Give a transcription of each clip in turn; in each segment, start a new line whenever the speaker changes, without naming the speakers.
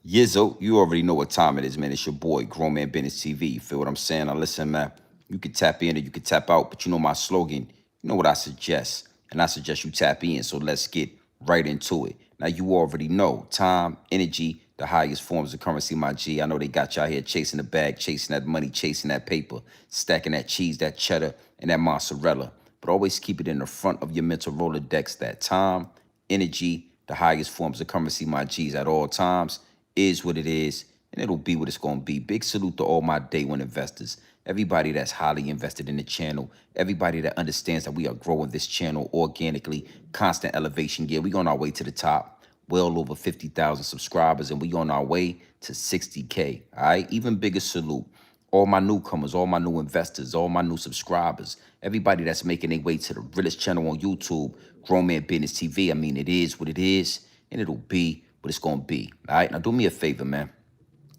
Yizzo, you already know what time it is, man. It's your boy, Grown Man Business TV. You feel what I'm saying? Now listen, man. You can tap in or you can tap out, but you know my slogan. You know what I suggest, and I suggest you tap in. So let's get right into it. Now you already know time, energy, the highest forms of currency, my G. I know they got y'all here chasing the bag, chasing that money, chasing that paper, stacking that cheese, that cheddar, and that mozzarella. But always keep it in the front of your mental Rolodex. That time, energy, the highest forms of currency, my G's, at all times is what it is, and it'll be what it's going to be. Big salute to all my day one investors, everybody that's highly invested in the channel, everybody that understands that we are growing this channel organically, constant elevation. Yeah, we on our way to the top, well over 50,000 subscribers, and we on our way to 60K. All right, even bigger salute. All my newcomers, all my new investors, all my new subscribers, everybody that's making their way to the realest channel on YouTube, Grown Man Business TV. I mean, it is what it is, and it'll be what it's gonna be. All right, now do me a favor, man.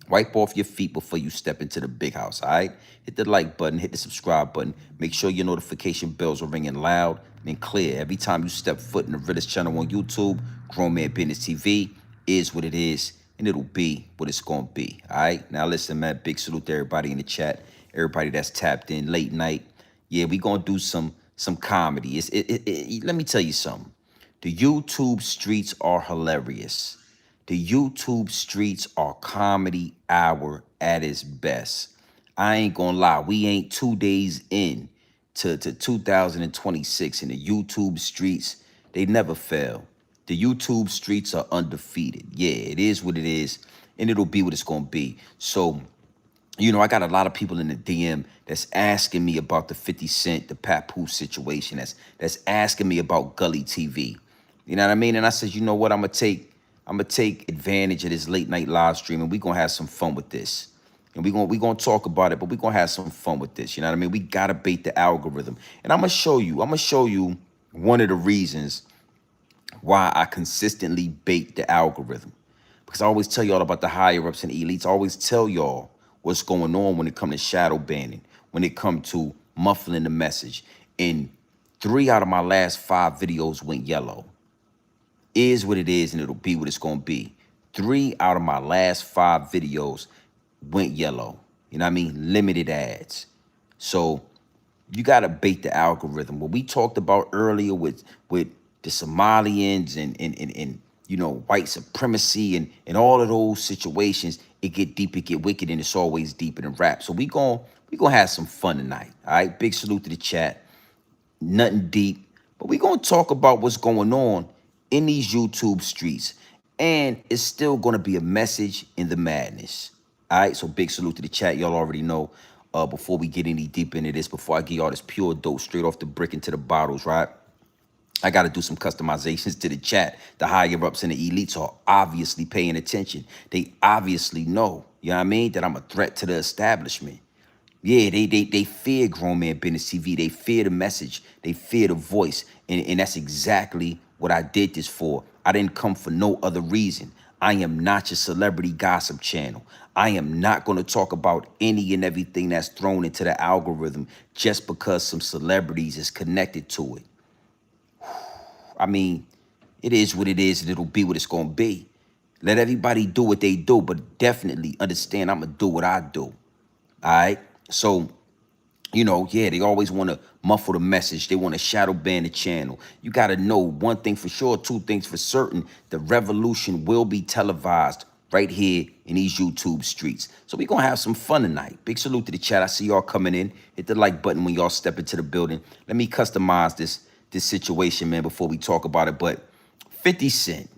Wipe off your feet before you step into the big house, all right? Hit the like button, hit the subscribe button. Make sure your notification bells are ringing loud and clear. Every time you step foot in the realest channel on YouTube, Grown Man Business TV is what it is, and it'll be what it's gonna be, all right? Now listen, man, big salute to everybody in the chat, everybody that's tapped in late night. Yeah, we gonna do some comedy. Let me tell you something. The YouTube streets are hilarious. The YouTube streets are comedy hour at its best. I ain't gonna lie, we ain't 2 days in to 2026, and the YouTube streets, they never fail. The YouTube streets are undefeated. Yeah, it is what it is, and it'll be what it's gonna be. So, I got a lot of people in the DM that's asking me about the 50 Cent, the Papoose situation. That's asking me about Gully TV. You know what I mean? And I said, you know what? I'm gonna take advantage of this late night live stream, and we're gonna have some fun with this. And we gonna talk about it, but we're gonna have some fun with this. You know what I mean? We gotta bait the algorithm. And I'm gonna show you one of the reasons why I consistently bait the algorithm. Because I always tell y'all about the higher ups and elites. I always tell y'all what's going on when it comes to shadow banning, when it comes to muffling the message. And 3 out of my last 5 videos went yellow. Is what it is, and it'll be what it's gonna be. 3 out of my last 5 videos went yellow. You know what I mean? Limited ads. So you gotta bait the algorithm. What we talked about earlier with the Somalians and white supremacy and all of those situations, it get deep, it get wicked, and it's always deeper than rap. So we gonna have some fun tonight. All right. Big salute to the chat. Nothing deep, but we're gonna talk about what's going on in these YouTube streets. And it's still gonna be a message in the madness. All right, so big salute to the chat. Y'all already know. Before we get any deep into this, before I give y'all this pure dope straight off the brick into the bottles, right? I got to do some customizations to the chat. The higher ups and the elites are obviously paying attention. They obviously know, you know what I mean, that I'm a threat to the establishment. Yeah, they fear Grown Man Business TV. They fear the message. They fear the voice. And that's exactly what I did this for. I didn't come for no other reason. I am not your celebrity gossip channel. I am not going to talk about any and everything that's thrown into the algorithm just because some celebrities is connected to it. I mean, it is what it is, and it'll be what it's going to be. Let everybody do what they do, but definitely understand I'm going to do what I do. All right? So, yeah, they always want to muffle the message. They want to shadow ban the channel. You got to know one thing for sure, two things for certain. The revolution will be televised right here in these YouTube streets. So we're going to have some fun tonight. Big salute to the chat. I see y'all coming in. Hit the like button when y'all step into the building. Let me customize this situation, man, before we talk about it. But 50 Cent,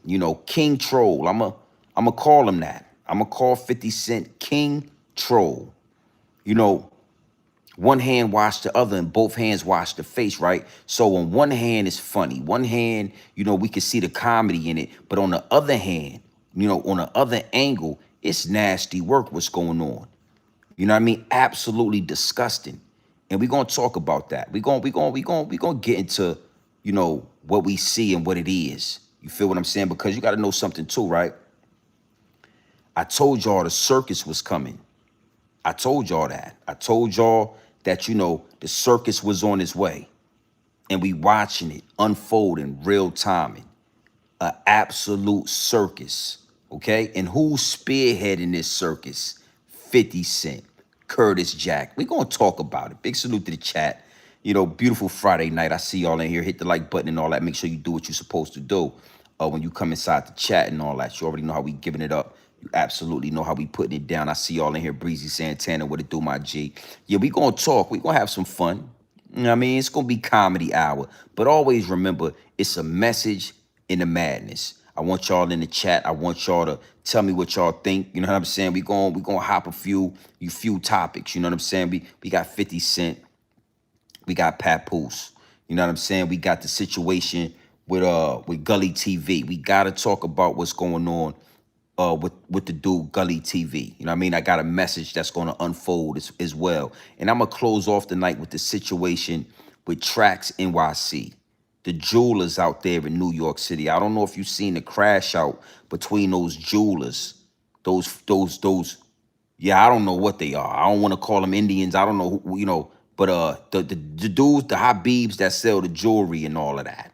King Troll. I'ma call him that. I'ma call 50 Cent King Troll. One hand wash the other and both hands wash the face, right? So on one hand, it's funny. One hand, we can see the comedy in it. But on the other hand, on the other angle, it's nasty work what's going on. You know what I mean? Absolutely disgusting. And we're gonna talk about that. We're gonna get into, what we see and what it is. You feel what I'm saying? Because you gotta know something too, right? I told y'all the circus was coming. I told y'all that. I told y'all that, the circus was on its way. And we watching it unfold in real time. An absolute circus Okay? And who's spearheading this circus? 50 Cent, Curtis Jack. We're going to talk about it. Big salute to the chat. You know, beautiful Friday night. I see y'all in here. Hit the like button and all that. Make sure you do what you're supposed to do when you come inside the chat and all that. You already know how we giving it up. You absolutely know how we putting it down. I see y'all in here. Breezy Santana, what it do, my G? Yeah, we going to talk. We going to have some fun. You know what I mean? It's going to be comedy hour. But always remember, it's a message in the madness. I want y'all in the chat. I want y'all to tell me what y'all think. You know what I'm saying? We gonna hop a few topics. You know what I'm saying? We got 50 Cent. We got Papoose. You know what I'm saying? We got the situation with Gully TV. We gotta talk about what's going on with the dude Gully TV. You know what I mean? I got a message that's gonna unfold as well. And I'm gonna close off the night with the situation with Trax NYC, the jewelers out there in New York City. I don't know if you've seen the crash out between those jewelers, those. Yeah, I don't know what they are. I don't want to call them Indians. I don't know who, but the dudes, the Habibs that sell the jewelry and all of that.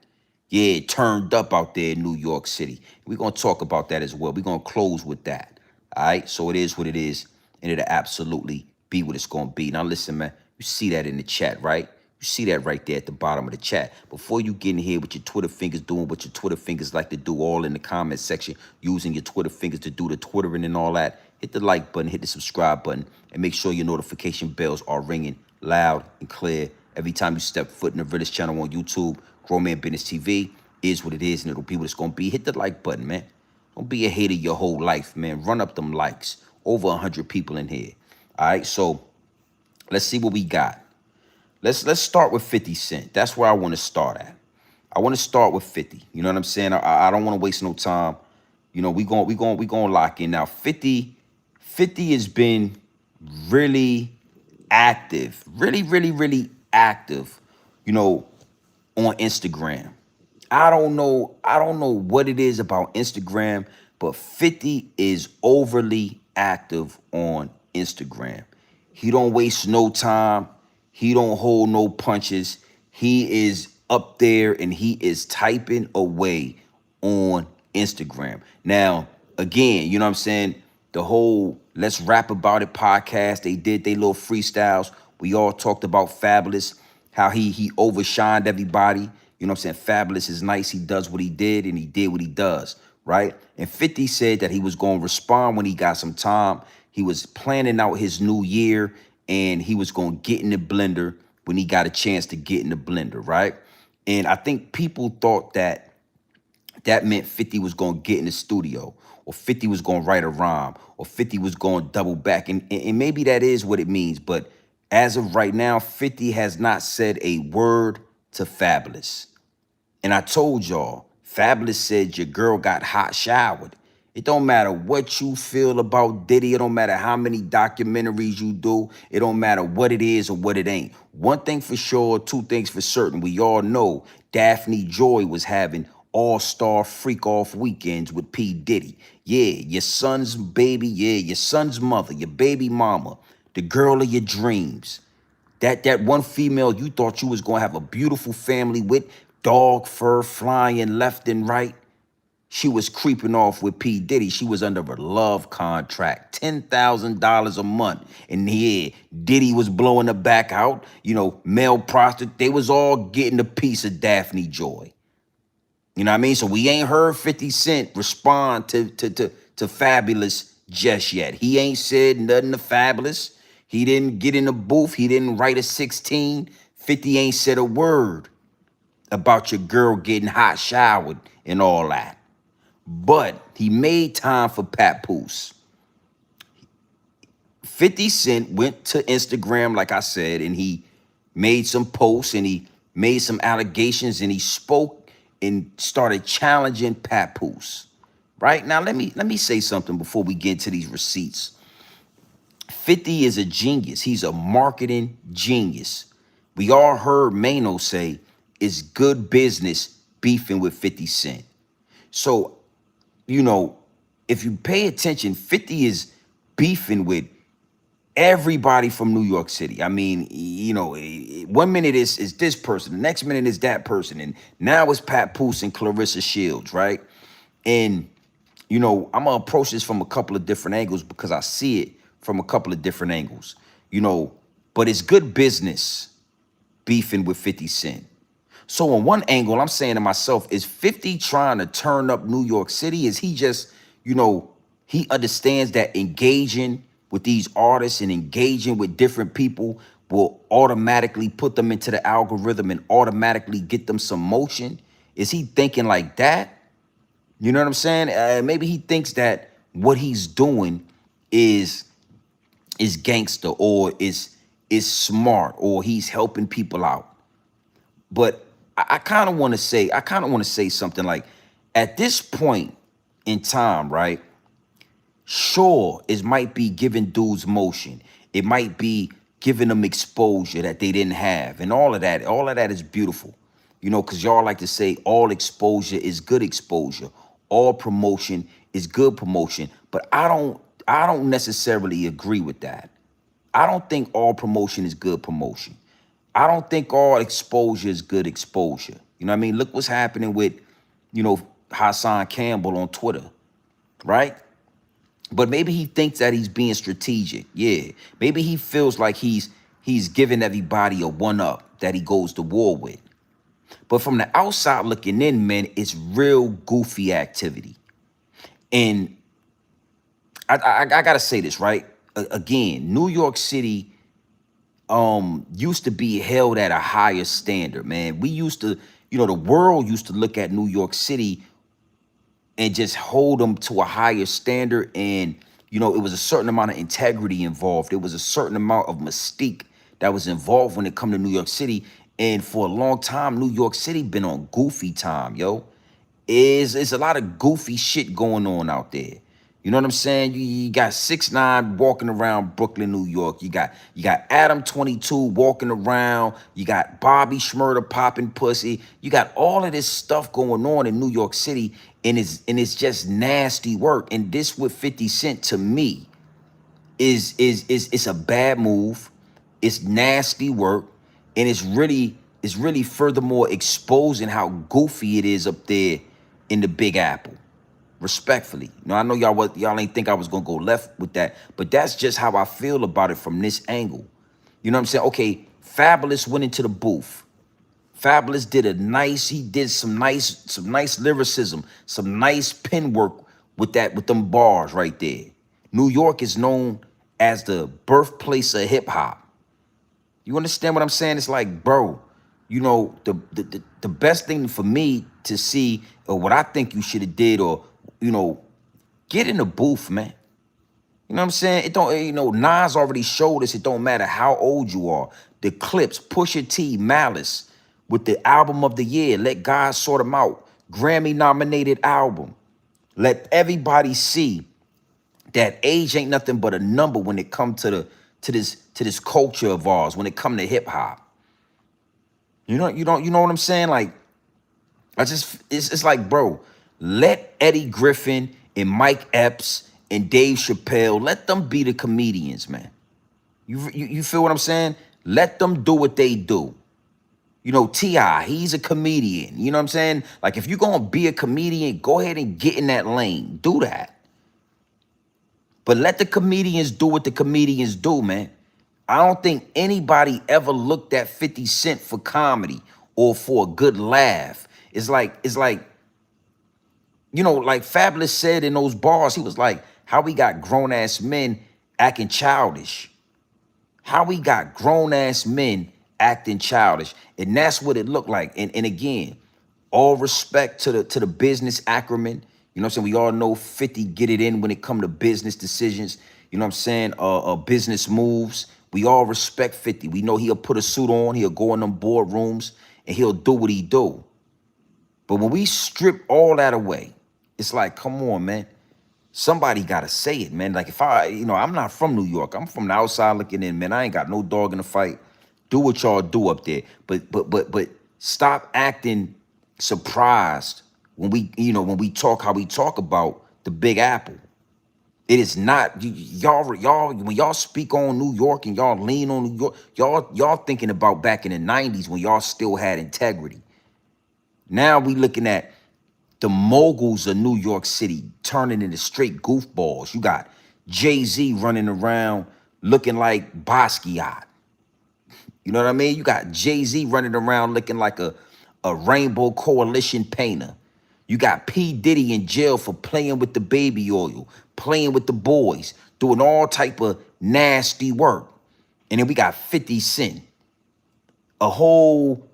Yeah, it turned up out there in New York City. We're gonna talk about that as well. We're gonna close with that. All right. So it is what it is, and it'll absolutely be what it's gonna be. Now listen, man, you see that in the chat, right? You see that right there at the bottom of the chat. Before you get in here with your Twitter fingers doing what your Twitter fingers like to do, all in the comment section, using your Twitter fingers to do the Twittering and all that, hit the like button, hit the subscribe button, and make sure your notification bells are ringing loud and clear every time you step foot in the realest channel on YouTube. Grown Man Business TV is what it is, and it'll be what it's going to be. Hit the like button, man. Don't be a hater your whole life, man. Run up them likes. Over 100 people in here. All right, so let's see what we got. Let's start with 50 Cent. That's where I want to start at. I want to start with 50. You know what I'm saying? I don't want to waste no time. You know, we going lock in now. 50 has been really active, really active, you know, on Instagram. I don't know what it is about Instagram, but 50 is overly active on Instagram. He don't waste no time. He don't hold no punches. He is up there and he is typing away on Instagram. Now, again, you know what I'm saying? The whole Let's Rap About It podcast, they did their little freestyles. We all talked about Fabulous, how he overshined everybody. You know what I'm saying? Fabulous is nice. He does what he did, and he did what he does, right? And 50 said that he was going to respond when he got some time. He was planning out his new year, and he was going to get in the blender when he got a chance to get in the blender, right? And I think people thought that meant 50 was going to get in the studio, or 50 was going to write a rhyme, or 50 was going to double back. And maybe that is what it means. But as of right now, 50 has not said a word to Fabulous. And I told y'all, Fabulous said your girl got hot showered. It don't matter what you feel about Diddy. It don't matter how many documentaries you do. It don't matter what it is or what it ain't. One thing for sure, two things for certain. We all know Daphne Joy was having all-star freak-off weekends with P. Diddy. Yeah, your son's baby. Yeah, your son's mother, your baby mama, the girl of your dreams. That one female you thought you was going to have a beautiful family with, dog fur flying left and right. She was creeping off with P. Diddy. She was under a love contract, $10,000 a month. And yeah, Diddy was blowing her back out. You know, male prostitute. They was all getting a piece of Daphne Joy. You know what I mean? So we ain't heard 50 Cent respond to Fabulous just yet. He ain't said nothing to Fabulous. He didn't get in the booth. He didn't write a 16. 50 ain't said a word about your girl getting hot showered and all that. But he made time for Papoose. 50 Cent went to Instagram, like I said, and he made some posts and he made some allegations and he spoke and started challenging Papoose. Right? Now, let me say something before we get into these receipts. 50 is a genius. He's a marketing genius. We all heard Mano say it's good business beefing with 50 Cent. So, you know, if you pay attention, 50 is beefing with everybody from New York City. I mean, you know, 1 minute is this person, the next minute is that person, and now it's Papoose and Clarissa Shields, right? And I'm gonna approach this from a couple of different angles because I see it from a couple of different angles. But it's good business beefing with 50 Cent. So on one angle, I'm saying to myself, is 50 trying to turn up New York City? Is he just, he understands that engaging with these artists and engaging with different people will automatically put them into the algorithm and automatically get them some motion? Is he thinking like that? You know what I'm saying? Maybe he thinks that what he's doing is gangster, or is smart, or he's helping people out. But I kind of want to say something like, at this point in time, right? Sure, it might be giving dudes motion. It might be giving them exposure that they didn't have, and all of that. All of that is beautiful, because y'all like to say all exposure is good exposure, all promotion is good promotion. But I don't necessarily agree with that. I don't think all promotion is good promotion. I don't think all exposure is good exposure. You know what I mean? Look what's happening with, Hassan Campbell on Twitter, right? But maybe he thinks that he's being strategic. Yeah. Maybe he feels like he's giving everybody a one-up that he goes to war with. But from the outside looking in, man, it's real goofy activity. And I gotta say this, right? Again, New York City used to be held at a higher standard, man. We used to, the world used to look at New York City and just hold them to a higher standard. And, it was a certain amount of integrity involved. There was a certain amount of mystique that was involved when it come to New York City. And for a long time, New York City been on goofy time, yo. It's a lot of goofy shit going on out there. You know what I'm saying? You got 6ix9ine walking around Brooklyn, New York. You got Adam 22 walking around. You got Bobby Shmurda popping pussy. You got all of this stuff going on in New York City, and it's just nasty work. And this with 50 Cent, to me, is it's a bad move. It's nasty work, and it's really furthermore exposing how goofy it is up there in the Big Apple. Respectfully, I know y'all ain't think I was gonna go left with that, but that's just how I feel about it from this angle. You know what I'm saying? Okay, Fabulous went into the booth. Fabulous he did some nice lyricism, some nice pen work with them bars right there. New York is known as the birthplace of hip hop. You understand what I'm saying? It's like, bro, the best thing for me to see, or what I think you should have did, or get in the booth, man. You know what I'm saying? It don't, Nas already showed us it don't matter how old you are. The clips, Pusha T, Malice, with the album of the year, Let God Sort Them Out, Grammy-nominated album. Let everybody see that age ain't nothing but a number when it comes to this culture of ours, when it come to hip-hop. You know what I'm saying? Like, it's like, bro, let Eddie Griffin and Mike Epps and Dave Chappelle, let them be the comedians, man. You feel what I'm saying? Let them do what they do. T.I., he's a comedian. You know what I'm saying? Like, if you're going to be a comedian, go ahead and get in that lane. Do that. But let the comedians do what the comedians do, man. I don't think anybody ever looked at 50 Cent for comedy or for a good laugh. It's like, like Fabulous said in those bars, he was like, how we got grown-ass men acting childish. How we got grown-ass men acting childish. And that's what it looked like. And again, all respect to the business acumen. You know what I'm saying? We all know 50 get it in when it come to business decisions. You know what I'm saying? Business moves. We all respect 50. We know he'll put a suit on. He'll go in them boardrooms and he'll do what he do. But when we strip all that away, it's like, come on, man. Somebody got to say it, man. Like, if I'm not from New York. I'm from the outside looking in, man. I ain't got no dog in the fight. Do what y'all do up there. But stop acting surprised when we talk how we talk about the Big Apple. It is not, y'all, when y'all speak on New York and y'all lean on New York, y'all thinking about back in the 90s when y'all still had integrity. Now we looking at The moguls of New York City turning into straight goofballs. You got Jay-Z running around looking like Basquiat. You know what I mean? You got Jay-Z running around looking like a Rainbow Coalition painter. You got P. Diddy in jail for playing with the baby oil, playing with the boys, doing all type of nasty work. And then we got 50 Cent, a whole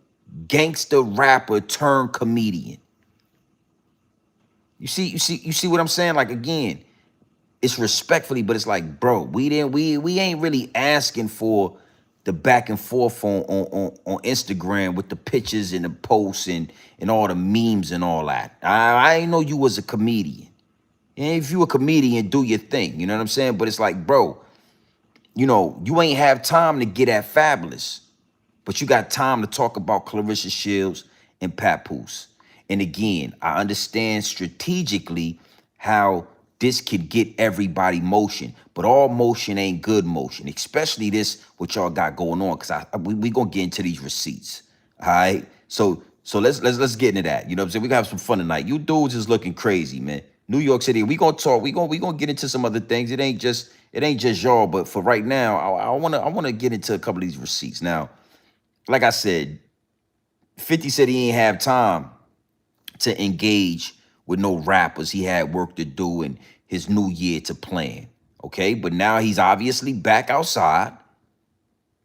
gangster rapper turned comedian. You see what I'm saying? Like, again, it's respectfully, but it's like, bro, we ain't really asking for the back and forth on Instagram with the pictures and the posts and all the memes and all that. I ain't know you was a comedian. And if you a comedian, do your thing. You know what I'm saying? But it's like, bro, you know, you ain't have time to get at Fabulous, but you got time to talk about Clarissa Shields and Papoose. And again, I understand strategically how this could get everybody motion, but all motion ain't good motion, especially this what y'all got going on. Cause we gonna get into these receipts. All right. So let's get into that. You know what I'm saying? We gonna have some fun tonight. You dudes is looking crazy, man. New York City. We gonna talk. We gonna get into some other things. It ain't just y'all. But for right now, I wanna get into a couple of these receipts. Now, like I said, 50 said he ain't have time to engage with no rappers. He had work to do and his new year to plan. Okay, but now he's obviously back outside.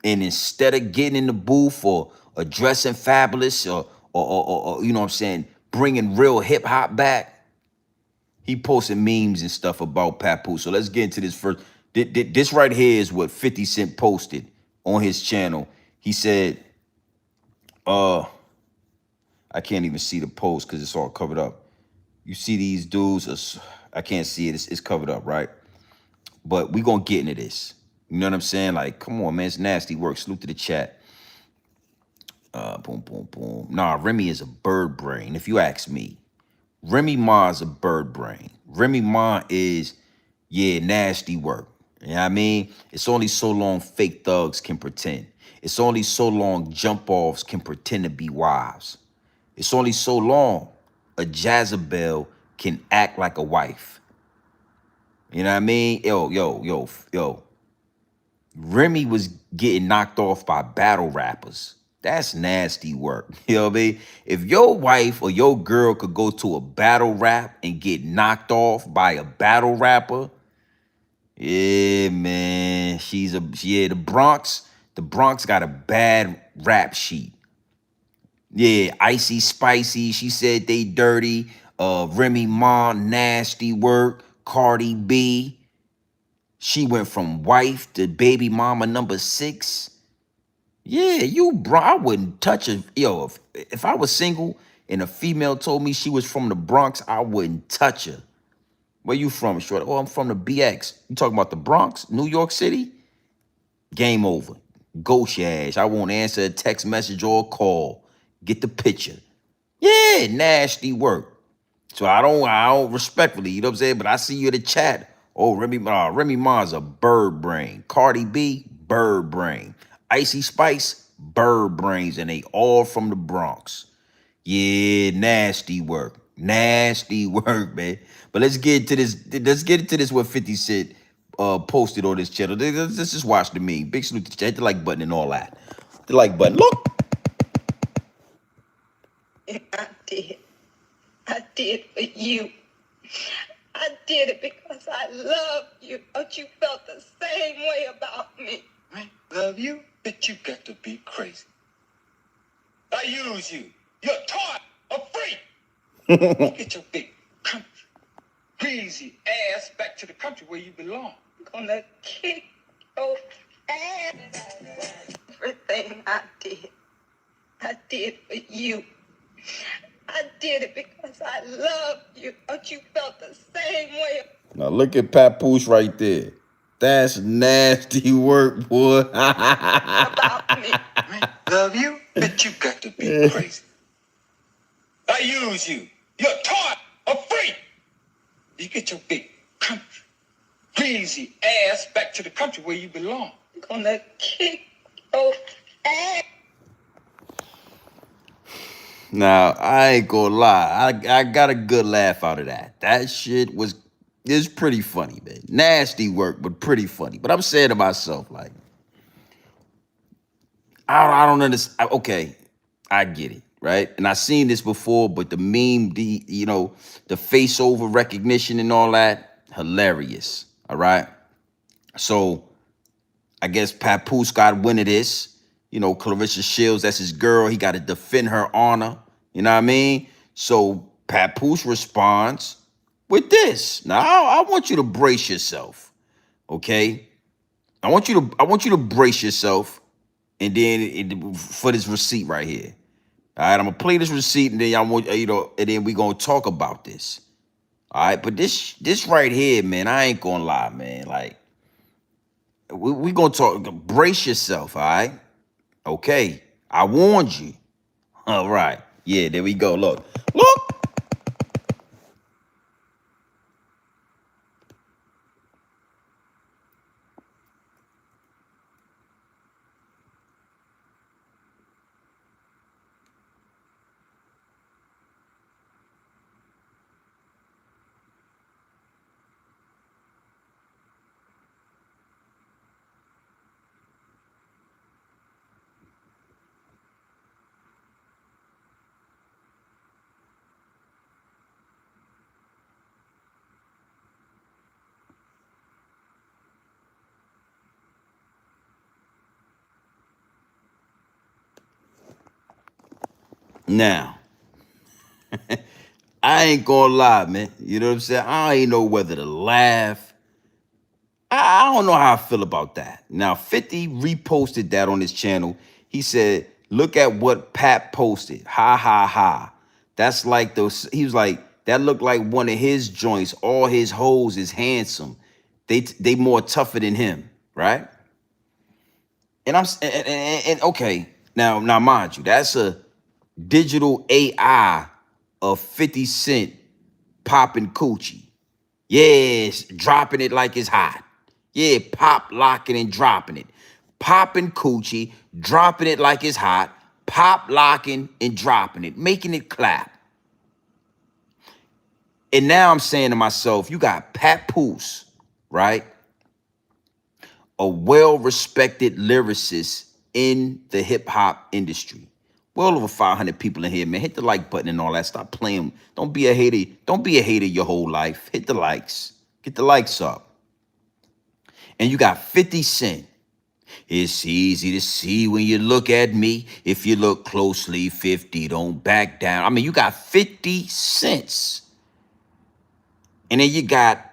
And instead of getting in the booth or addressing Fabulous or you know what I'm saying, bringing real hip hop back, he posted memes and stuff about Papoose. So let's get into this first. This right here is what 50 Cent posted on his channel. He said, I can't even see the post because it's all covered up. You see these dudes, I can't see it, it's covered up, right? But we gonna get into this. You know what I'm saying? Like, come on, man, it's nasty work. Salute to the chat. Boom, boom, boom. Nah, Remy is a bird brain, if you ask me. Remy Ma is a bird brain. Remy Ma is, yeah, nasty work. You know what I mean? It's only so long fake thugs can pretend. It's only so long jump offs can pretend to be wives. It's only so long a Jezebel can act like a wife. You know what I mean? Yo. Remy was getting knocked off by battle rappers. That's nasty work. You know what I mean? If your wife or your girl could go to a battle rap and get knocked off by a battle rapper, yeah, man. The Bronx got a bad rap sheet. Yeah, Icy Spicy, she said they dirty. Remy Ma, nasty work. Cardi B, she went from wife to baby mama number 6. Yeah, I wouldn't touch her. Yo, if I was single and a female told me she was from the Bronx, I wouldn't touch her. Where you from, short? Oh, I'm from the BX. You talking about the Bronx, New York City? Game over. Ghost your ass. I won't answer a text message or a call. Get the picture. Yeah, nasty work. So I don't respectfully, you know what I'm saying? But I see you in the chat. Oh, Remy Ma's a bird brain. Cardi B, bird brain. Icy Spice, bird brains, and they all from the Bronx. Yeah, nasty work. Nasty work, man. But let's get into this. Let's get into this what 50 Cent posted on this channel. Let's just watch the meme. Big salute to the chat, the like button and all that. The like button. Look.
I did for you. I did it because I love you, but you felt the same way about me.
I love you? But you got to be crazy. I use you. You're a toy, a freak. You get your big country, greasy ass back to the country where you belong.
I'm gonna kick your ass. Everything I did for you. I did it because I love you, but you felt the same way.
Now look at Papoose right there. That's nasty work, boy.
About me.
I love you, but you got to be crazy. I use you. You're a toy, a freak. You get your big country, greasy ass back to the country where you belong.
I'm gonna kick your ass.
Now, I ain't gonna lie. I got a good laugh out of that. That shit is pretty funny, man. Nasty work, but pretty funny. But I'm saying to myself, like, I don't understand. Okay, I get it, right? And I seen this before, but the meme, the face over recognition and all that, hilarious. All right. So I guess Papoose got wind of this. Clarissa Shields, that's his girl. He got to defend her honor. You know what I mean? So Papoose responds with this. Now I want you to brace yourself, okay? I want you to brace yourself, and then for this receipt right here. All right, I'm gonna play this receipt, and then and then we gonna talk about this. All right, but this right here, man, I ain't gonna lie, man. Like we gonna talk. Brace yourself, all right? Okay, I warned you. All right. Yeah, there we go. Look. Now, I ain't gonna lie, man. You know what I'm saying? I ain't know whether to laugh. I don't know how I feel about that. Now, 50 reposted that on his channel. He said, look at what Pat posted. Ha ha ha. That's like those. He was like, that looked like one of his joints. All his hoes is handsome. They more tougher than him, right? And and okay. Now mind you, that's a digital AI of 50 Cent popping coochie. Yes, dropping it like it's hot. Yeah, pop, locking, and dropping it. Popping coochie, dropping it like it's hot, pop, locking, and dropping it, making it clap. And now I'm saying to myself, you got Papoose, right? A well-respected lyricist in the hip-hop industry. Well over 500 people in here, man. Hit the like button and all that. Stop playing. Don't be a hater. Don't be a hater your whole life. Hit the likes. Get the likes up. And you got 50 Cent. It's easy to see when you look at me. If you look closely, 50, don't back down. I mean, you got 50 cents. And then you got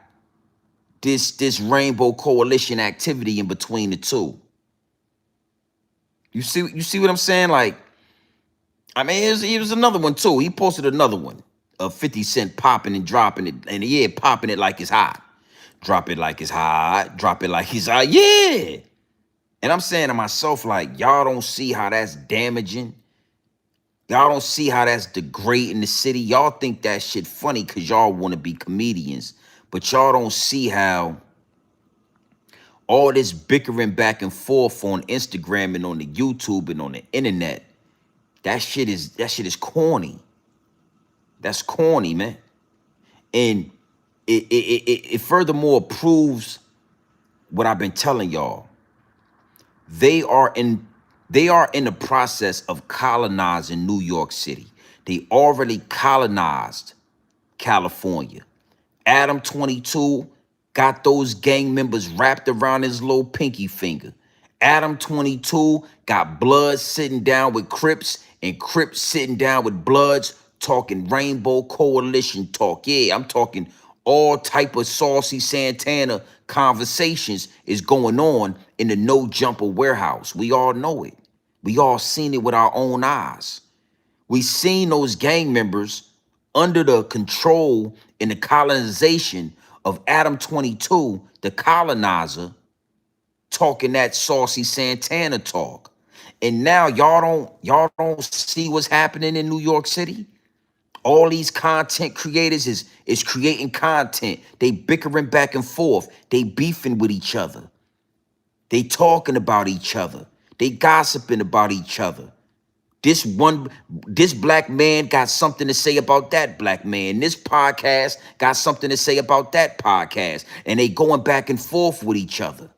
this Rainbow Coalition activity in between the two. You see what I'm saying? Like, I mean, it was another one too. He posted another one of 50 Cent popping and dropping it, and yeah, popping it like it's hot. Drop it like it's hot. Drop it like it's hot. Yeah. And I'm saying to myself, like, y'all don't see how that's damaging. Y'all don't see how that's degrading the city. Y'all think that shit funny because y'all want to be comedians. But y'all don't see how all this bickering back and forth on Instagram and on the YouTube and on the internet, that shit is corny. That's corny, man. And it furthermore proves what I've been telling y'all. They are in the process of colonizing New York City. They already colonized California. Adam 22 got those gang members wrapped around his little pinky finger. Adam 22 got Bloods sitting down with Crips and Crips sitting down with Bloods talking Rainbow Coalition talk. Yeah, I'm talking all type of saucy Santana conversations is going on in the No Jumper warehouse. We all know it. We all seen it with our own eyes. We seen those gang members under the control and the colonization of Adam 22, the colonizer, talking that saucy Santana talk. And now y'all don't see what's happening in New York City? All these content creators is creating content. They bickering back and forth. They beefing with each other. They talking about each other. They gossiping about each other. This black man got something to say about that black man. This podcast got something to say about that podcast. And they going back and forth with each other.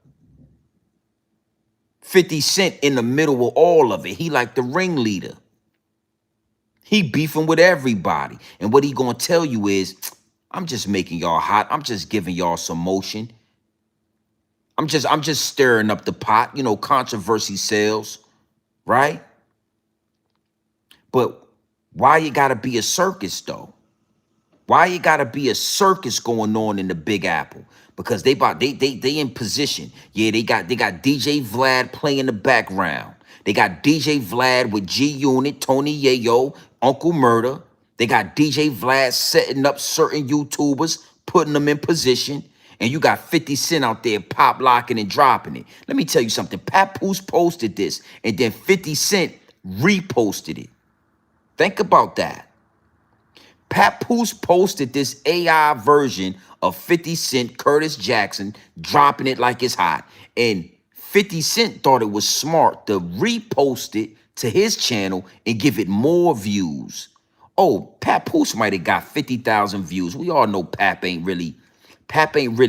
50 Cent in the middle of all of it. He like the ringleader. He beefing with everybody. And what he gonna tell you is, I'm just making y'all hot. I'm just giving y'all some motion. I'm just stirring up the pot. You know, controversy sells, right? But why you gotta be a circus though? Why you gotta be a circus going on in the Big Apple? Because they in position. Yeah, they got DJ Vlad playing in the background. They got DJ Vlad with G Unit, Tony Yayo, Uncle Murder. They got DJ Vlad setting up certain YouTubers, putting them in position. And you got 50 Cent out there pop locking and dropping it. Let me tell you something. Papoose posted this, and then 50 Cent reposted it. Think about that. Papoose posted this AI version of 50 Cent, Curtis Jackson, dropping it like it's hot. And 50 Cent thought it was smart to repost it to his channel and give it more views. Oh, Papoose might have got 50,000 views. We all know Pap ain't really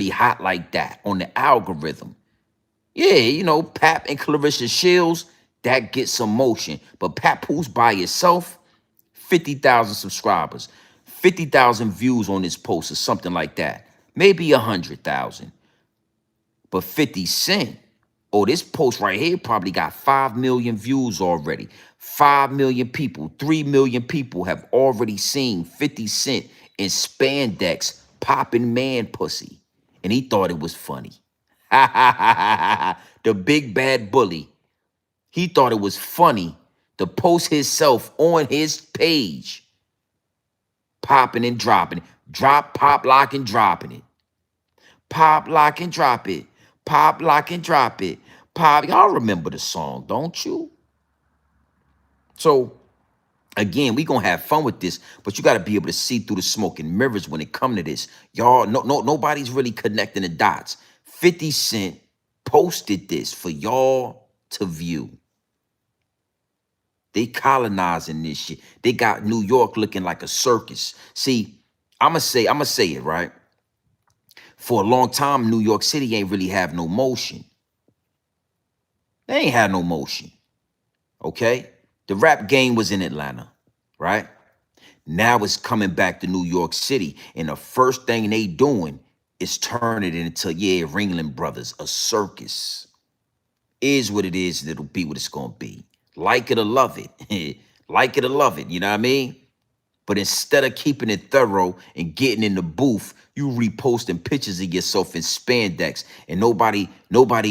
hot like that on the algorithm. Yeah, you know, Pap and Clarissa Shields, that gets some motion. But Papoose by itself, 50,000 subscribers, 50,000 views on this post or something like that. Maybe 100,000. But 50 Cent, oh, this post right here probably got 5 million views already. 5 million people, 3 million people have already seen 50 Cent in spandex popping man pussy. And he thought it was funny. The big bad bully. He thought it was funny to post himself on his page. Popping and dropping it. Drop, pop, lock, and dropping it. Pop, lock, and drop it. Pop, lock, and drop it. Pop. Y'all remember the song, don't you? So, again, we going to have fun with this, but you got to be able to see through the smoke and mirrors when it come to this. Y'all, nobody's really connecting the dots. 50 Cent posted this for y'all to view. They colonizing this shit. They got New York looking like a circus. See, I'ma say it, right? For a long time, New York City ain't really have no motion. They ain't had no motion. Okay? The rap game was in Atlanta, right? Now it's coming back to New York City. And the first thing they doing is turning it into, yeah, Ringling Brothers, a circus. Is what it is, and it'll be what it's gonna be. Like it or love it. Like it or love it, you know what I mean? But instead of keeping it thorough and getting in the booth, you reposting pictures of yourself in spandex. And nobody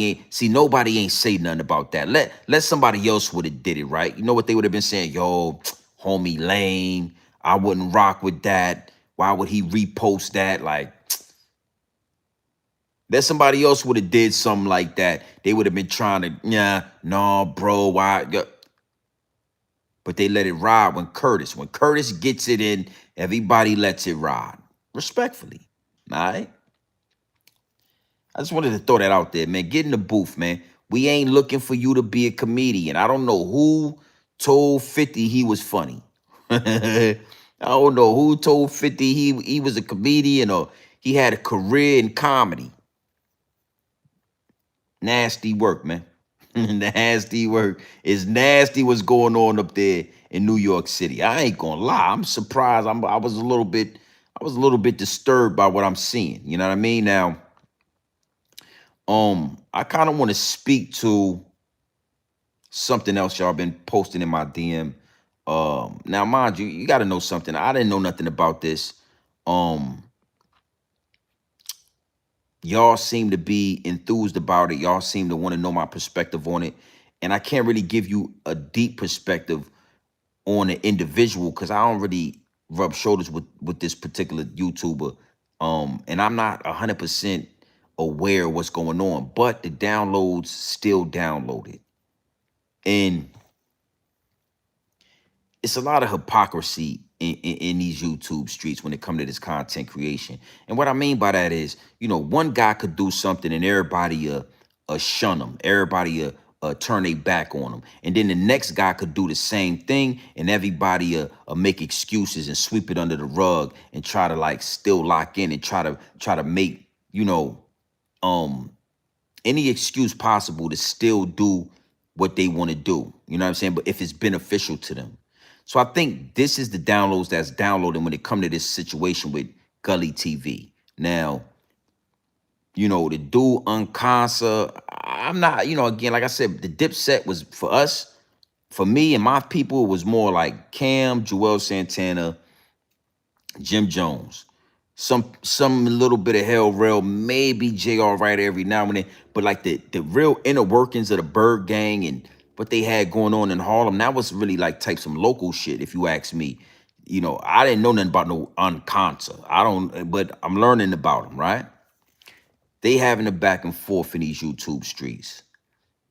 ain't say nothing about that. Let somebody else would have did it, right? You know what they would have been saying? Yo, homie lame. I wouldn't rock with that. Why would he repost that? Like, that somebody else would have did something like that. They would have been trying to, no, bro, why? But they let it ride when Curtis gets it in, everybody lets it ride. Respectfully, all right? I just wanted to throw that out there, man. Get in the booth, man. We ain't looking for you to be a comedian. I don't know who told 50 he was funny. I don't know who told 50 he was a comedian or he had a career in comedy. Nasty work, man. Nasty work. It's nasty what's going on up there in New York City. I ain't gonna lie. I'm surprised. I was a little bit disturbed by what I'm seeing. You know what I mean? Now, I kind of want to speak to something else y'all been posting in my DM. Now, mind you, you got to know something. I didn't know nothing about this. Y'all seem to be enthused about it. Y'all seem to want to know my perspective on it. And I can't really give you a deep perspective on an individual because I don't really rub shoulders with this particular YouTuber. And I'm not 100% aware of what's going on, but the downloads still downloaded. And it's a lot of hypocrisy in these YouTube streets when it comes to this content creation. And what I mean by that is, you know, one guy could do something and everybody shun him. Everybody turn their back on them. And then the next guy could do the same thing, and everybody make excuses and sweep it under the rug and try to like still lock in and try to make, you know, any excuse possible to still do what they want to do. You know what I'm saying? But if it's beneficial to them. So I think this is the downloads that's downloading when it come to this situation with Gully TV. Now, you know, the dude Uncasa, I'm not, you know, again, like I said, the Dipset was for us, for me and my people, it was more like Cam, Joel Santana, Jim Jones. Some little bit of Hell Rail, maybe JR Writer every now and then, but like the real inner workings of the Bird Gang and what they had going on in Harlem, that was really like type some local shit, if you ask me. You know, I didn't know nothing about no Unconsa. I don't, but I'm learning about them, right? They having a back and forth in these YouTube streets.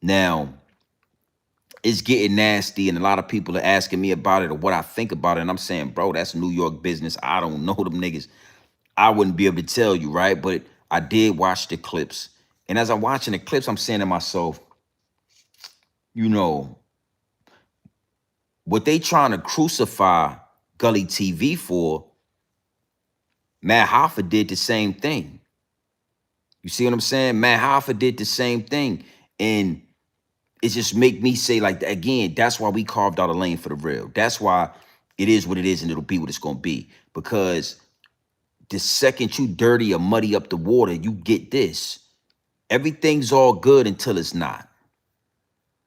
Now, it's getting nasty, and a lot of people are asking me about it or what I think about it, and I'm saying, bro, that's New York business. I don't know them niggas. I wouldn't be able to tell you, right? But I did watch the clips. And as I'm watching the clips, I'm saying to myself, you know, what they trying to crucify Gully TV for, Matt Hoffa did the same thing. You see what I'm saying? Matt Hoffa did the same thing. And it just make me say, like, again, that's why we carved out a lane for the real. That's why it is what it is, and it'll be what it's going to be. Because the second you dirty or muddy up the water, you get this. Everything's all good until it's not.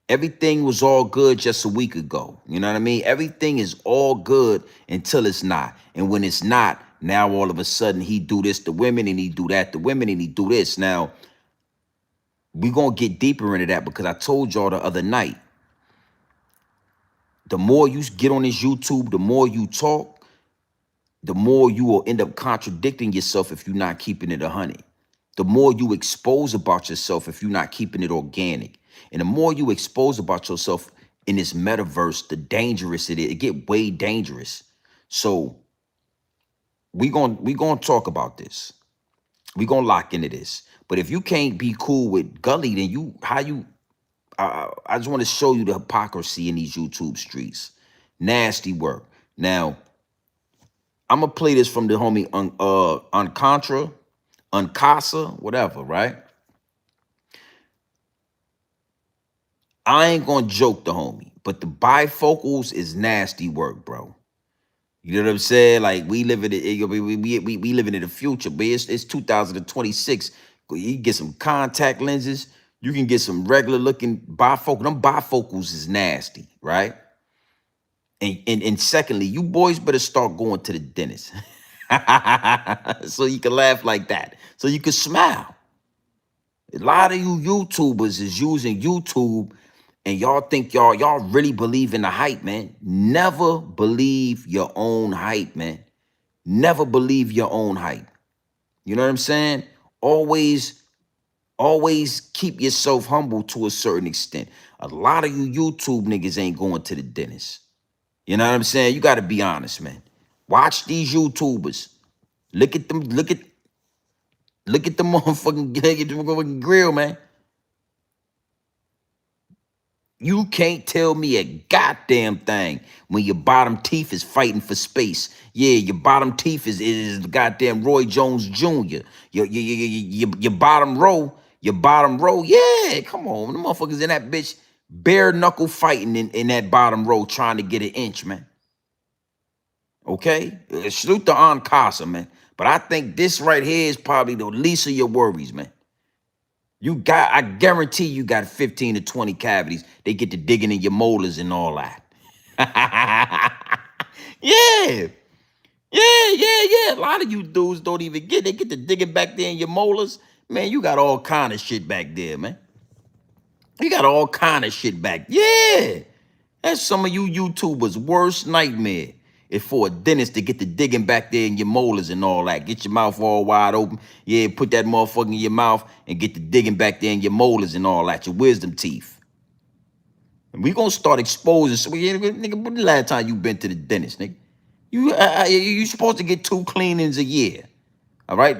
Everything was all good just a week ago. You know what I mean? Everything is all good until it's not. And when it's not, now all of a sudden he do this to women and he do that to women and he do this. Now, we're going to get deeper into that because I told y'all the other night, the more you get on this YouTube, the more you talk, the more you will end up contradicting yourself if you're not keeping it 100. The more you expose about yourself if you're not keeping it organic. And the more you expose about yourself in this metaverse, the dangerous it is. It get way dangerous. So we gonna talk about this. We gonna lock into this. But if you can't be cool with Gully, then I just want to show you the hypocrisy in these YouTube streets. Nasty work. Now, I'm gonna play this from the homie Uncasa, whatever, right? I ain't gonna joke the homie, but the bifocals is nasty work, bro. You know what I'm saying? Like we live in we living in the future, but it's 2026. You can get some contact lenses. You can get some regular looking bifocal. Them bifocals is nasty, right? And secondly, you boys better start going to the dentist. So you can laugh like that. So you can smile. A lot of you YouTubers is using YouTube and y'all think y'all really believe in the hype, man. Never believe your own hype, man. Never believe your own hype. You know what I'm saying? Always keep yourself humble to a certain extent. A lot of you YouTube niggas ain't going to the dentist. You know what I'm saying? You got to be honest, man. Watch these YouTubers. Look at them. Look at the motherfucking grill, man. You can't tell me a goddamn thing when your bottom teeth is fighting for space. Yeah, your bottom teeth is the goddamn Roy Jones Jr. Your bottom row, yeah, come on. The motherfuckers in that bitch bare knuckle fighting in that bottom row trying to get an inch, man. Okay? Salute to Uncasa, man. But I think this right here is probably the least of your worries, man. I guarantee you got 15 to 20 cavities. They get to digging in your molars and all that. Yeah. A lot of you dudes don't even they get to digging back there in your molars. Man, you got all kind of shit back there, man. You got all kind of shit back. Yeah. That's some of you YouTubers' worst nightmare. Is for a dentist to get to digging back there in your molars and all that. Get your mouth all wide open. Yeah, put that motherfucker in your mouth and get to digging back there in your molars and all that, your wisdom teeth. And we gonna start exposing. So, nigga, when the last time you been to the dentist, nigga? You supposed to get 2 cleanings a year. All right?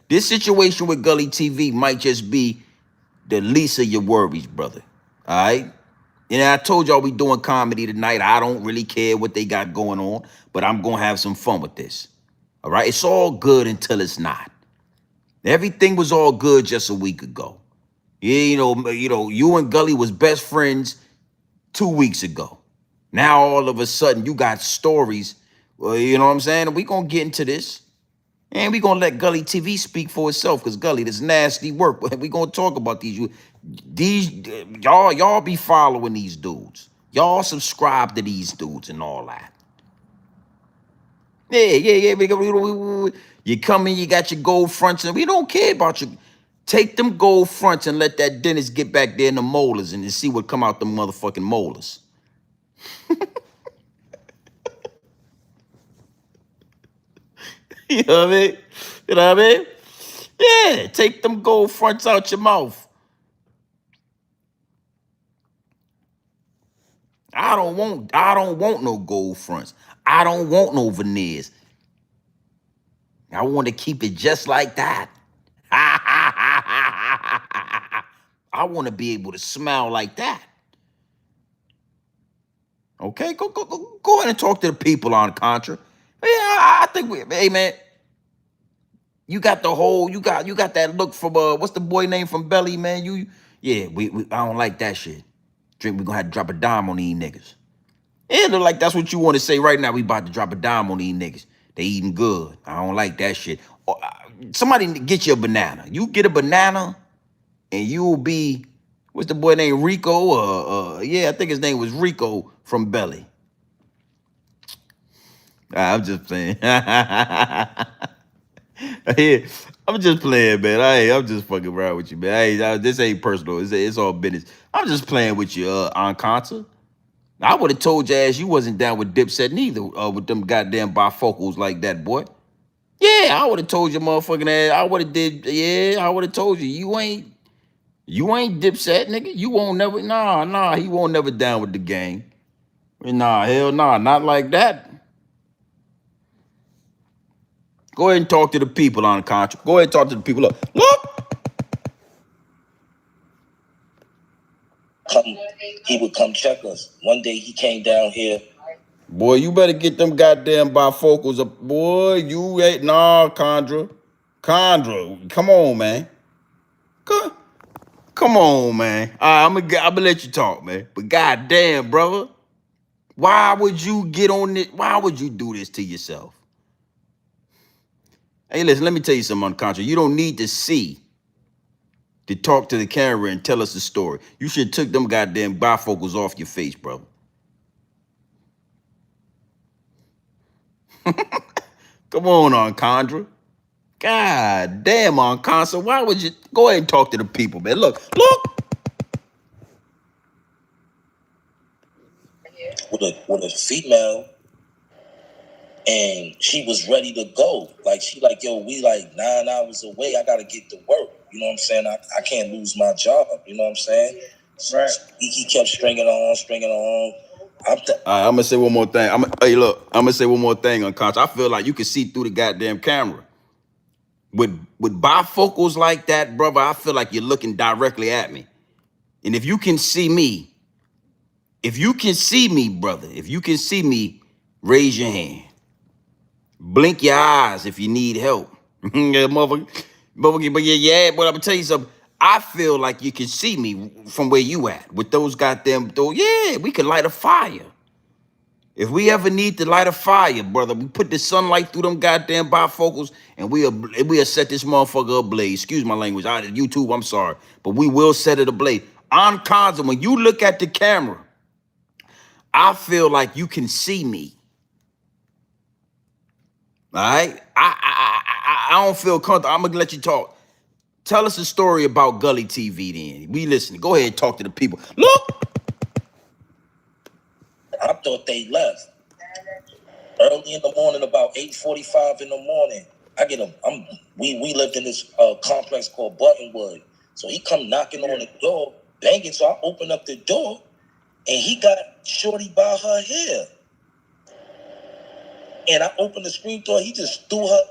This situation with Gully TV might just be the least of your worries, brother. All right. And I told y'all we doing comedy tonight. I don't really care what they got going on, but I'm gonna have some fun with this. All right. It's all good until it's not. Everything was all good just a week ago. Yeah, you and Gully was best friends 2 weeks ago. Now all of a sudden you got stories. Well, you know what I'm saying? We gonna get into this. And we gonna let Gully TV speak for itself, because Gully, this nasty work. We gonna talk about these y'all be following these dudes. Y'all subscribe to these dudes and all that. Yeah. You come in, you got your gold fronts, and we don't care about you. Take them gold fronts and let that dentist get back there in the molars and see what come out the motherfucking molars. You know what I mean? You know what I mean? Yeah, take them gold fronts out your mouth. I don't want no gold fronts. I don't want no veneers. I want to keep it just like that. I want to be able to smile like that. Okay, go ahead and talk to the people on Contra. Yeah, I think hey man, you got that look from what's the boy name from Belly, man? We I don't like that shit. We gonna have to drop a dime on these niggas. It look like that's what you want to say right now. We about to drop a dime on these niggas. They eating good. I don't like that shit. Somebody get you a banana. You get a banana, and you will be, what's the boy name, Rico? Yeah, I think his name was Rico from Belly. I'm just playing. Yeah, I'm just playing, man. I'm just fucking around with you, man. This ain't personal. It's all business. I'm just playing with you, on concert. I would have told your ass you wasn't down with Dipset neither, with them goddamn bifocals like that, boy. Yeah, I would have told your motherfucking ass. I would have told you. You ain't Dipset, nigga. You won't never, he won't never down with the gang. Nah, hell nah, not like that. Go ahead and talk to the people on Contra. Go ahead and talk to the people. Look.
He would come check us. One day he came down here.
Boy, you better get them goddamn bifocals up. Boy, you ain't, Condra. Come on, man. Come on, man. All right, I'm gonna let you talk, man. But goddamn, brother, why would you get on it? Why would you do this to yourself? Hey, listen, let me tell you something on Contra. You don't need to see to talk to the camera and tell us the story. You should have took them goddamn bifocals off your face, bro. Come on, Condra. God damn, Contra. Why would you go ahead and talk to the people, man? Look.
With a female, and she was ready to go. Like, she like, yo, we like 9 hours away. I gotta get to work. You know what I'm saying? I can't lose my job. You know what I'm saying? Right. He kept stringing on. All right,
I'm gonna say one more thing. I'm gonna say one more thing on Contra. I feel like you can see through the goddamn camera. With bifocals like that, brother, I feel like you're looking directly at me. And if you can see me, brother, if you can see me, raise your hand. Blink your eyes if you need help. Yeah, motherfucker. But I'm gonna tell you something. I feel like you can see me from where you at with those goddamn we can light a fire. If we ever need to light a fire, brother, we put the sunlight through them goddamn bifocals and we'll set this motherfucker ablaze. Excuse my language. Out of YouTube, I'm sorry. But we will set it ablaze. On Contra, when you look at the camera, I feel like you can see me. All right? I don't feel comfortable. I'm going to let you talk. Tell us a story about Gully TV then. We listen. Go ahead and talk to the people. Look!
I thought they left. Early in the morning, about 8:45 in the morning, I get him. We lived in this complex called Buttonwood. So he come knocking on the door, banging. So I open up the door, and he got Shorty by her hair. And I opened the screen door. He just threw her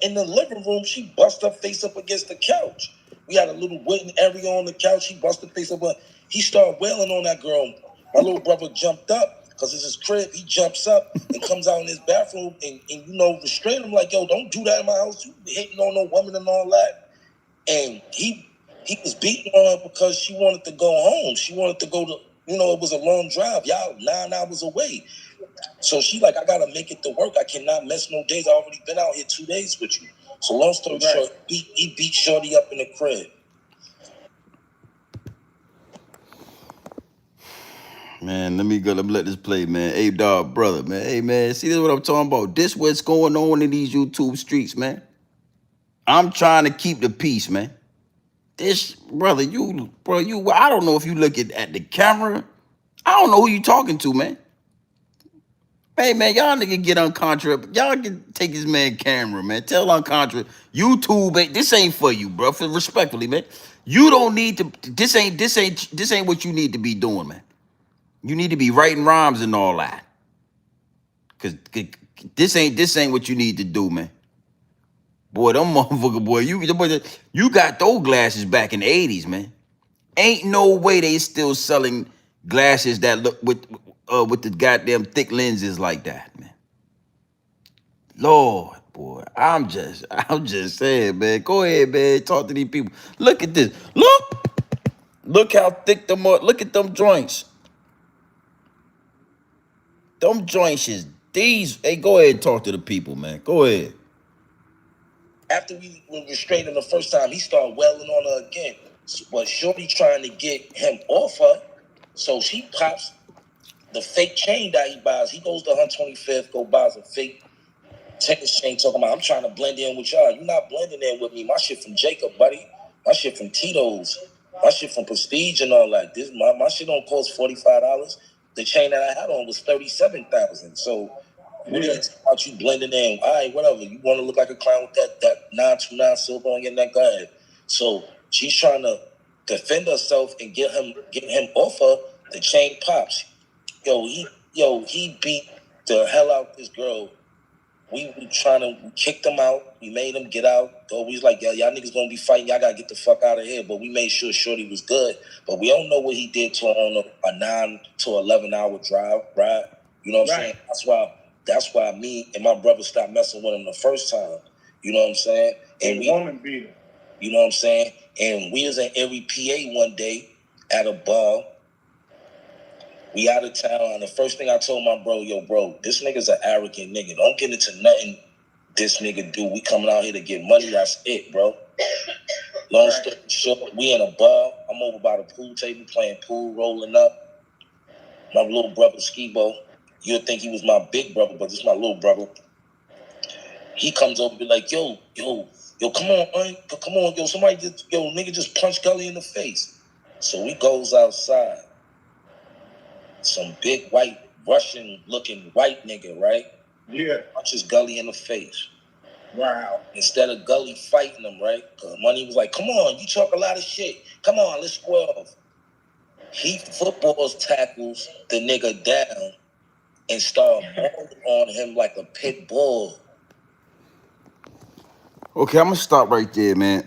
in the living room. She bust her face up against the couch. We had a little wooden area on the couch. She bust her face up. He started wailing on that girl. My little brother jumped up because it's his crib. He jumps up and comes out in his bathroom and restrain him like, yo, don't do that in my house. You hitting on no woman and all that. And he was beating on her because she wanted to go home. She wanted to go to, it was a long drive. Y'all 9 hours away. So she like, I gotta make it to work. I cannot miss no days. I already been out here 2 days with you. So long story short, he beat Shorty up in the crib.
Man, let me let this play, man. Abe Dog, brother, man. Hey, man, see, this is what I'm talking about. This what's going on in these YouTube streets, man. I'm trying to keep the peace, man. This, brother, I don't know if you look at the camera. I don't know who you talking to, man. Hey, man, y'all nigga get Uncontra. Y'all can take this man camera, man. Tell Uncontra, YouTube, this ain't for you, bro. Respectfully, man. You don't need to, this ain't what you need to be doing, man. You need to be writing rhymes and all that. Cause this ain't what you need to do, man. Boy, them motherfucker, boy, you got those glasses back in the 80s, man. Ain't no way they still selling glasses that look with the goddamn thick lenses like that, man. Lord, boy, I'm just saying, man. Go ahead, man. Talk to these people. Look at this. Look how thick them are. Look at them joints. Them joints is these. Hey, go ahead and talk to the people, man. Go ahead.
After we were restrained the first time, he started wailing on her again. But Shorty trying to get him off her, so she pops the fake chain that he buys. He goes to 125th, go buys a fake tennis chain, talking about, I'm trying to blend in with y'all. You're not blending in with me. My shit from Jacob, buddy. My shit from Tito's. My shit from Prestige and all that. My shit don't cost $45. The chain that I had on was $37,000. So what are you talking about, you blending in? All right, whatever. You want to look like a clown with that 929 silver on your neck? Go ahead. So she's trying to defend herself and get him off her. The chain pops. He beat the hell out this girl. We kicked him out. We made him get out. Always like, y'all niggas gonna be fighting. Y'all gotta get the fuck out of here. But we made sure Shorty was good. But we don't know what he did to her on a 9 to 11 hour drive, right? You know what I'm saying? That's why me and my brother stopped messing with him the first time. You know what I'm saying? And woman beat him. You know what I'm saying? And we was in Erie, PA one day at a bar. We out of town, and the first thing I told my bro, bro, this nigga's an arrogant nigga. Don't get into nothing this nigga do. We coming out here to get money. That's it, bro. Long story short, we in a bar. I'm over by the pool table playing pool, rolling up. My little brother, Skibo. You'll think he was my big brother, but this is my little brother. He comes over and be like, yo, come on, man. Come on, somebody nigga just punched Gully in the face. So he goes outside. Some big white Russian-looking white nigga, right? Yeah. Punches Gully in the face. Wow. Instead of Gully fighting him, right? Because Money was like, come on, you talk a lot of shit. Come on, let's square off. He footballs tackles the nigga down and start balling on him like a pit bull.
Okay, I'm gonna stop right there, man.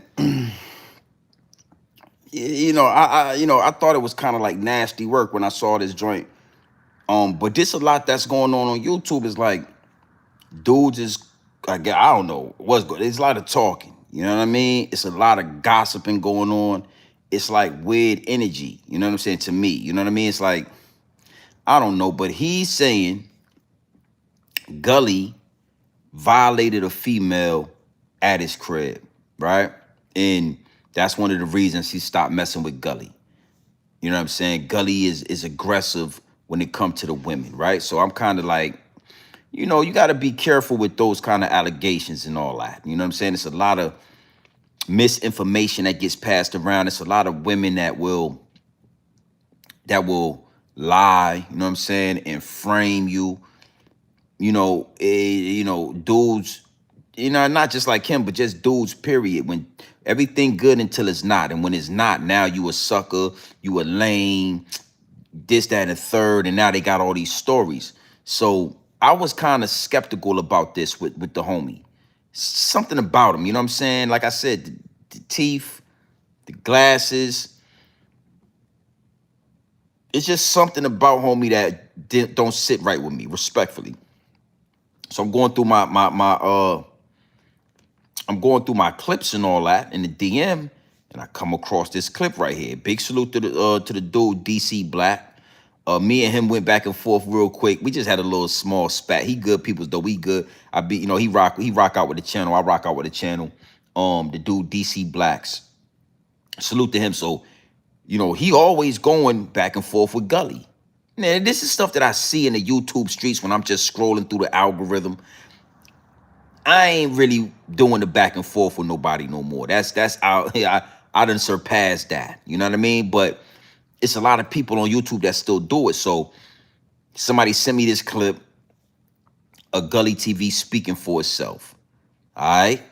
I thought it was kind of like nasty work when I saw this joint. But this a lot that's going on YouTube. Is like dudes is, I don't know what's good. There's a lot of talking. You know what I mean? It's a lot of gossiping going on. It's like weird energy. You know what I'm saying? To me, you know what I mean? It's like, I don't know, but he's saying Gully violated a female at his crib, right? And that's one of the reasons he stopped messing with Gully. You know what I'm saying? Gully is aggressive when it comes to the women, right? So I'm kind of like, you got to be careful with those kind of allegations and all that. You know what I'm saying? It's a lot of misinformation that gets passed around. It's a lot of women that will lie, you know what I'm saying, and frame you. Dudes, not just like him, but just dudes, period. When everything good until it's not. And when it's not, now you a sucker, you a lame, this, that, and the third, and now they got all these stories. So I was kind of skeptical about this with the homie. Something about him, you know what I'm saying? Like I said, the teeth, the glasses, It's just something about homie that don't sit right with me, respectfully. So I'm going through I'm going through my clips and all that in the DM, and I come across this clip right here. Big salute to the dude DC Black. Me and him went back and forth real quick. We just had a little small spat. He good peoples though. We good. I be, you know, he rock out with the channel. I rock out with the channel. The dude DC Blacks. Salute to him. So, you know, he always going back and forth with Gully. Man, this is stuff that I see in the YouTube streets when I'm just scrolling through the algorithm. I ain't really doing the back and forth with nobody no more. That's out. I done surpassed that. You know what I mean? But it's a lot of people on YouTube that still do it. So somebody sent me this clip of Gully TV speaking for itself. All right.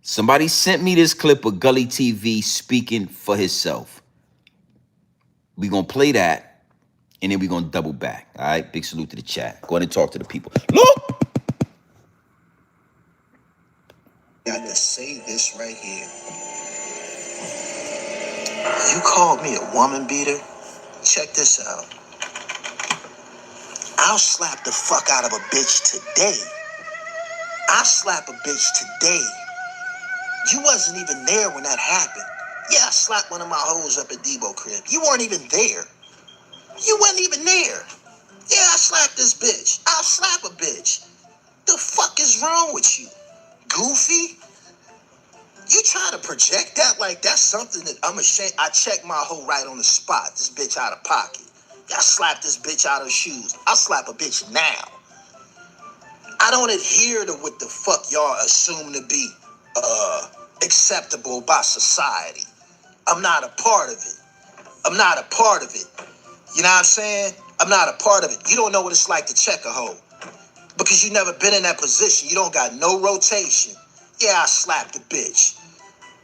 Somebody sent me this clip of Gully TV speaking for himself. We gonna play that, and then we gonna double back. All right. Big salute to the chat. Go ahead and talk to the people. Look.
Got to say this right here. You called me a woman beater? Check this out. I'll slap the fuck out of a bitch today. I'll slap a bitch today. You wasn't even there when that happened. Yeah, I slapped one of my hoes up at Debo crib. You weren't even there. You wasn't even there. Yeah, I slapped this bitch. I'll slap a bitch. The fuck is wrong with you? Goofy? You try to project that like that's something that I'm ashamed. I checked my hoe right on the spot. This bitch out of pocket. I slapped this bitch out of her shoes. I'll slap a bitch now. I don't adhere to what the fuck y'all assume to be acceptable by society. I'm not a part of it. I'm not a part of it. You know what I'm saying? I'm not a part of it. You don't know what it's like to check a hoe. Because you never been in that position. You don't got no rotation. Yeah, I slapped the bitch.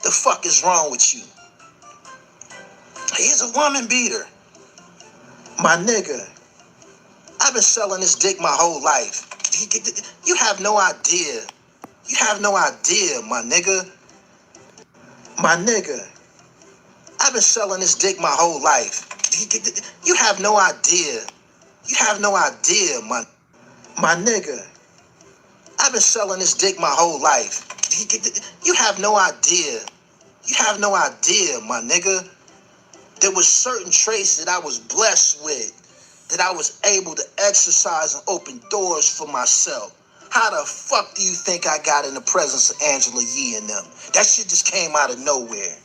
The fuck is wrong with you? He's a woman beater. My nigga, I've been selling this dick my whole life. You have no idea. You have no idea, my nigga. My nigga, I've been selling this dick my whole life. You have no idea. You have no idea, my nigga. I've been selling this dick my whole life. You have no idea. You have no idea, my nigga. There was certain traits that I was blessed with, that I was able to exercise and open doors for myself. How the fuck do you think I got in the presence of Angela Yee and them? That shit just came out of nowhere.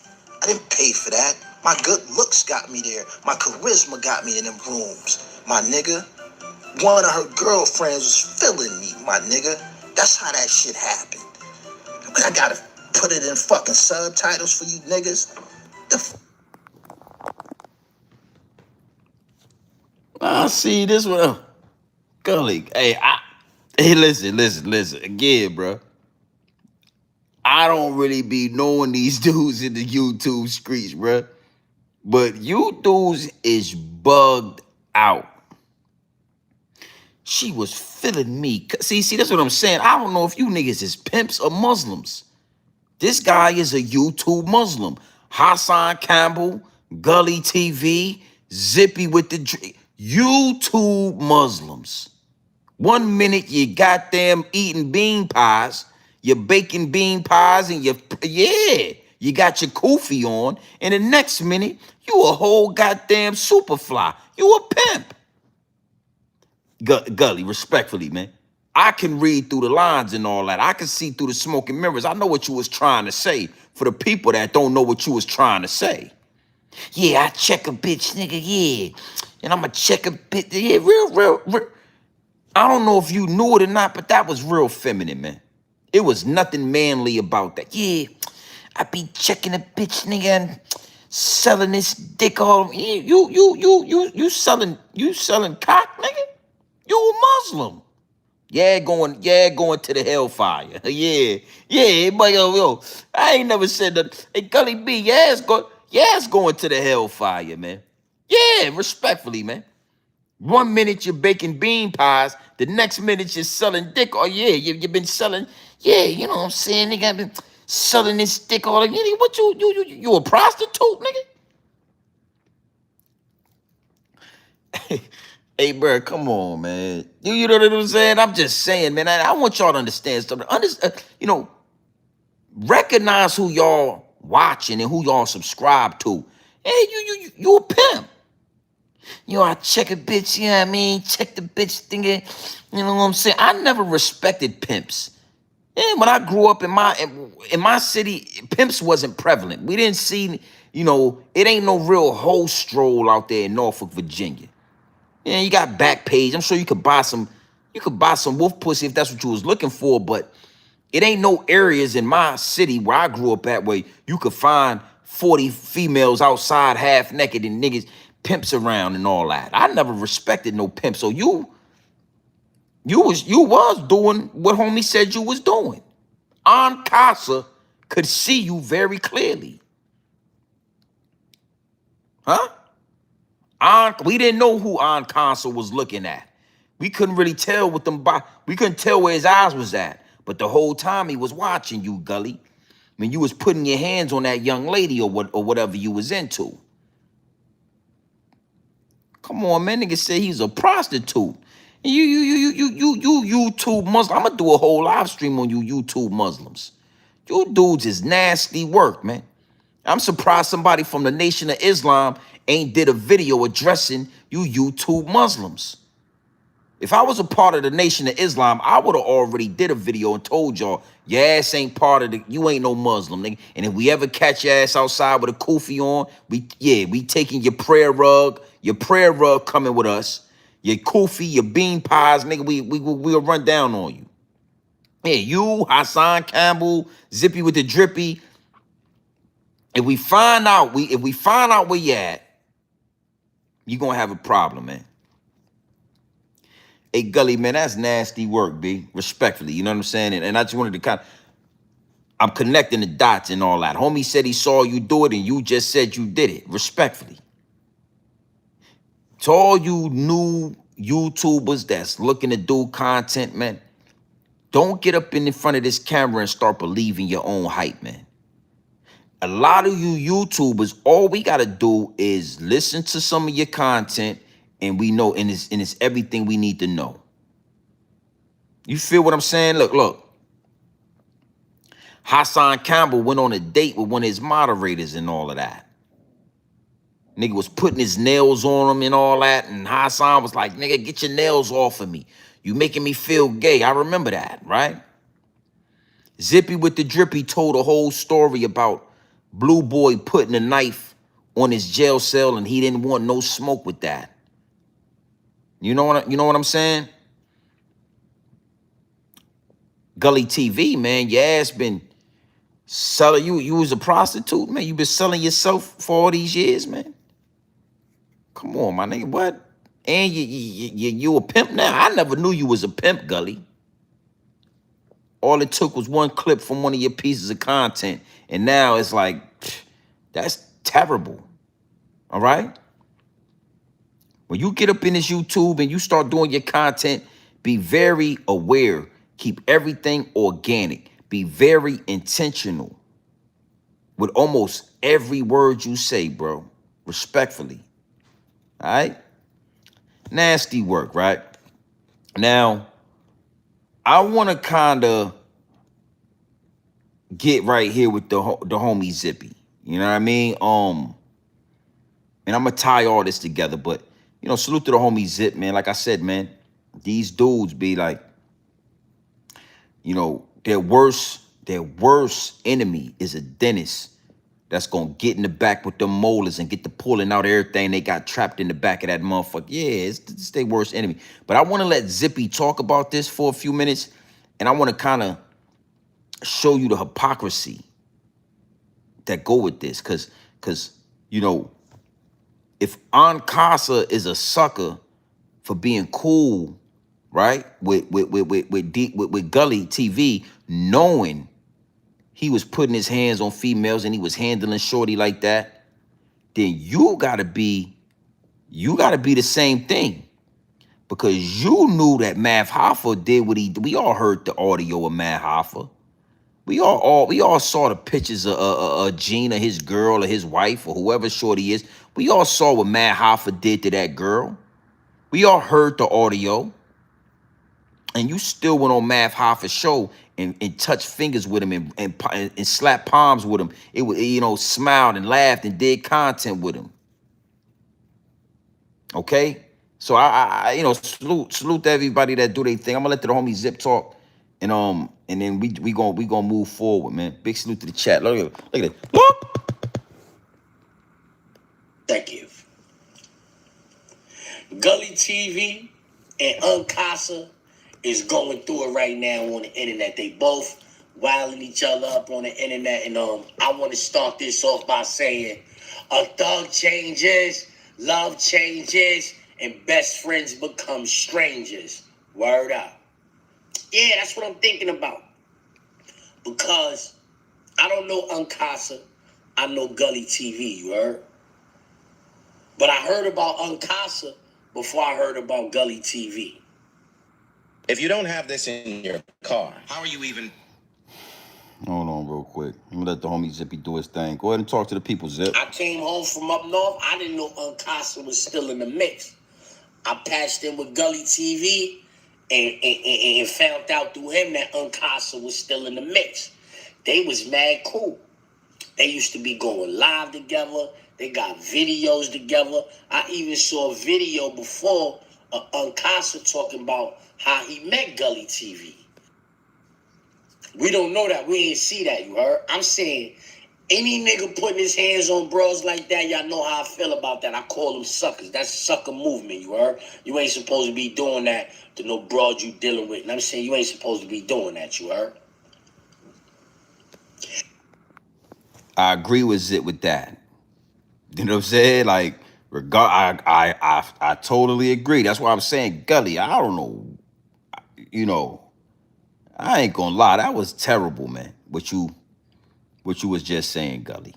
I didn't pay for that. My good looks got me there. My charisma got me in them rooms, my nigga. One of her girlfriends was feeling me, my nigga. That's how that shit happened. I gotta put it in fucking subtitles for you niggas.
I see this one. Gully. Hey, listen. Again, bro. I don't really be knowing these dudes in the YouTube streets, bro. But you dudes is bugged out. She was feeling me. See, that's what I'm saying. I don't know if you niggas is pimps or Muslims. This guy is a YouTube Muslim. Hassan Campbell, Gully TV, Zippy with the YouTube Muslims. 1 minute you goddamn eating bean pies, you're baking bean pies, and you got your kufi on, and the next minute you a whole goddamn superfly. You a pimp. Gully, respectfully, man. I can read through the lines and all that. I can see through the smoke and mirrors. I know what you was trying to say for the people that don't know what you was trying to say. Yeah, I check a bitch, nigga, yeah. And I'ma check a bitch, yeah, real. I don't know if you knew it or not, but that was real feminine, man. It was nothing manly about that. Yeah, I be checking a bitch, nigga, and selling this dick all. Yeah, you selling cock, nigga? You a Muslim. Yeah, going to the hellfire. Yeah, but yo, I ain't never said that. Hey, Gully B, it's going to the hellfire, man. Yeah, respectfully, man. 1 minute you're baking bean pies, the next minute you're selling dick. Oh yeah, you've been selling. Yeah, you know what I'm saying, nigga. I've been selling this dick all. What you a prostitute, nigga? Hey, bro, come on, man. You know what I'm saying? I'm just saying, man. I want y'all to understand something. You know, recognize who y'all watching and who y'all subscribe to. Hey, you a pimp. You know, I check a bitch, you know what I mean? Check the bitch thinking, you know what I'm saying? I never respected pimps. And when I grew up in my city, pimps wasn't prevalent. We didn't see, you know, it ain't no real hoe stroll out there in Norfolk, Virginia. Yeah, you got Backpage. I'm sure you could buy some wolf pussy if that's what you was looking for, but it ain't no areas in my city where I grew up at where you could find 40 females outside half naked and niggas pimps around and all that. I never respected no pimp. So you was doing what homie said you was doing. Aunt Casa could see you very clearly. Huh? We didn't know who Aunt Casa was looking at. We couldn't really tell we couldn't tell where his eyes was at. But the whole time he was watching you, Gully. When you was putting your hands on that young lady or whatever you was into. Come on, man. Nigga said he's a prostitute. You YouTube Muslim. I'm gonna do a whole live stream on you YouTube Muslims. You dudes is nasty work, man. I'm surprised somebody from the Nation of Islam ain't did a video addressing you YouTube Muslims. If I was a part of the Nation of Islam, I would have already did a video and told y'all, your ass ain't part of you ain't no Muslim, nigga. And if we ever catch your ass outside with a kufi on, we taking your prayer rug coming with us, your kufi, your bean pies, nigga, we'll run down on you. Yeah, you, Hassan Campbell, Zippy with the drippy. If we find out where you at, you're gonna have a problem, man. Hey, Gully, man, that's nasty work, B. Respectfully, you know what I'm saying? And I just wanted to I'm connecting the dots and all that. Homie said he saw you do it and you just said you did it. Respectfully. To all you new YouTubers that's looking to do content, man, don't get up in front of this camera and start believing your own hype, man. A lot of you YouTubers, all we got to do is listen to some of your content and we know, and it's everything we need to know. You feel what I'm saying? Look. Hassan Campbell went on a date with one of his moderators and all of that. Nigga was putting his nails on him and all that, and Hassan was like, nigga, get your nails off of me. You making me feel gay. I remember that, right? Zippy with the drippy told a whole story about Blue Boy putting a knife on his jail cell and he didn't want no smoke with that. You know what I'm saying? Gully TV, man, your ass been selling you was a prostitute, man. You been selling yourself for all these years, man. Come on, my nigga, what? And you a pimp now? I never knew you was a pimp, Gully. All it took was one clip from one of your pieces of content, and now it's like, that's terrible. All right? When you get up in this YouTube and you start doing your content, be very aware. Keep everything organic. Be very intentional with almost every word you say, bro. Respectfully. All right? Nasty work, right? Now, I want to kind of get right here with the homie Zippy. You know what I mean? And I'm going to tie all this together, but, you know, salute to the homie Zip, man. Like I said, man, these dudes be like, you know, their worst enemy is a dentist that's going to get in the back with them molars and get to pulling out everything they got trapped in the back of that motherfucker. Yeah, it's their worst enemy. But I want to let Zippy talk about this for a few minutes, and I want to kind of show you the hypocrisy that go with this. Because, you know, if Aunt Casa is a sucker for being cool, right, with Gully TV, knowing he was putting his hands on females and he was handling shorty like that, then you gotta be the same thing. Because you knew that Math Hoffa did what he did. We all heard the audio of Math Hoffa. We all saw the pictures of Gina, his girl, or his wife, or whoever shorty is. We all saw what Math Hoffa did to that girl. We all heard the audio, and you still went on Math Hoffa's show and touched fingers with him and slapped palms with him. It was, you know, smiled and laughed and did content with him. Okay, so I you know, salute to everybody that do their thing. I'm gonna let the homie Zip talk, and then we gonna move forward, man. Big salute to the chat. Look at it. Whoop!
Executive. Gully TV and Uncasa is going through it right now on the internet. They both wilding each other up on the internet, and I want to start this off by saying, a thug changes, love changes, and best friends become strangers. Word up. Yeah, that's what I'm thinking about. Because I don't know Uncasa, I know Gully TV, you heard? But I heard about Uncasa before I heard about Gully TV.
If you don't have this in your car, how are you even...
Hold on real quick. I'm gonna let the homie Zippy do his thing. Go ahead and talk to the people, Zip.
I came home from up north. I didn't know Uncasa was still in the mix. I patched in with Gully TV and found out through him that Uncasa was still in the mix. They was mad cool. They used to be going live together. They got videos together. I even saw a video before of Uncasa talking about how he met Gully TV. We don't know that. We ain't see that, you heard? I'm saying any nigga putting his hands on bros like that, y'all know how I feel about that. I call them suckers. That's sucker movement, you heard? You ain't supposed to be doing that to no broad you dealing with. And I'm saying you ain't supposed to be doing that, you heard?
I agree with Zip with that. You know what I'm saying? Like, I totally agree. That's why I'm saying Gully. I don't know. You know, I ain't gonna lie. That was terrible, man. What you was just saying, Gully.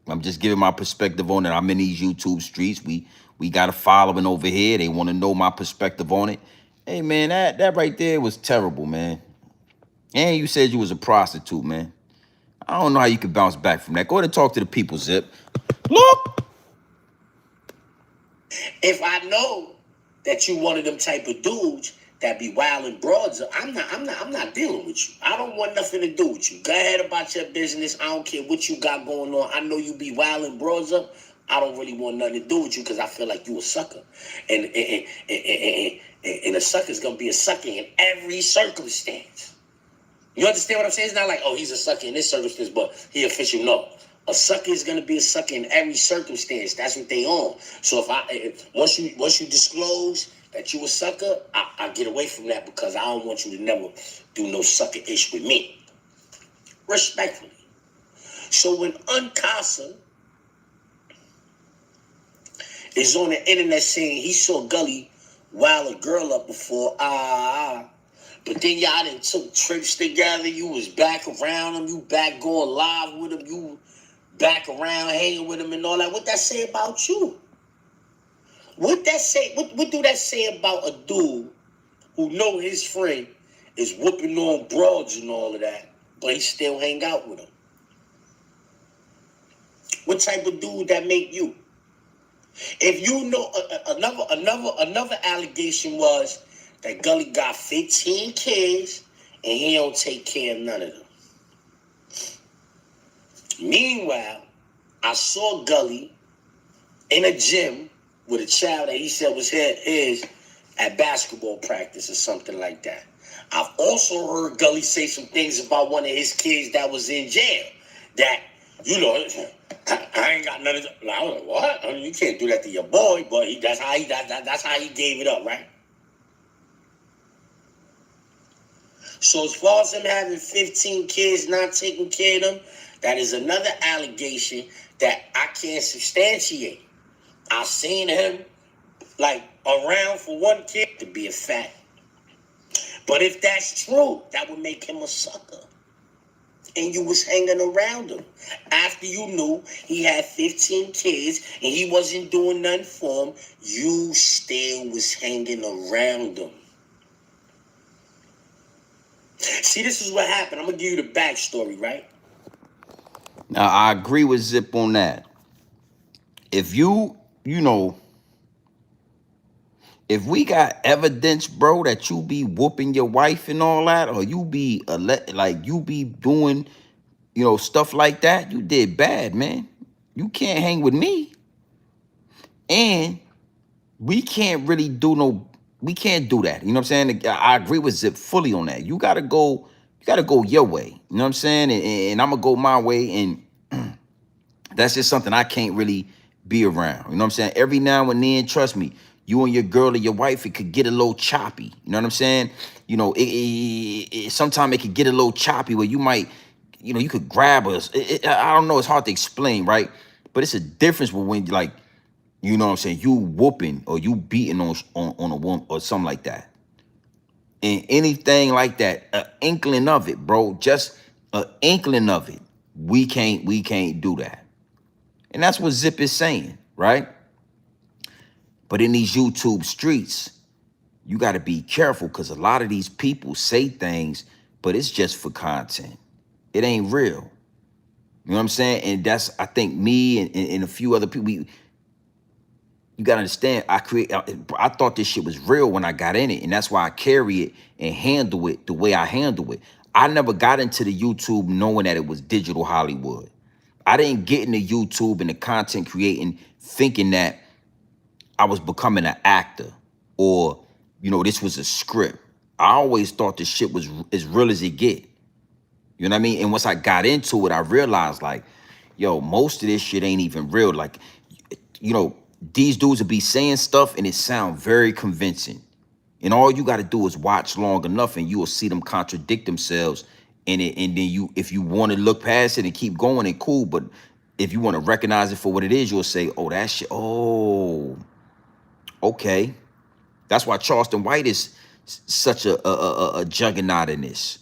I'm just giving my perspective on it. I'm in these YouTube streets. We got a following over here. They want to know my perspective on it. Hey, man, that right there was terrible, man. And you said you was a prostitute, man. I don't know how you could bounce back from that. Go ahead and talk to the people, Zip. Look!
If I know that you one of them type of dudes that be wilding broads, I'm not dealing with you. I don't want nothing to do with you. Go ahead about your business. I don't care what you got going on. I know you be wilding broads up. I don't really want nothing to do with you because I feel like you a sucker. And a sucker's gonna be a sucker in every circumstance. You understand what I'm saying? It's not like, oh, he's a sucker in this circumstance, but he official. No. A sucker is gonna be a sucker in every circumstance. That's what they on. So once you disclose that you a sucker, I get away from that because I don't want you to never do no sucker ish with me. Respectfully. So when Uncasa is on the internet saying he saw Gully wild a girl up before, but then y'all done took trips together. You was back around him. You back going live with him. You back around hanging with him and all that. What that say about you? What that say? What do that say about a dude who know his friend is whooping on broads and all of that, but he still hang out with him? What type of dude that make you? If you know another allegation was that Gully got 15 kids and he don't take care of none of them. Meanwhile, I saw Gully in a gym with a child that he said was his at basketball practice or something like that. I've also heard Gully say some things about one of his kids that was in jail. That, you know, I ain't got nothing. I was like, what? I mean, you can't do that to your boy, but that's how he gave it up, right? So as far as him having 15 kids, not taking care of them, that is another allegation that I can't substantiate. I've seen him like around for one kid to be a fact. But if that's true, that would make him a sucker. And you was hanging around him after you knew he had 15 kids and he wasn't doing nothing for him. You still was hanging around him. See, this is what happened. I'm going to give you the backstory, right?
Now, I agree with Zip on that. If you know, If we got evidence, bro, that you be whooping your wife and all that, or you be like you be doing, you know, stuff like that, you did bad, man. You can't hang with me. And we can't really do no, we can't do that. You know what I'm saying? I agree with Zip fully on that. You gotta go your way. You know what I'm saying? And I'm gonna go my way, and that's just something I can't really be around. You know what I'm saying? Every now and then, trust me, you and your girl or your wife, it could get a little choppy. You know what I'm saying? You know, sometimes it could get a little choppy where you might, you know, you could grab us. I don't know. It's hard to explain, right? But it's a difference when like, you know what I'm saying, you whooping or you beating on a woman or something like that. And anything like that, an inkling of it, bro, just an inkling of it, we can't do that. And that's what Zip is saying, right? But in these YouTube streets, you got to be careful, because a lot of these people say things, but it's just for content. It ain't real. You know what I'm saying? And that's, I think, me and a few other people, you got to understand, I thought this shit was real when I got in it. And that's why I carry it and handle it the way I handle it. I never got into the YouTube knowing that it was digital Hollywood. I didn't get into YouTube and the content creating thinking that I was becoming an actor or, you know, this was a script. I always thought this shit was as real as it get. You know what I mean? And once I got into it, I realized, like, yo, most of this shit ain't even real. Like, you know, these dudes would be saying stuff and it sound very convincing. And all you got to do is watch long enough and you will see them contradict themselves. And then you, if you want to look past it and keep going, and cool. But if you want to recognize it for what it is, you'll say, oh, that shit, oh, okay. That's why Charleston White is such a juggernaut in this.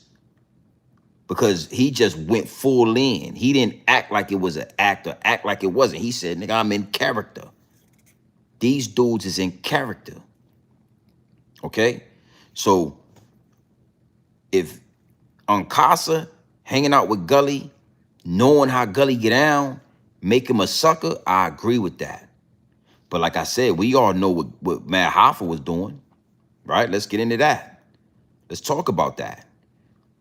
Because he just went full in. He didn't act like it was an actor, act like it wasn't. He said, nigga, I'm in character. These dudes is in character. Okay? So if Uncasa hanging out with Gully, knowing how Gully get down, make him a sucker, I agree with that. But like I said, we all know what Matt Hoffa was doing, right? Let's get into that. Let's talk about that.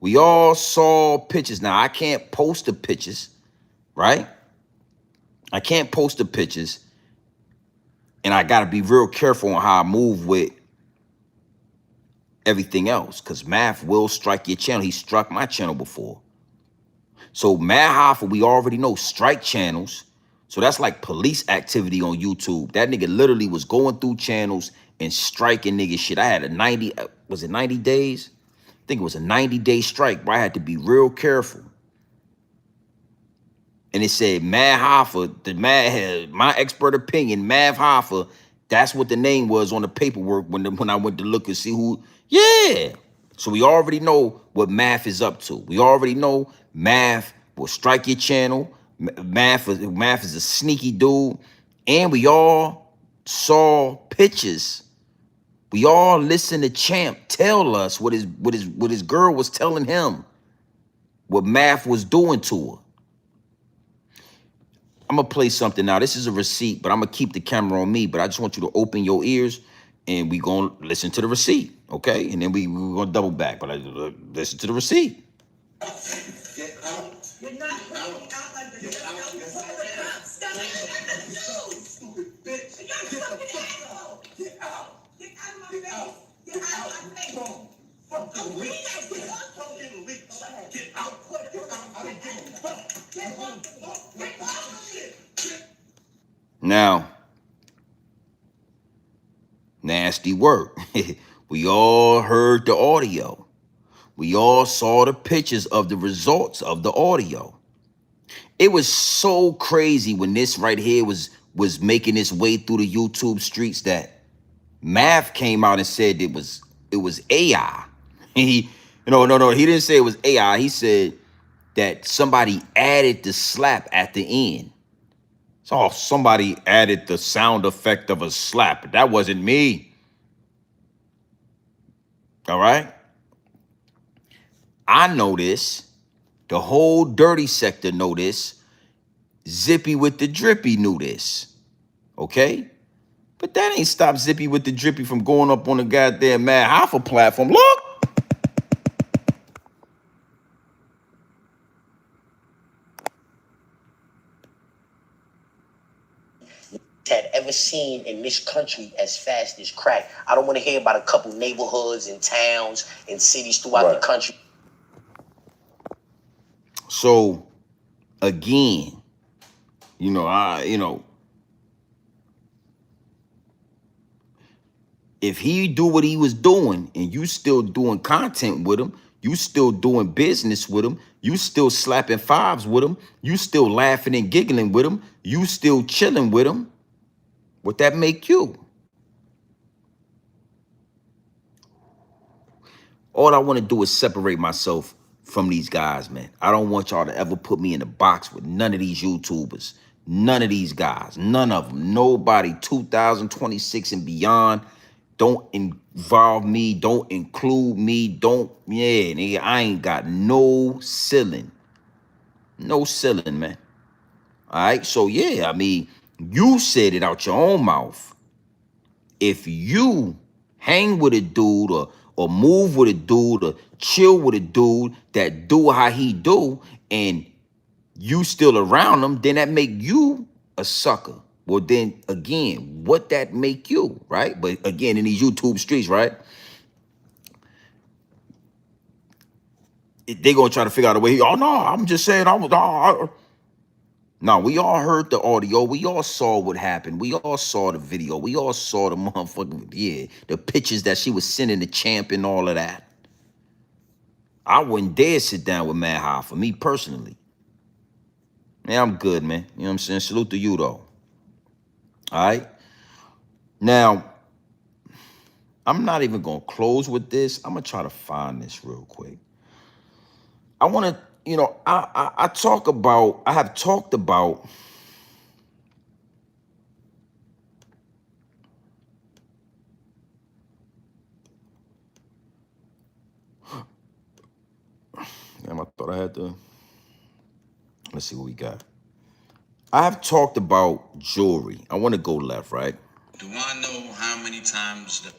We all saw pictures. Now, I can't post the pictures, right? I can't post the pictures. And I got to be real careful on how I move with everything else, because Math will strike your channel. He struck my channel before. So Matt Hoffa, we already know, strike channels. So that's like police activity on YouTube. That nigga literally was going through channels and striking nigga shit. I had a 90, was it 90 days? I think it was a 90-day strike, but I had to be real careful. And it said Mav Hoffa, my expert opinion, Mav Hoffa, that's what the name was on the paperwork when I went to look and see who, yeah. So we already know what Mav is up to. We already know Mav will strike your channel. Mav is a sneaky dude. And we all saw pictures. We all listened to Champ tell us what his girl was telling him, what Mav was doing to her. I'm going to play something now. This is a receipt, but I'm going to keep the camera on me. But I just want you to open your ears, and we going to listen to the receipt, okay? And then we're going to double back, but listen to the receipt.
Get out. You're not out. Get out. Stupid bitch. Get the fuck out. Get out. Get out of my face. Get out of my face. Fuck the weak. Get out. Get out.
Now, nasty work. We all heard the audio. We all saw the pictures of the results of the audio. It was so crazy when this right here was making its way through the YouTube streets that Mav came out and said it was AI. No, he didn't say it was AI. He said that somebody added the slap at the end. So somebody added the sound effect of a slap. That wasn't me. All right? I know this. The whole dirty sector know this. Zippy with the drippy knew this. Okay? But that ain't stopped Zippy with the Drippy from going up on the goddamn Mad Hoffa platform. Look!
Had ever seen in this country as fast as crack. I don't want to hear about a couple neighborhoods and towns and cities throughout the country.
So, again, you know, if he do what he was doing and you still doing content with him, you still doing business with him, you still slapping fives with him, you still laughing and giggling with him, you still chilling with him, what that make you? All I want to do is separate myself from these guys, man. I don't want y'all to ever put me in a box with none of these YouTubers, none of these guys, none of them, nobody. 2026 and beyond, don't involve me, don't include me, don't, yeah, nigga, I ain't got no ceiling. No ceiling, man. All right, so yeah, I mean, you said it out your own mouth. If you hang with a dude or move with a dude or chill with a dude that do how he do and you still around him, then that make you a sucker. Well, then again, what that make you, right? But again, in these YouTube streets, right? They gonna try to figure out a way. Oh no, I'm just saying I was. No, we all heard the audio. We all saw what happened. We all saw the video. We all saw the motherfucking, yeah, the pictures that she was sending the champ and all of that. I wouldn't dare sit down with Mad Hoffa, me personally. Man, I'm good, man. You know what I'm saying? Salute to you, though. All right? Now, I'm not even going to close with this. I'm going to try to find this real quick. I want to, you know, I have talked about, damn, I thought I had to, let's see what we got. I have talked about jewelry. I want to go left, right?
Do I know how many times?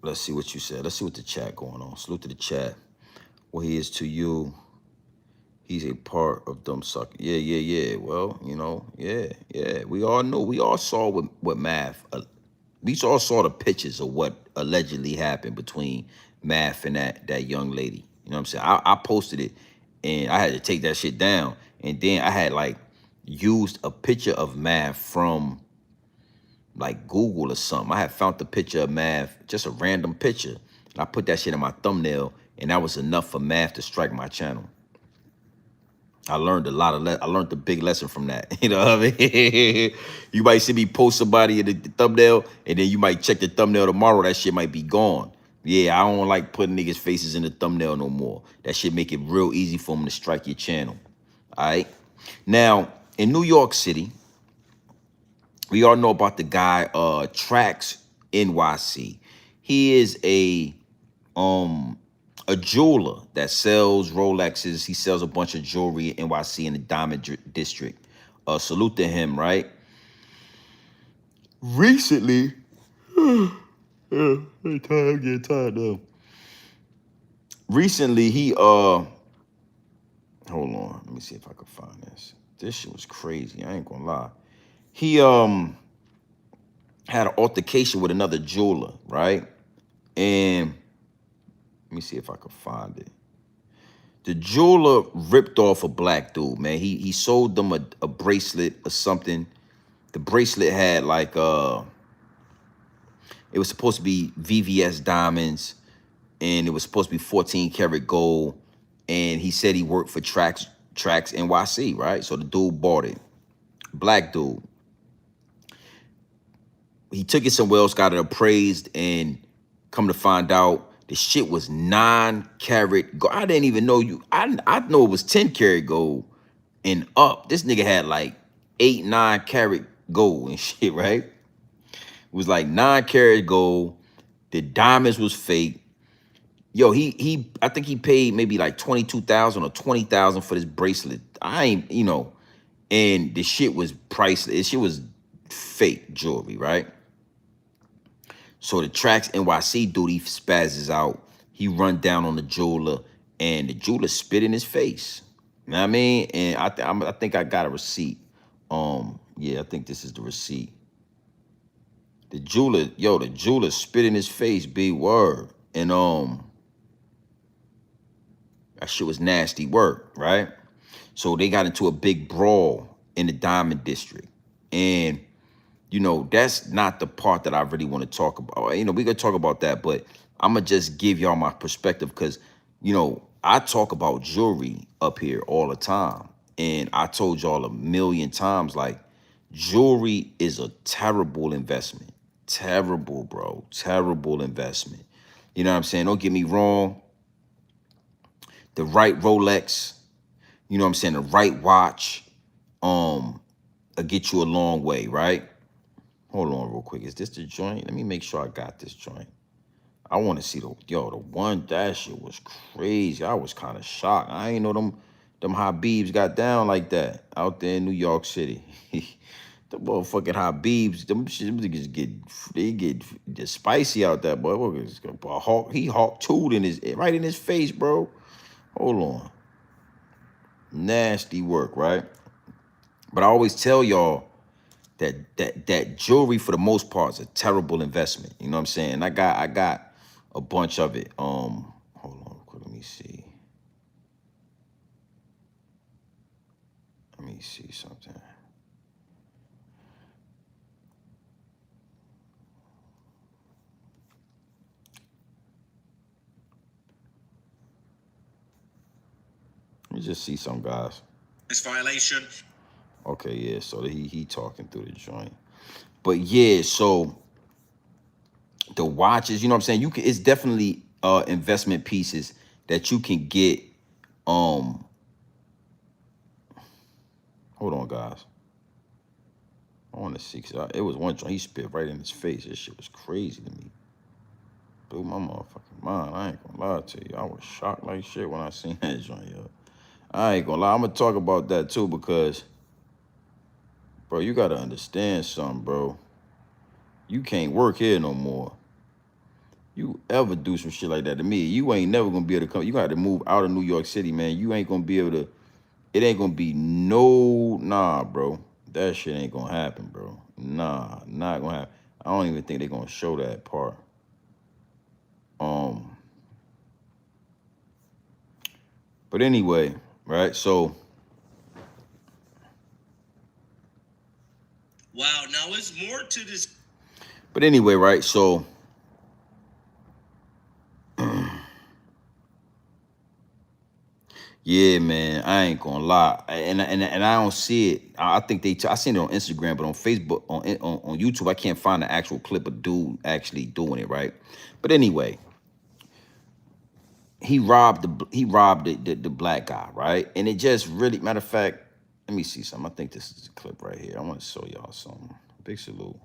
Let's see what you said. Let's see what the chat going on. Salute to the chat. What he is to you, he's a part of dumb sucker. Yeah. Well, you know, yeah. We all know. We all saw what Math. We all saw the pictures of what allegedly happened between Math and that young lady. You know what I'm saying? I posted it, and I had to take that shit down. And then I had like used a picture of Math from like Google or something. I had found the picture of Math, just a random picture, and I put that shit in my thumbnail, and that was enough for Math to strike my channel. I learned a lot of I learned the big lesson from that. You know what I mean? You might see me post somebody in the thumbnail, and then you might check the thumbnail tomorrow. That shit might be gone. Yeah, I don't like putting niggas' faces in the thumbnail no more. That shit make it real easy for them to strike your channel. All right? Now, in New York City, we all know about the guy, Trax NYC. He is a jeweler that sells Rolexes. He sells a bunch of jewelry in NYC in the Diamond District. Salute to him, right? Recently, I'm getting tired now. Recently, he hold on, let me see if I can find this. This shit was crazy. I ain't gonna lie. He had an altercation with another jeweler, right? And let me see if I can find it. The jeweler ripped off a black dude, man. He sold them a bracelet or something. The bracelet had like it was supposed to be VVS diamonds, and it was supposed to be 14 karat gold. And he said he worked for Trax NYC, right? So the dude bought it. Black dude. He took it somewhere else, got it appraised, and come to find out, the shit was 9 karat gold. I didn't even know I know it was 10 karat gold and up. This nigga had like 8, 9 karat gold and shit, right? It was like 9 karat gold. The diamonds was fake. Yo, I think he paid maybe like $22,000 or $20,000 for this bracelet. I ain't, you know, and the shit was priceless. Shit was fake jewelry, right? So the Tracks NYC dude, he spazzes out. He run down on the jeweler, and the jeweler spit in his face. You know what I mean? And I think I got a receipt. Yeah, I think this is the receipt. The jeweler spit in his face, big word. And that shit was nasty work, right? So they got into a big brawl in the Diamond District. And, you know, that's not the part that I really want to talk about. You know, we could talk about that, but I'm going to just give y'all my perspective because, you know, I talk about jewelry up here all the time. And I told y'all a million times, like, jewelry is a terrible investment. Terrible, bro. Terrible investment. You know what I'm saying? Don't get me wrong. The right Rolex, you know what I'm saying, the right watch, will get you a long way, right? Hold on real quick. Is this the joint? Let me make sure I got this joint. I want to see the one, that shit was crazy. I was kind of shocked. I ain't know them Habibs got down like that out there in New York City. The motherfucking Habibs, them niggas get just spicy out there, boy. He hawk tooed right in his face, bro. Hold on. Nasty work, right? But I always tell y'all that jewelry for the most part is a terrible investment. You know what I'm saying? I got a bunch of it. Hold on, let me see. Let me see something. Let me just see some guys.
This violation.
Okay, yeah, so he talking through the joint. But yeah, so the watches, you know what I'm saying? It's definitely investment pieces that you can get. Hold on, guys. I want to see, because it was one joint, he spit right in his face. This shit was crazy to me. Blew my motherfucking mind. I ain't gonna lie to you. I was shocked like shit when I seen that joint, yo. I ain't gonna lie. I'm gonna talk about that too because, bro, you gotta understand something, bro. You can't work here no more. You ever do some shit like that to me, you ain't never gonna be able to come. You got to move out of New York City, man. You ain't gonna be able to. It ain't gonna be nah, bro. That shit ain't gonna happen, bro. Nah, not gonna happen. I don't even think they're gonna show that part. But anyway, right? So.
Wow, now there's more to this.
But anyway, right? So. Yeah, man, I ain't gonna lie, and I don't see it. I think I seen it on Instagram, but on Facebook, on YouTube, I can't find the actual clip of dude actually doing it, right? But anyway, he robbed the black guy, right? And it just really, matter of fact, let me see something. I think this is a clip right here. I want to show y'all something. Big salute.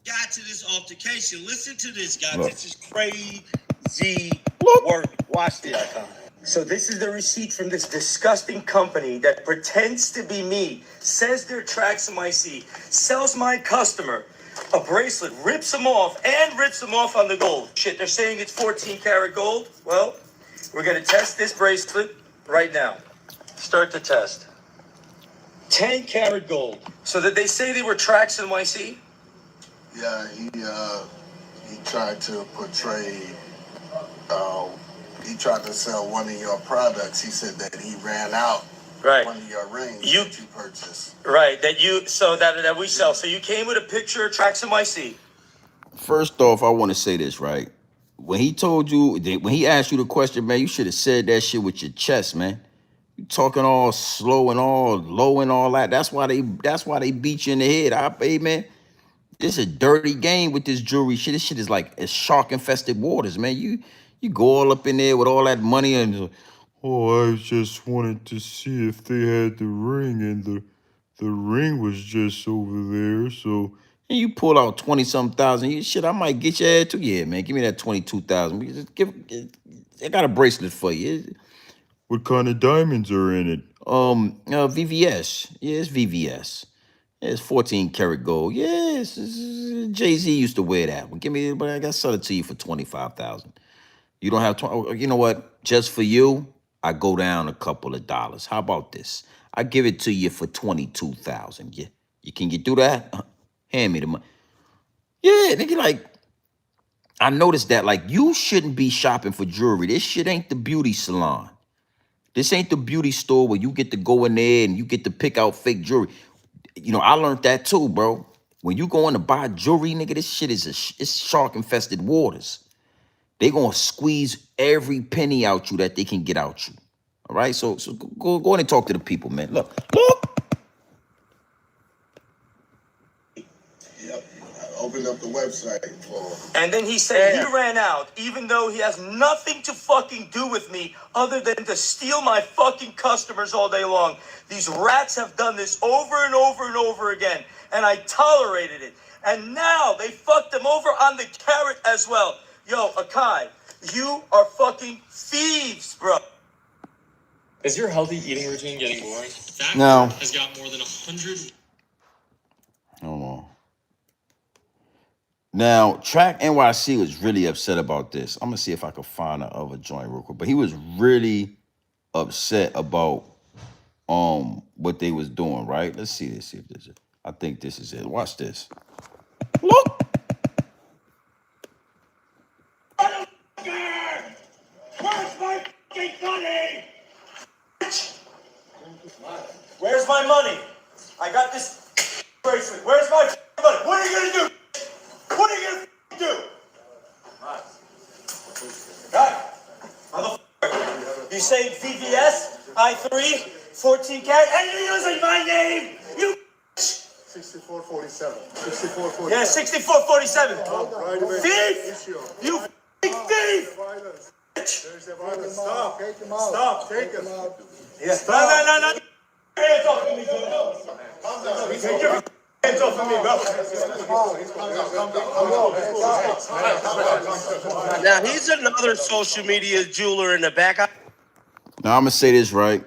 Got to this altercation. Listen to this, guys.
Look.
This is crazy work. Watch this.
So this is the receipt from this disgusting company that pretends to be me, says they're Tracks NYC, sells my customer a bracelet, rips them off on the gold. Shit, they're saying it's 14 karat gold. Well, we're gonna test this bracelet right now. Start the test. 10 karat gold. So did they say they were Tracks NYC?
Yeah, he tried to portray. He tried to sell one of your products. He said that he ran out one of your rings that you purchased.
Right, that we sell. So you came with a picture of Tracks NYC.
First off, I want to say this, right? When he asked you the question, man, you should have said that shit with your chest, man. You talking all slow and all low and all that. That's why they beat you in the head. Man, this is a dirty game with this jewelry shit. This shit is like it's shark infested waters, man. You go all up in there with all that money and
I just wanted to see if they had the ring, and the ring was just over there, so.
And you pull out 20-something thousand. Shit, I might get your head too. Yeah, man, give me that 22,000. I got a bracelet for you.
What kind of diamonds are in it?
VVS. Yeah, it's VVS. It's 14 karat gold. Yes, Jay-Z used to wear that. Well, give me, but I got to sell it to you for 25,000. You don't have 20. You know what? Just for you, I go down a couple of dollars. How about this? I give it to you for 22,000. Yeah, can you do that? Hand me the money. Yeah, nigga, like, I noticed that, like, you shouldn't be shopping for jewelry. This shit ain't the beauty salon. This ain't the beauty store where you get to go in there and you get to pick out fake jewelry. You know, I learned that too, bro. When you going to buy jewelry, nigga, this shit is it's shark-infested waters. They gonna squeeze every penny out you that they can get out you. All right, so go in and talk to the people, man. Look.
Yep. I opened up the website for.
And then he said he ran out, even though he has nothing to fucking do with me other than to steal my fucking customers all day long. These rats have done this over and over and over again, and I tolerated it. And now they fucked them over on the carrot as well. Yo, Akai, you are fucking thieves, bro.
Is your healthy eating routine getting boring? That
No.
has got more than 100.
Hold on. Now, Track NYC was really upset about this. I'm gonna see if I can find the other joint real quick. But he was really upset about what they was doing, right? Let's see this. See if this is. I think this is it. Watch this. Look.
Where's my fucking money? Where's my money? I got this bracelet. Where's my money? What are you gonna do? What are you gonna do? Right. Motherfucker. You say VVS, I3, 14 karat, and you're using my name. You
6447. 6447.
Yeah, 6447.
Right,
Thief! You thief!
There's the violence. Stop. Take him out. Stop. Take him out.
Yeah. No. Hands off of me, bro. Take your hands off of me, bro.
Now he's another social media jeweler in the back.
Now I'm gonna say this, right?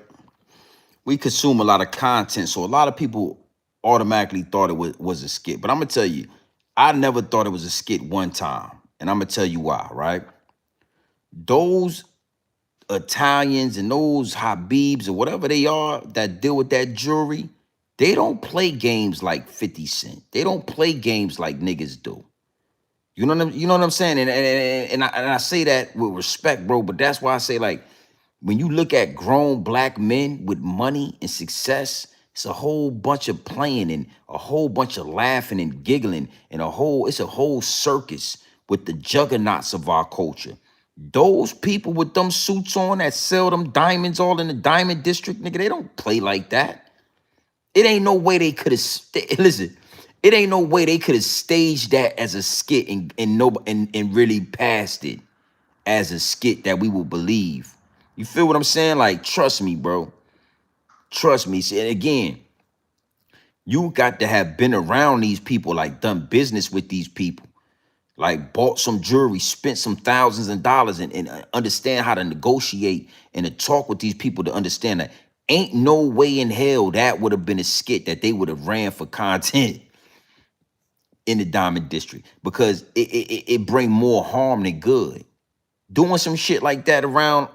We consume a lot of content, so a lot of people automatically thought it was a skit. But I'm gonna tell you, I never thought it was a skit one time, and I'm gonna tell you why, right? Those Italians and those Habibs or whatever they are that deal with that jewelry, they don't play games like 50 Cent. They don't play games like niggas do. You know what I'm saying? And I say that with respect, bro, but that's why I say, like, when you look at grown black men with money and success, it's a whole bunch of playing and a whole bunch of laughing and giggling and it's a whole circus with the juggernauts of our culture. Those people with them suits on that sell them diamonds all in the diamond district, nigga, they don't play like that. It ain't no way they could have, listen, it ain't no way they could have staged that as a skit and really passed it as a skit that we will believe. You feel what I'm saying? Like, trust me, bro. Trust me. See, and again, you got to have been around these people, like done business with these people. Like bought some jewelry, spent some thousands of dollars and understand how to negotiate and to talk with these people to understand that ain't no way in hell that would have been a skit that they would have ran for content in the Diamond District, because it bring more harm than good. Doing some shit like that around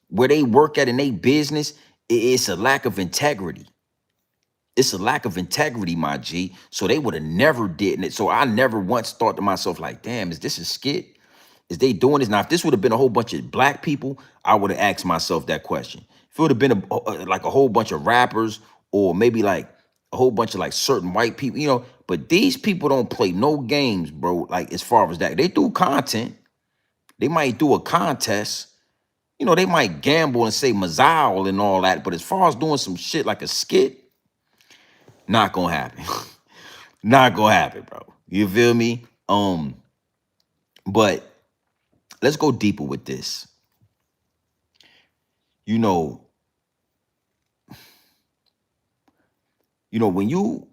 where they work at in their business, it's a lack of integrity. It's a lack of integrity, my G. So they would have never did it. So I never once thought to myself, like, damn, is this a skit? Is they doing this? Now, if this would have been a whole bunch of black people, I would have asked myself that question. If it would have been like a whole bunch of rappers or maybe like a whole bunch of like certain white people, you know, but these people don't play no games, bro. Like as far as that, they do content. They might do a contest. You know, they might gamble and say Mazal and all that. But as far as doing some shit like a skit, not gonna happen. Not gonna happen, bro. You feel me? But let's go deeper with this. You know, when you,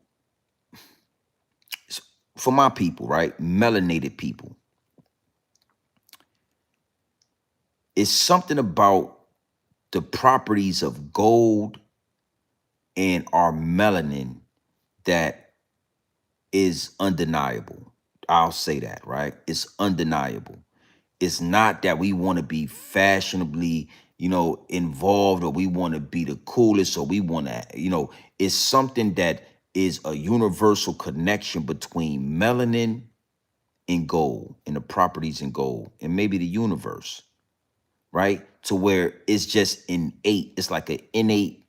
for my people, right? Melanated people. It's something about the properties of gold and our melanin that is undeniable. I'll say that, right? It's undeniable. It's not that we want to be fashionably, involved, or we want to be the coolest, or we want to, it's something that is a universal connection between melanin and gold, and the properties in gold, and maybe the universe, right? To where it's just innate. It's like an innate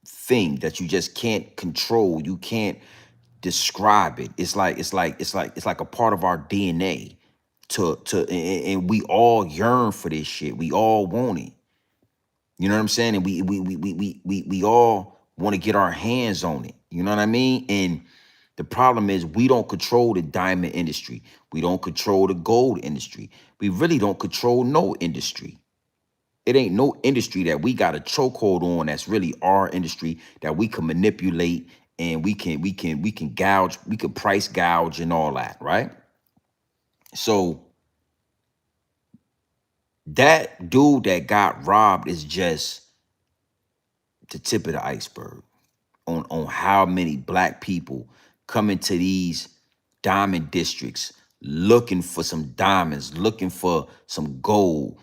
thing that you just can't control. You can't describe it. It's like a part of our DNA. And we all yearn for this shit. We all want it. You know what I'm saying? And we all want to get our hands on it. You know what I mean? And the problem is we don't control the diamond industry. We don't control the gold industry. We really don't control no industry. It ain't no industry that we got a chokehold on that's really our industry that we can manipulate, and we can gouge, we can price gouge and all that, right? So that dude that got robbed is just the tip of the iceberg on how many black people come into these diamond districts looking for some diamonds, looking for some gold,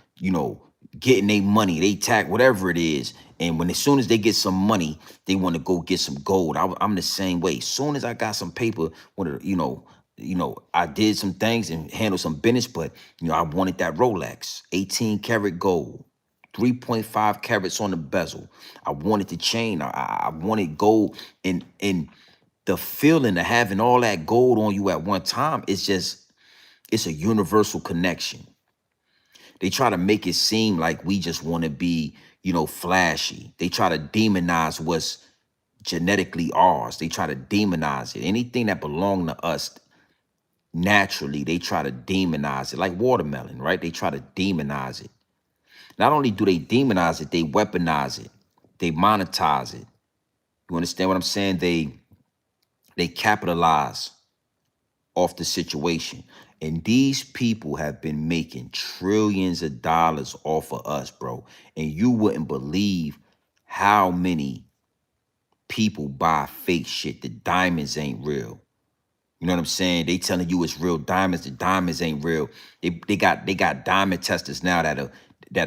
getting their money, they tax, whatever it is. And as soon as they get some money, they want to go get some gold. I'm the same way. As soon as I got some paper, I did some things and handled some business, but I wanted that Rolex, 18 karat gold, 3.5 carats on the bezel. I wanted the chain. I wanted gold, and the feeling of having all that gold on you at one time, it's a universal connection. They try to make it seem like we just want to be, flashy. They try to demonize what's genetically ours. They try to demonize it. Anything that belongs to us naturally, they try to demonize it. Like watermelon, right? They try to demonize it. Not only do they demonize it, they weaponize it. They monetize it. You understand what I'm saying? They capitalize off the situation. And these people have been making trillions of dollars off of us, bro. And you wouldn't believe how many people buy fake shit. The diamonds ain't real. You know what I'm saying? They telling you it's real diamonds. The diamonds ain't real. They got diamond testers now that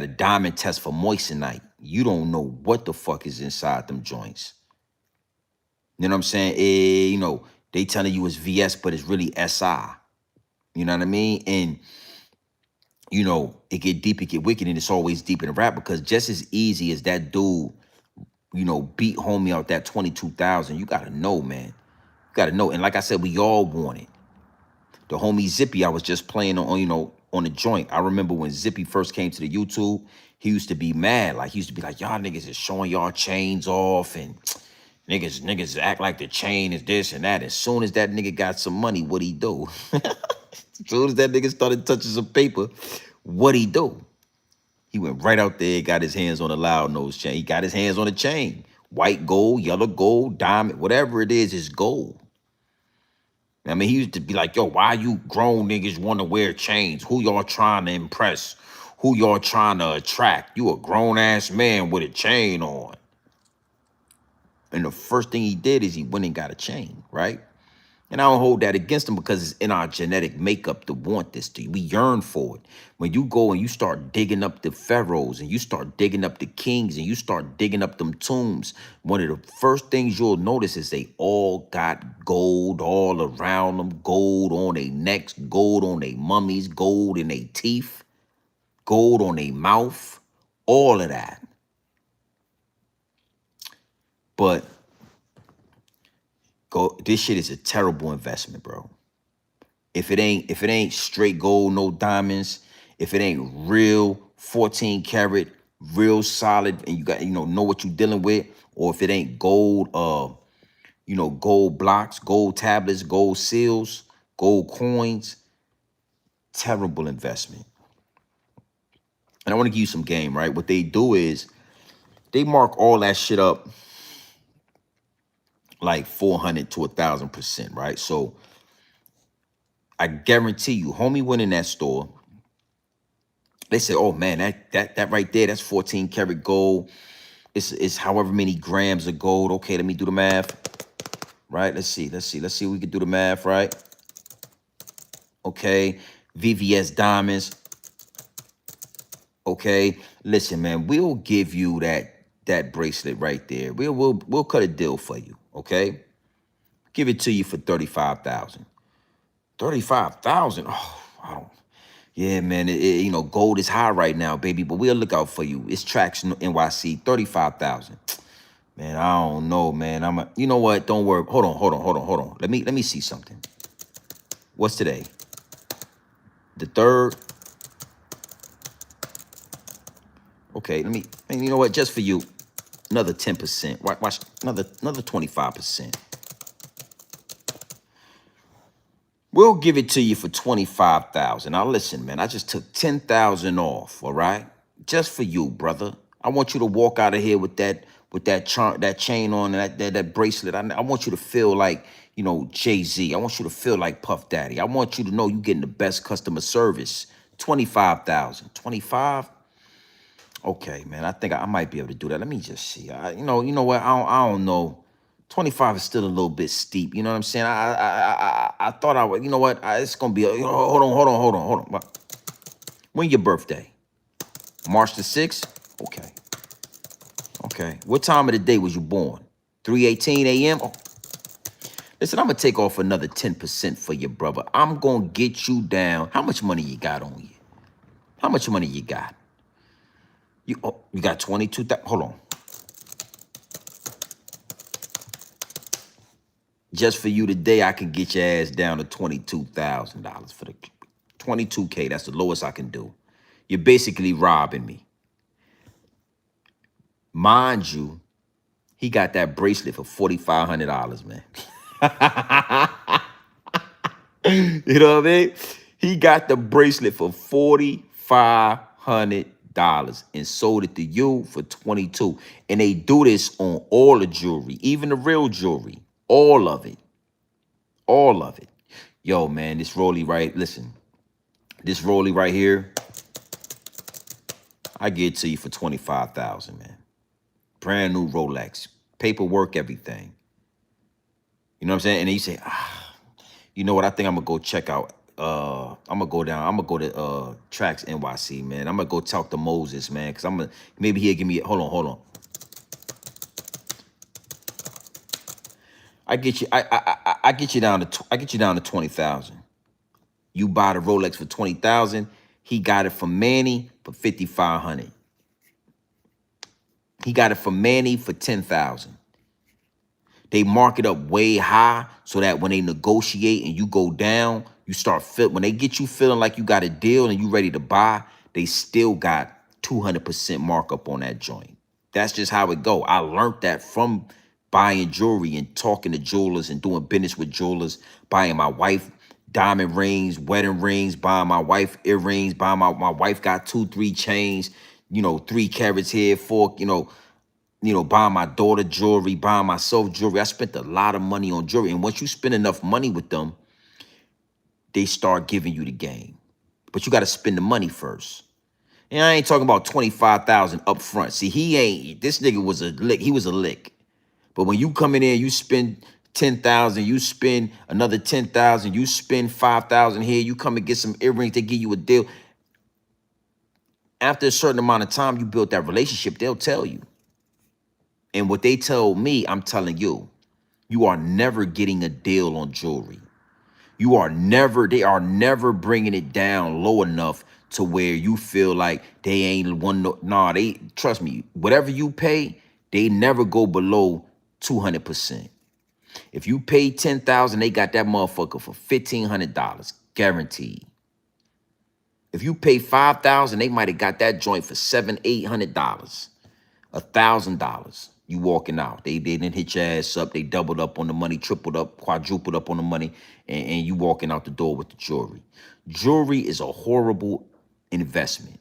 a diamond test for moissanite. You don't know what the fuck is inside them joints. You know what I'm saying? They telling you it's VS, but it's really SI. You know what I mean? And, it get deep, it get wicked, and it's always deep in the rap, because just as easy as that dude, beat homie out that 22,000, you got to know, man. You got to know. And like I said, we all want it. The homie Zippy, I was just playing on the joint. I remember when Zippy first came to the YouTube, he used to be mad. Like, he used to be like, y'all niggas is showing y'all chains off, and niggas act like the chain is this and that. As soon as that nigga got some money, what'd he do? As soon as that nigga started touching some paper, what'd he do? He went right out there, got his hands on a loud nose chain. He got his hands on a chain. White gold, yellow gold, diamond, whatever it is gold. I mean, he used to be like, yo, why you grown niggas want to wear chains? Who y'all trying to impress? Who y'all trying to attract? You a grown-ass man with a chain on. And the first thing he did is he went and got a chain, right? And I don't hold that against him, because it's in our genetic makeup to want this. We yearn for it. When you go and you start digging up the pharaohs, and you start digging up the kings, and you start digging up them tombs, one of the first things you'll notice is they all got gold all around them, gold on their necks, gold on their mummies, gold in their teeth, gold on their mouth, all of that. But this shit is a terrible investment, bro. If it ain't straight gold, no diamonds, if it ain't real 14 karat, real solid, and you got know what you're dealing with, or if it ain't gold, gold blocks, gold tablets, gold seals, gold coins, terrible investment. And I want to give you some game, right? What they do is they mark all that shit up like 400 to 1,000%, right? So I guarantee you, homie went in that store. They said, oh man, that right there, that's 14 karat gold. It's however many grams of gold. Okay, let me do the math. right? Let's see. We can do the math, right? Okay. VVS Diamonds. Okay. Listen, man, we'll give you that bracelet right there. We'll cut a deal for you. Okay. Give it to you for 35,000. 35,000. Oh, I don't. Yeah, man. You know, gold is high right now, baby. But we'll look out for you. It's Tracks NYC. 35,000. Man, I don't know, man. You know what? Don't worry. Hold on. Let me see something. What's today? The 3rd. Okay, and you know what? Just for you, another 10%. Watch another 25%. We'll give it to you for 25,000. Now listen, man, I just took 10,000 off, all right? Just for you, brother. I want you to walk out of here with that chain on, that bracelet. I want you to feel like, you know, Jay-Z. I want you to feel like Puff Daddy. I want you to know you're getting the best customer service. 25,000. 25? Okay, man. I think I might be able to do that. Let me just see. You know what? I don't know. 25 is still a little bit steep. You know what I'm saying? I thought I would. You know what? It's gonna be. Hold on. When your birthday? March the 6th. Okay. What time of the day was you born? 3:18 a.m. Oh. Listen, I'm gonna take off another 10% for you, brother. I'm gonna get you down. How much money you got on you? How much money you got? You got 22,000. Hold on. Just for you today, I can get your ass down to $22,000 for the 22K. That's the lowest I can do. You're basically robbing me. Mind you, he got that bracelet for $4,500, man. You know what I mean? He got the bracelet for $4,500 and sold it to you for 22. And they do this on all the jewelry, even the real jewelry. All of it. Yo, man, this Rolly right, listen. This Rolly right here, I get it to you for 25,000, man. Brand new Rolex. Paperwork, everything. You know what I'm saying? And then you say, you know what? I think I'm gonna go check out. I'm gonna go to Tracks NYC, man. I'm gonna go talk to Moses, man, because maybe he'll give me. Hold on. I get you down to 20,000. You buy the Rolex for 20,000. He got it from Manny for 5,500. He got it from Manny for 10,000. They mark it up way high so that when they negotiate and you go down, you start when they get you feeling like you got a deal and you ready to buy, they still got 200% markup on that joint. That's just how it go. I learned that from buying jewelry and talking to jewelers and doing business with jewelers, buying my wife diamond rings, wedding rings, buying my wife earrings, buying my wife got 2-3 chains, 3 carats here, 4, buying my daughter jewelry, buying myself jewelry. I spent a lot of money on jewelry. And once you spend enough money with them, they start giving you the game. But you got to spend the money first. And I ain't talking about 25,000 up front. See, this nigga was a lick. He was a lick. But when you come in there, you spend 10,000, you spend another 10,000, you spend 5,000 here, you come and get some earrings, they give you a deal. After a certain amount of time, you build that relationship, they'll tell you. And what they tell me, I'm telling you, you are never getting a deal on jewelry. They are never bringing it down low enough to where you feel like they ain't trust me, whatever you pay, they never go below 200%. If you pay 10,000, they got that motherfucker for $1,500, guaranteed. If you pay 5,000, they might have got that joint for $700-800, $1,000. You walking out. They didn't hit your ass up. They doubled up on the money, tripled up, quadrupled up on the money, and you walking out the door with the jewelry. Jewelry is a horrible investment.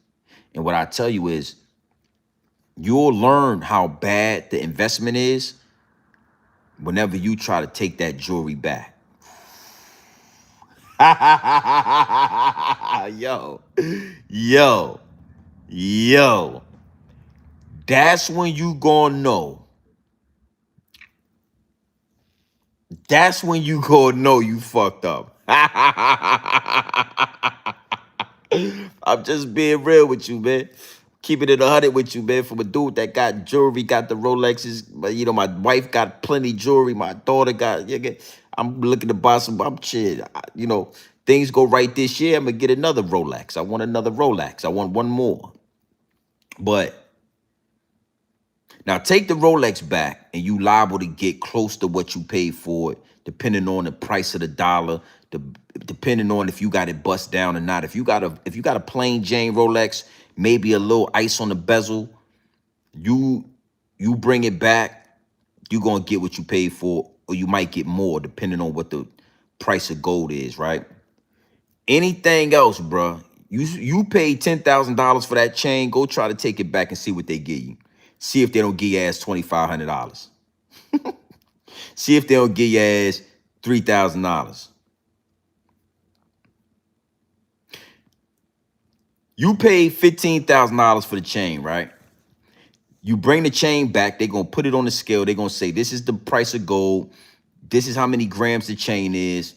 And what I tell you is, you'll learn how bad the investment is whenever you try to take that jewelry back. Yo. That's when you gonna know. That's when you go know you fucked up. I'm just being real with you, man. Keeping it 100 with you, man. From a dude that got jewelry, got the Rolexes. But you know, my wife got plenty jewelry. My daughter got. I'm looking to buy some. I'm shit. You know, things go right this year. I'm gonna get another Rolex. I want another Rolex. I want one more. But now take the Rolex back, and you liable to get close to what you paid for it, depending on the price of the dollar, depending on if you got it bust down or not. If you got a plain Jane Rolex, maybe a little ice on the bezel, you bring it back, you gonna get what you paid for, or you might get more, depending on what the price of gold is, right? Anything else, bruh, you paid $10,000 for that chain, go try to take it back and see what they give you. See if they don't give your ass $2,500. See if they don't give your ass $3,000. You paid $15,000 for the chain, right? You bring the chain back, they're going to put it on the scale. They're going to say, this is the price of gold. This is how many grams the chain is.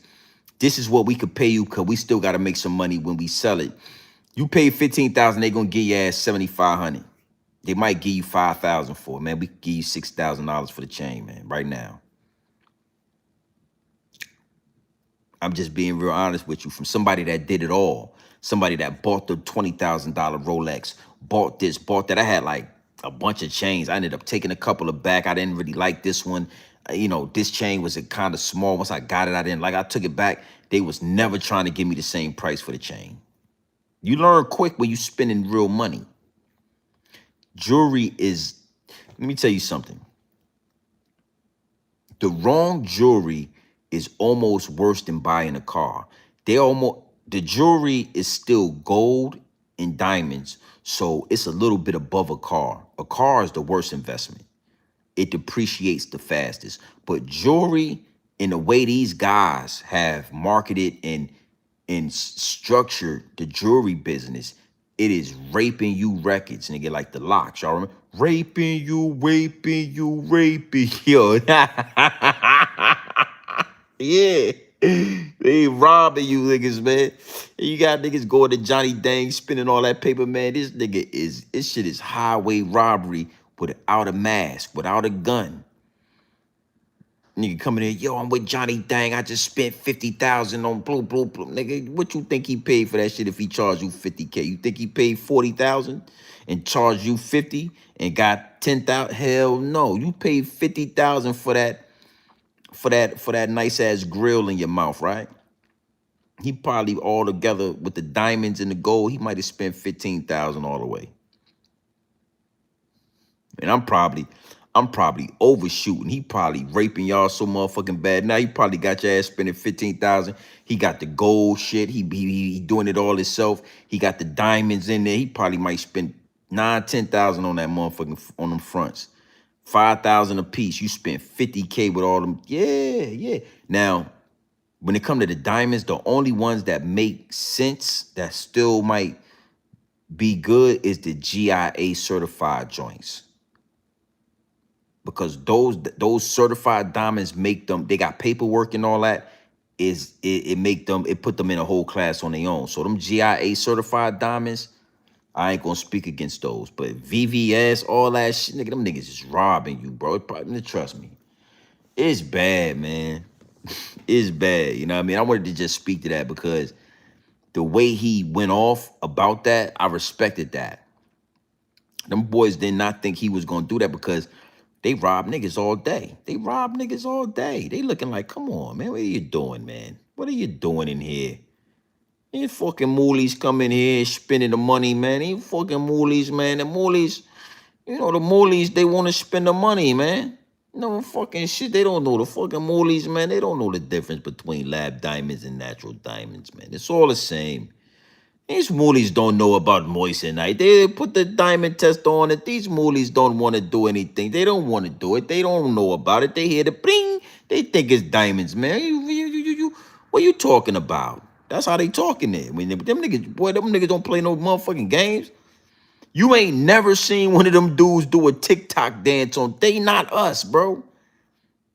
This is what we could pay you because we still got to make some money when we sell it. You pay $15,000, they're going to give your ass $7,500. They might give you $5,000 for it, man. We could give you $6,000 for the chain, man, right now. I'm just being real honest with you. From somebody that did it all. Somebody that bought the $20,000 Rolex. Bought this, bought that. I had like a bunch of chains. I ended up taking a couple of back. I didn't really like this one. You know, this chain was kind of small. Once I got it, I didn't like it. I took it back. They was never trying to give me the same price for the chain. You learn quick when you spending real money. Jewelry is, let me tell you something. The wrong jewelry is almost worse than buying a car. The jewelry is still gold and diamonds, so it's a little bit above a car. A car is the worst investment. It depreciates the fastest. But jewelry, in the way these guys have marketed and structured the jewelry business, it is raping you records, nigga, like the locks. Y'all remember? Raping you, yo. Yeah. They robbing you niggas, man. And you got niggas going to Johnny Dang, spending all that paper, man. This shit is highway robbery without a mask, without a gun. Nigga coming in, yo, I'm with Johnny Dang. I just spent $50,000 on blue. Nigga, what you think he paid for that shit if he charged you $50K? You think he paid $40,000 and charged you $50 and got $10,000? Hell no. You paid $50,000 for that nice ass grill in your mouth, right? He probably all together with the diamonds and the gold, he might have spent $15,000 all the way. And I'm probably overshooting. He probably raping y'all so motherfucking bad. Now he probably got your ass spending $15,000. He got the gold shit. He doing it all himself. He got the diamonds in there. He probably might spend $9,000-$10,000 on that motherfucking on them fronts. $5,000 a piece. You spent $50K with all them. Yeah. Now, when it comes to the diamonds, the only ones that make sense that still might be good is the GIA certified joints. Because those certified diamonds make them, they got paperwork and all that, it put them in a whole class on their own. So them GIA certified diamonds, I ain't gonna speak against those. But VVS, all that shit, nigga, them niggas is robbing you, bro. Trust me. It's bad, man. It's bad, you know what I mean? I wanted to just speak to that because the way he went off about that, I respected that. Them boys did not think he was gonna do that because they rob niggas all day. They rob niggas all day. They looking like, come on, man. What are you doing, man? What are you doing in here? Ain't fucking moolies come in here spending the money, man. Ain't fucking moolies, man. The moolies, you know, the moolies, they want to spend the money, man. No fucking shit. They don't know the fucking moolies, man. They don't know the difference between lab diamonds and natural diamonds, man. It's all the same. These moolies don't know about moissanite. They put the diamond test on it. These moolies don't want to do anything. They don't want to do it. They don't know about it. They hear the bling. They think it's diamonds, man. What you talking about? That's how they talking there. When them niggas don't play no motherfucking games. You ain't never seen one of them dudes do a TikTok dance on. They not us, bro.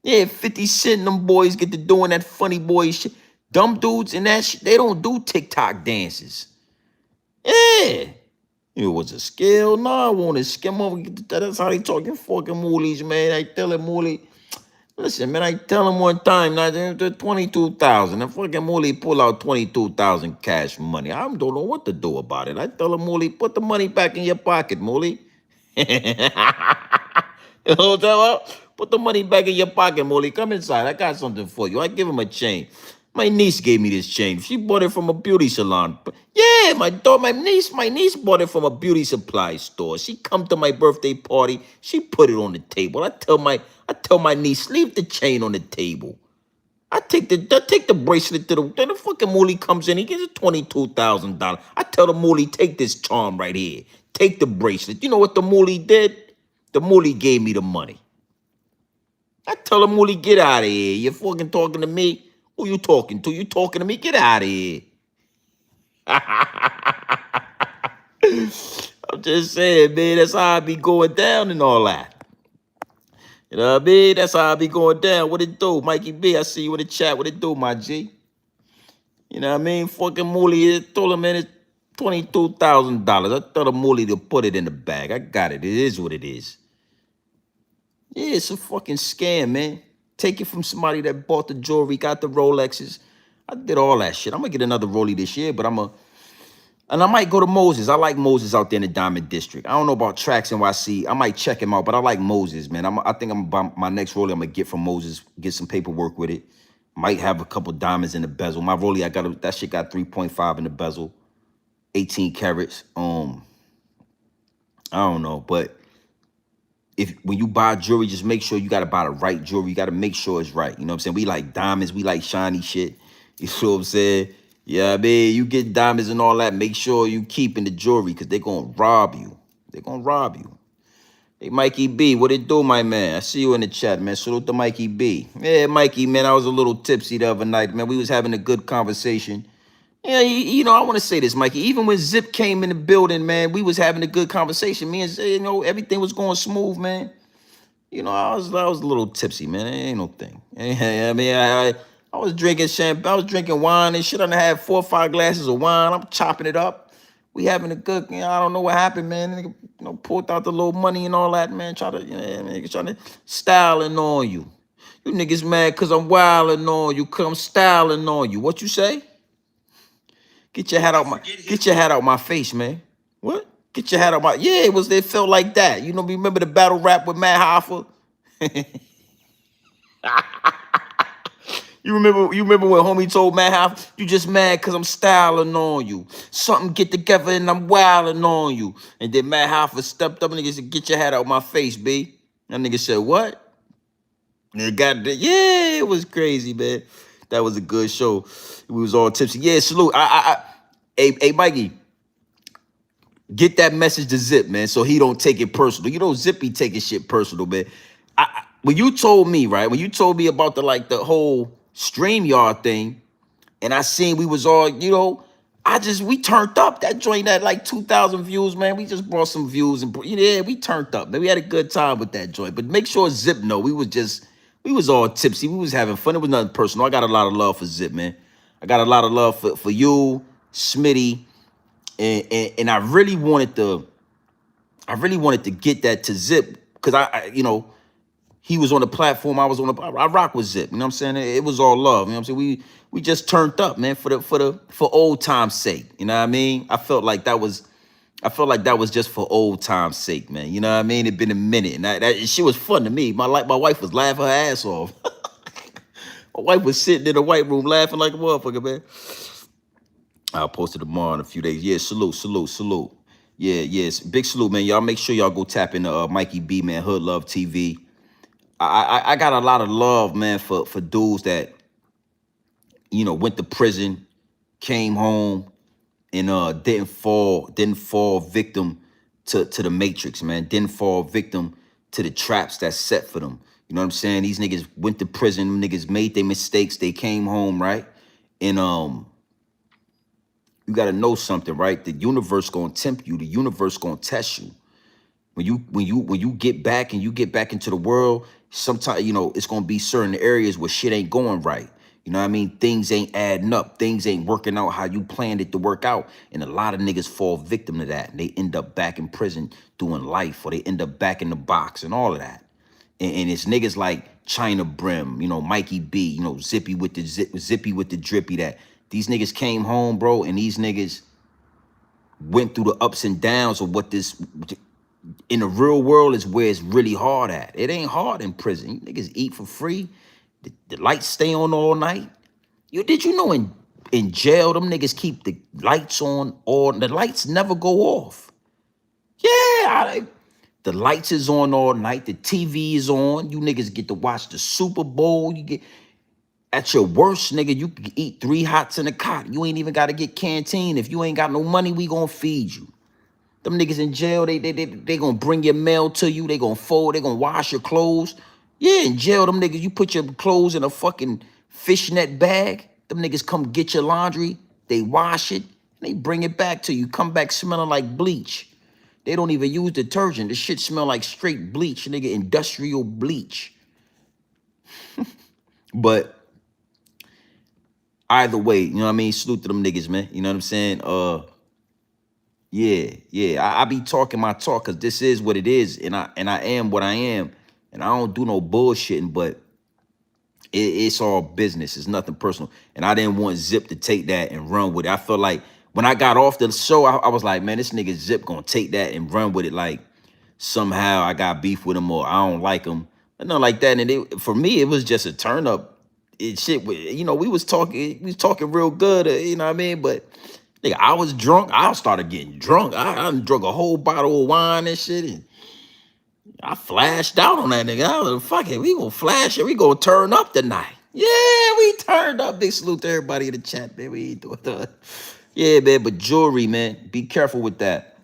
Yeah, 50 Cent and them boys get to doing that funny boy shit. Dumb dudes and that shit, they don't do TikTok dances. Yeah. It was a skill. No, I want to skim over. That's how they talking fucking moolies, man. I tell him moolie. Listen, man, I tell him one time, now, 22,000. The fucking moolie pull out 22,000 cash money. I don't know what to do about it. I tell him, moolie, put the money back in your pocket, moolie. You know what I'm talking about? Put the money back in your pocket, Molly. Come inside. I got something for you. I give him a chain. My niece gave me this chain. She bought it from a beauty salon. Yeah, my niece bought it from a beauty supply store. She come to my birthday party. She put it on the table. I tell my niece, leave the chain on the table. I take the bracelet to the fucking Molly comes in. He gets $22,000. I tell the Molly, take this charm right here. Take the bracelet. You know what the Molly did? The Molly gave me the money. I tell him, Moolie, get out of here. You fucking talking to me? Who you talking to? You talking to me? Get out of here. I'm just saying, man, that's how I be going down and all that. You know what I mean? That's how I be going down. What it do? Mikey B, I see you in the chat. What it do, my G? You know what I mean? Fucking Moolie told him, man, it's $22,000. I told him Moolie to put it in the bag. I got it. It is what it is. Yeah, it's a fucking scam, man. Take it from somebody that bought the jewelry, got the Rolexes. I did all that shit. I'm gonna get another Rollie this year, but and I might go to Moses. I like Moses out there in the Diamond District. I don't know about Tracks NYC. I might check him out, but I like Moses, man. I think I'm about my next Rollie I'm gonna get from Moses, get some paperwork with it. Might have a couple diamonds in the bezel. My Rollie, that shit got 3.5 in the bezel, 18 carats. I don't know, but when you buy jewelry, just make sure you got to buy the right jewelry. You got to make sure it's right. You know what I'm saying? We like diamonds. We like shiny shit. You know what I'm saying? Yeah, I mean, you get diamonds and all that. Make sure you keeping the jewelry because they're going to rob you. They're going to rob you. Hey, Mikey B, what it do, my man? I see you in the chat, man. Salute to Mikey B. Yeah, Mikey, man, I was a little tipsy the other night, man. We was having a good conversation. Yeah, you know, I want to say this, Mikey. Even when Zip came in the building, man, we was having a good conversation. Me and Zip, you know, everything was going smooth, man. You know, I was a little tipsy, man. It ain't no thing. I mean, I was drinking champagne. I was drinking wine and shit. I had 4 or 5 glasses of wine. I'm chopping it up. We having a good, you know, I don't know what happened, man. Nigga, you know, pulled out the little money and all that, man. Trying to styling on you. You niggas mad because I'm wilding on you. Because I'm styling on you. What you say? Get your hat out my face, man. What? Get your hat out my. Yeah, it felt like that. You know, remember the battle rap with Matt Hoffa? You remember when homie told Matt Hoffa, you just mad because I'm styling on you. Something get together and I'm wilding on you. And then Matt Hoffa stepped up and nigga said, get your hat out my face, B. That nigga said, what? And yeah, it was crazy, man. That was a good show. We was all tipsy. Yeah, salute. Hey, Mikey, get that message to Zip, man, so he don't take it personal. You know, Zip be taking shit personal, man. When you told me, right, when you told me about the whole StreamYard thing, and I seen we was all, you know, we turned up. That joint had like 2,000 views, man. We just brought some views and yeah, we turned up, man. We had a good time with that joint. But make sure Zip know we was all tipsy. We was having fun. It was nothing personal. I got a lot of love for Zip, man. I got a lot of love for you, Smitty, and I really wanted to get that to Zip because I you know, he was on the platform, I rock with Zip. You know what I'm saying? It was all love. You know what I'm saying? We just turned up, man, for old time's sake. You know what I mean? I felt like that was just for old time's sake, man. You know what I mean? It'd been a minute, and that shit was fun to me. My wife was laughing her ass off. My wife was sitting in the white room laughing like a motherfucker, man. I'll post it tomorrow in a few days. Yeah, salute. Yeah, yes. Big salute, man. Y'all make sure y'all go tap into Mikey B, man, Hood Love TV. I got a lot of love, man, for dudes that, you know, went to prison, came home, and didn't fall victim to the Matrix, man. Didn't fall victim to the traps that's set for them. You know what I'm saying? These niggas went to prison. Niggas made their mistakes. They came home, right? And you got to know something, right? The universe gonna tempt you. The universe gonna test you. When you get back and you get back into the world, sometimes, you know, it's gonna be certain areas where shit ain't going right. You know what I mean? Things ain't adding up. Things ain't working out how you planned it to work out. And a lot of niggas fall victim to that. And they end up back in prison doing life, or they end up back in the box and all of that. And it's niggas like China Brim, you know, Mikey B, you know, Zippy with the drippy, that these niggas came home, bro, and these niggas went through the ups and downs of what this in the real world is where it's really hard at. It ain't hard in prison. You niggas eat for free. The lights stay on all night. Did you know in jail, them niggas keep the lights on, or the lights never go off? Yeah, the lights is on all night. The TV is on. You niggas get to watch the Super Bowl. You get at your worst, nigga, you can eat 3 hots in a cot. You ain't even got to get canteen. If you ain't got no money, we gonna feed you. Them niggas in jail, they gonna bring your mail to you. They gonna fold. They gonna wash your clothes. Yeah, in jail, them niggas, you put your clothes in a fucking fishnet bag. Them niggas come get your laundry. They wash it. And they bring it back to you. Come back smelling like bleach. They don't even use detergent. The shit smell like straight bleach, nigga, industrial bleach. But either way, you know what I mean? Salute to them niggas, man. You know what I'm saying? Yeah. I be talking my talk because this is what it is, and I am what I am, and I don't do no bullshitting, but it's all business. It's nothing personal, and I didn't want Zip to take that and run with it. I felt like when I got off the show, I was like, man, this nigga Zip gonna take that and run with it like somehow I got beef with him or I don't like him. Nothing like that. And for me, it was just a turn up. Shit, you know, we was talking real good, you know what I mean? But nigga, I was drunk. I started getting drunk. I drunk a whole bottle of wine and shit, and I flashed out on that nigga. I was like, fuck it, we gonna flash it. We gonna turn up tonight. Yeah, we turned up. Big salute to everybody in the chat, man. We doing the yeah, man. But jewelry, man, be careful with that.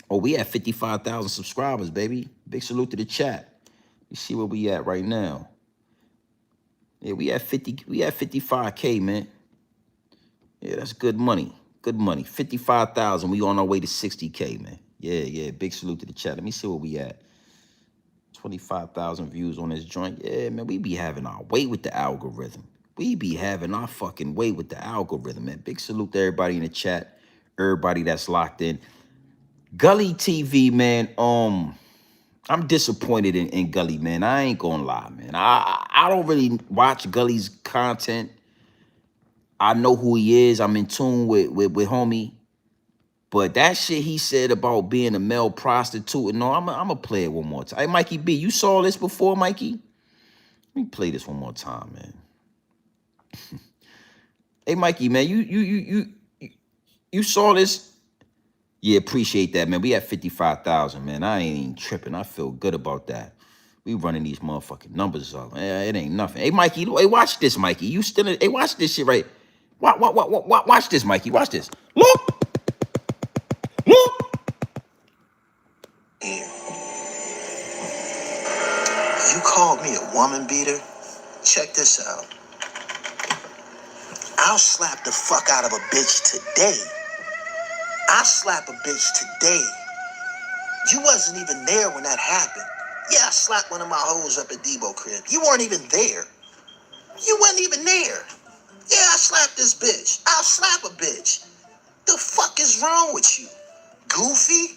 Oh, we at 55,000 subscribers, baby. Big salute to the chat. You see where we at right now. Yeah, we at 55K, man. Yeah, that's good money. Good money. 55,000. We on our way to 60K, man. Yeah. Big salute to the chat. Let me see where we at. 25,000 views on this joint. Yeah, man, we be having our way with the algorithm. We be having our fucking way with the algorithm, man. Big salute to everybody in the chat. Everybody that's locked in. Gully TV, man. I'm disappointed in Gully, man. I ain't gonna lie, man. I don't really watch Gully's content. I know who he is. I'm in tune with homie. But that shit he said about being a male prostitute, no, I'm gonna play it one more time. Hey, Mikey B, you saw this before, Mikey? Let me play this one more time, man. Hey, Mikey, man, you saw this? Yeah, appreciate that, man. We at 55,000, man. I ain't even tripping. I feel good about that. We running these motherfucking numbers up. It ain't nothing. Hey, Mikey, hey, watch this, Mikey. You still, hey, watch this shit right. Watch this, Mikey. Watch this. Look.
You called me a woman beater? Check this out. I'll slap the fuck out of a bitch today. I'll slap a bitch today. You wasn't even there when that happened. Yeah, I slapped one of my hoes up at Debo crib. You weren't even there. You wasn't even there. Yeah, I slapped this bitch. I'll slap a bitch. The fuck is wrong with you? Goofy?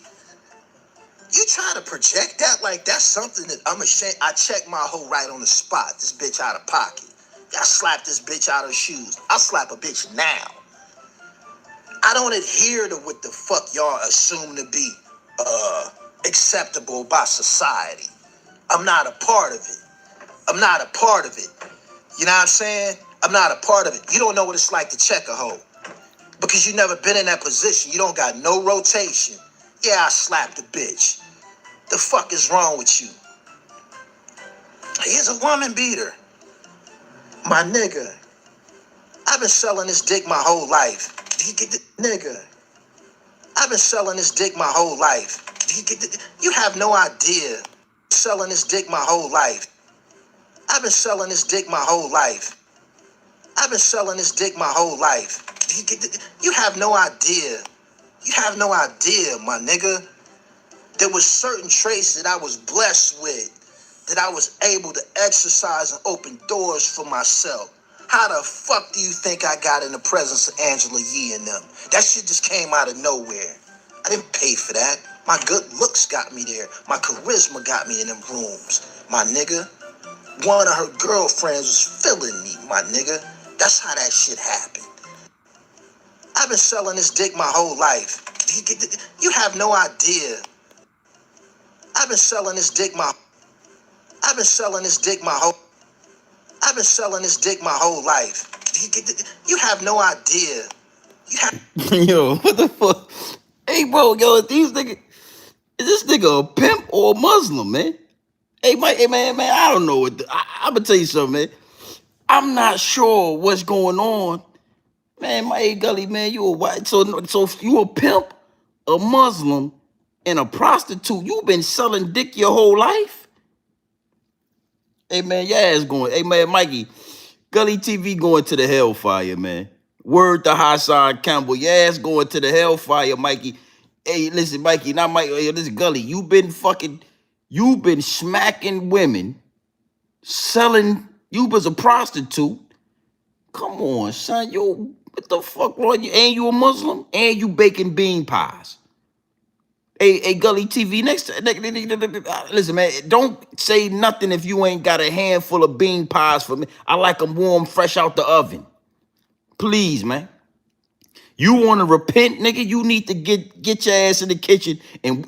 You try to project that like that's something that I'm ashamed. I checked my hoe right on the spot. This bitch out of pocket. I slapped this bitch out of shoes. I'll slap a bitch now. I don't adhere to what the fuck y'all assume to be acceptable by society. I'm not a part of it. I'm not a part of it. You know what I'm saying? I'm not a part of it. You don't know what it's like to check a hoe. Because you never been in that position. You don't got no rotation. Yeah, I slapped a bitch. The fuck is wrong with you? He's a woman beater. My nigga. I've been selling this dick my whole life. Do you get the nigga? I've been selling this dick my whole life. Do you get the, you have no idea. Selling this dick my whole life. I've been selling this dick my whole life. I've been selling this dick my whole life. Do you get the, you have no idea. You have no idea, my nigga. There was certain traits that I was blessed with that I was able to exercise and open doors for myself. How the fuck do you think I got in the presence of Angela Yee and them? That shit just came out of nowhere. I didn't pay for that. My good looks got me there. My charisma got me in them rooms. My nigga, one of her girlfriends was feeling me, my nigga. That's how that shit happened. I've been selling this dick my whole life. You have no idea. I've been selling this dick my whole life. You have no idea.
Yo, what the fuck? Hey, bro, yo, is this nigga a pimp or a Muslim, man? Hey, man, I don't know what. I'm gonna tell you something, man. I'm not sure what's going on, man. My Gully, man, you a white, so if you a pimp, a Muslim, and a prostitute, you been selling dick your whole life? Hey, man, your ass going. Hey, man, Mikey, Gully TV going to the hellfire, man. Word to Hassan Campbell, your ass going to the hellfire, Mikey. Hey, listen, Mikey, not Mikey. Hey, listen, Gully, you been smacking women, selling. You was a prostitute. Come on, son, yo, what the fuck, Lord? And you a Muslim, and you baking bean pies. Hey, Gully TV, listen, man, don't say nothing if you ain't got a handful of bean pies for me. I like them warm, fresh out the oven. Please, man. You want to repent, nigga? You need to get your ass in the kitchen and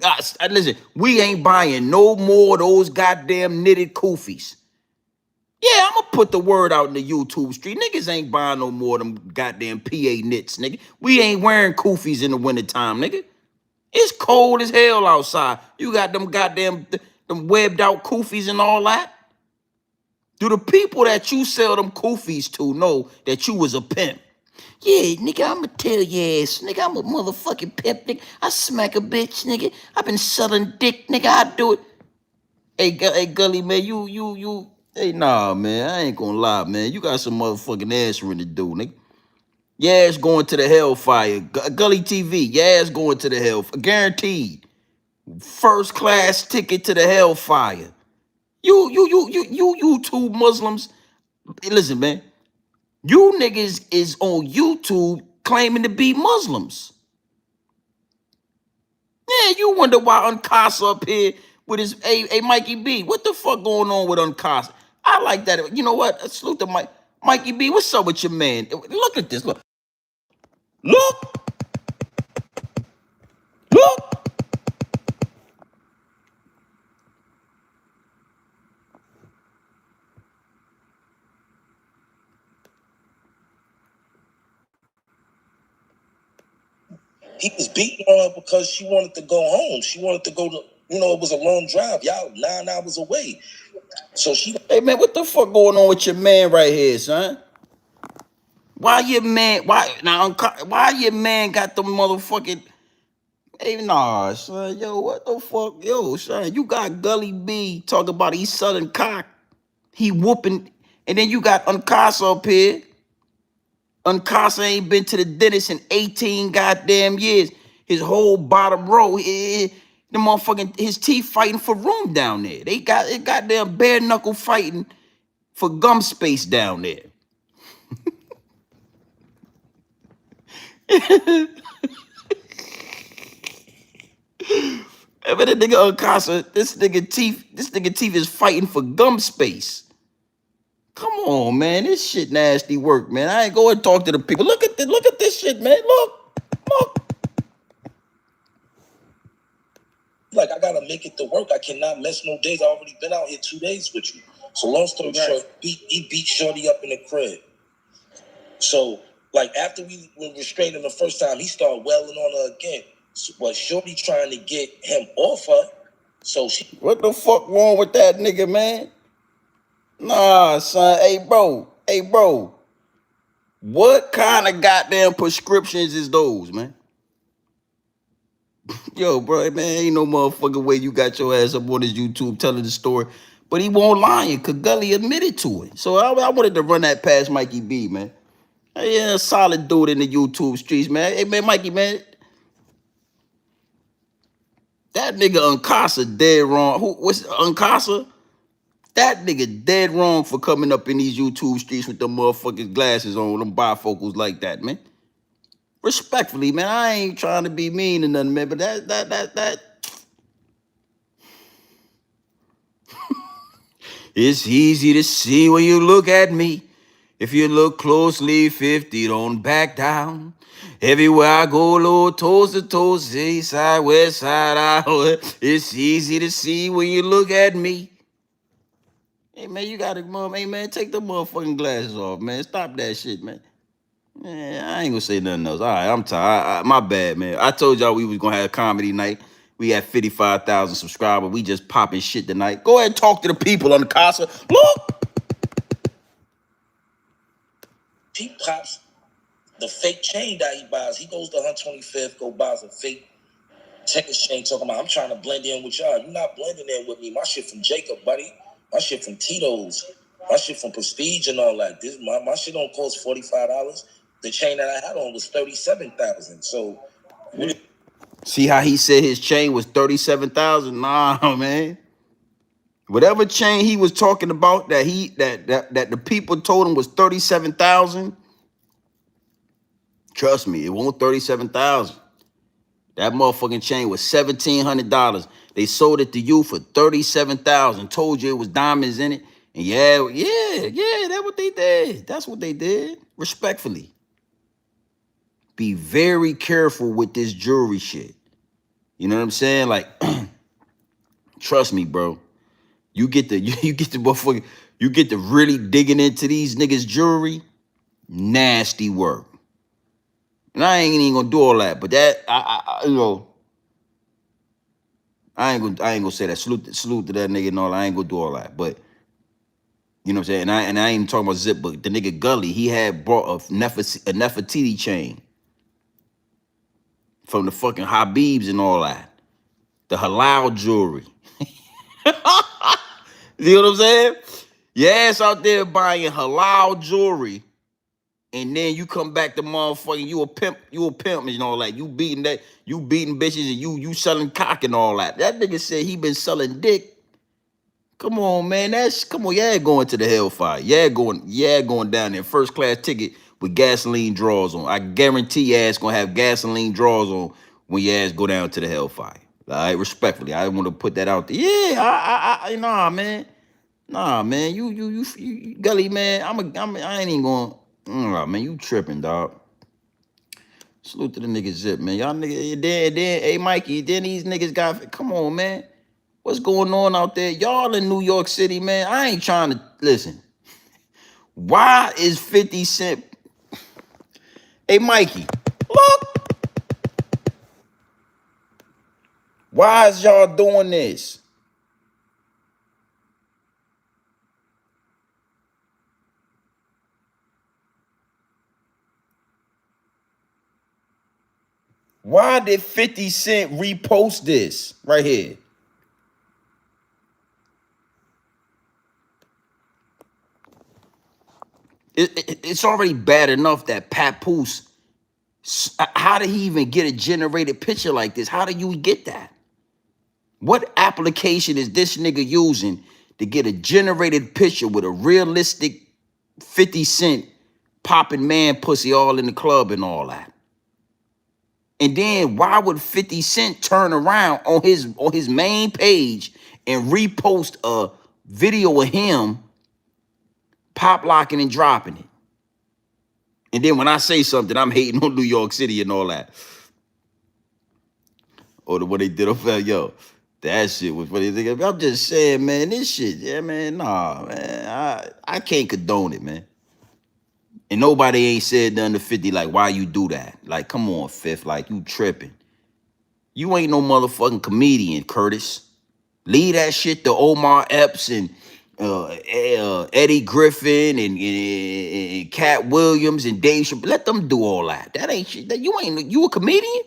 listen. We ain't buying no more of those goddamn knitted kufis. Yeah, I'm gonna put the word out in the YouTube street. Niggas ain't buying no more of them goddamn PA knits, nigga. We ain't wearing kufis in the wintertime, nigga. It's cold as hell outside. You got them goddamn them webbed out kufis and all that. Do the people that you sell them kufis to know that you was a pimp? Yeah, nigga, I'ma tell your ass, nigga, I'm a motherfucking pimp, nigga. I smack a bitch, nigga. I been selling dick, nigga. I do it. Hey, Gully, man, you. Hey, nah, man, I ain't gonna lie, man. You got some motherfucking answering to do, nigga. Your ass going to the hellfire. Gully TV, your ass going to the hellfire. Guaranteed. First class ticket to the hellfire. You two Muslims. Listen, man. You niggas is on YouTube claiming to be Muslims. Yeah, you wonder why Uncasa up here with his Mikey B. What the fuck going on with Uncasa? I like that. You know what? Salute to Mikey B. What's up with your man? Look at this. Look.
He was beating her because she wanted to go home. She wanted to go to, it was a long drive. Y'all 9 hours away. So she.
Hey, man, what the fuck going on with your man right here, son? Why your man got the motherfucking. Hey, nah, son, yo, what the fuck? Yo, son, you got Gully B talking about he's selling cock. He whooping. And then you got Uncasa up here. Uncasa ain't been to the dentist in 18 goddamn years. His whole bottom row, the motherfucking, his teeth fighting for room down there. They got it goddamn bare knuckle fighting for gum space down there. But that nigga Uncasa, this nigga teeth is fighting for gum space. Come on, man. This shit nasty work, man. I ain't go and talk to the people. Look at this shit, man. Look.
Like, I gotta make it to work. I cannot miss no days. I already been out here 2 days with you. So long story short, he beat Shorty up in the crib. So, like, after we were restraining the first time, he started wailing on her again. But Shorty trying to get him off her. So she.
What the fuck wrong with that nigga, man? Nah, son. Hey, bro. What kind of goddamn prescriptions is those, man? Yo, bro, man, ain't no motherfucking way you got your ass up on this YouTube telling the story. But he won't lie, because Gully admitted to it. So I wanted to run that past Mikey B, man. Hey, yeah, a solid dude in the YouTube streets, man. Hey, man, Mikey, man. That nigga Uncasa dead wrong. What's Uncasa? That nigga dead wrong for coming up in these YouTube streets with them motherfucking glasses on, them bifocals like that, man. Respectfully, man, I ain't trying to be mean or nothing, man, but that. It's easy to see when you look at me. If you look closely, 50, don't back down. Everywhere I go, low toes to toes, east side, west side, out. It's easy to see when you look at me. Hey, man, you gotta, hey, man, take the motherfucking glasses off, man. Stop that shit, man. Man, I ain't gonna say nothing else. All right, I'm tired. My bad, man. I told y'all we was gonna have a comedy night. We had 55,000 subscribers. We just popping shit tonight. Go ahead and talk to the people on the Casa. Look!
He pops the fake chain that he buys. He goes to 125th, go buys a fake checkers chain, talking about, I'm trying to blend in with y'all. You're not blending in with me. My shit from Jacob, buddy. My shit from Tito's. My shit from Prestige and all that. My shit don't cost $45. The chain that I had on was $37,000. So,
see how he said his chain was $37,000? Nah, man. Whatever chain he was talking about that the people told him was $37,000. Trust me, it won't $37,000. That motherfucking chain was $1,700. They sold it to you for $37,000. Told you it was diamonds in it. And yeah, that's what they did. That's what they did. Respectfully. Be very careful with this jewelry shit. You know what I'm saying? Like, trust me, bro. You get the motherfucker, you get to really digging into these niggas' jewelry. Nasty work. And I ain't even gonna do all that, but that you know, I ain't gonna say that. Salute to that nigga and all. I ain't gonna do all that, but you know what I'm saying. And I ain't even talking about Zip, but the nigga Gully, he had brought a Nefertiti chain from the fucking Habibs and all that, the halal jewelry. You know what I'm saying? Your ass out there buying halal jewelry. And then you come back to motherfucking, you a pimp and all that. You beating bitches and you selling cock and all that. That nigga said he been selling dick. Come on, man. Come on, yeah, going to the hellfire. Yeah, going down there. First class ticket with gasoline drawers on. I guarantee your ass gonna have gasoline drawers on when your ass go down to the hellfire. All right, respectfully. I want to put that out there. Yeah, nah, man. Nah, man. You Gully, man. I ain't even gonna. Man, you tripping, dog. Salute to the niggas Zip, man. Y'all niggas, then, hey, Mikey, then these niggas got, come on, man. What's going on out there? Y'all in New York City, man. I ain't trying to, listen. Why is 50 Cent, hey, Mikey, look. Why is y'all doing this? Why did 50 Cent repost this right here? It's already bad enough that Papoose, how did he even get a generated picture like this? How do you get that? What application is this nigga using to get a generated picture with a realistic 50 Cent popping man pussy all in the club and all that? And then why would 50 Cent turn around on his main page and repost a video of him pop locking and dropping it? And then when I say something, I'm hating on New York City and all that. Or what they did up there, yo, that shit was funny. I'm just saying, man, this shit, yeah, man, nah, man, I can't condone it, man. And nobody ain't said nothing to 50 like, why you do that? Like, come on, Fifth, like, you tripping. You ain't no motherfucking comedian, Curtis. Leave that shit to Omar Epps and Eddie Griffin and Cat Williams and Dave Chappelle. Let them do all that. That ain't shit. You a comedian?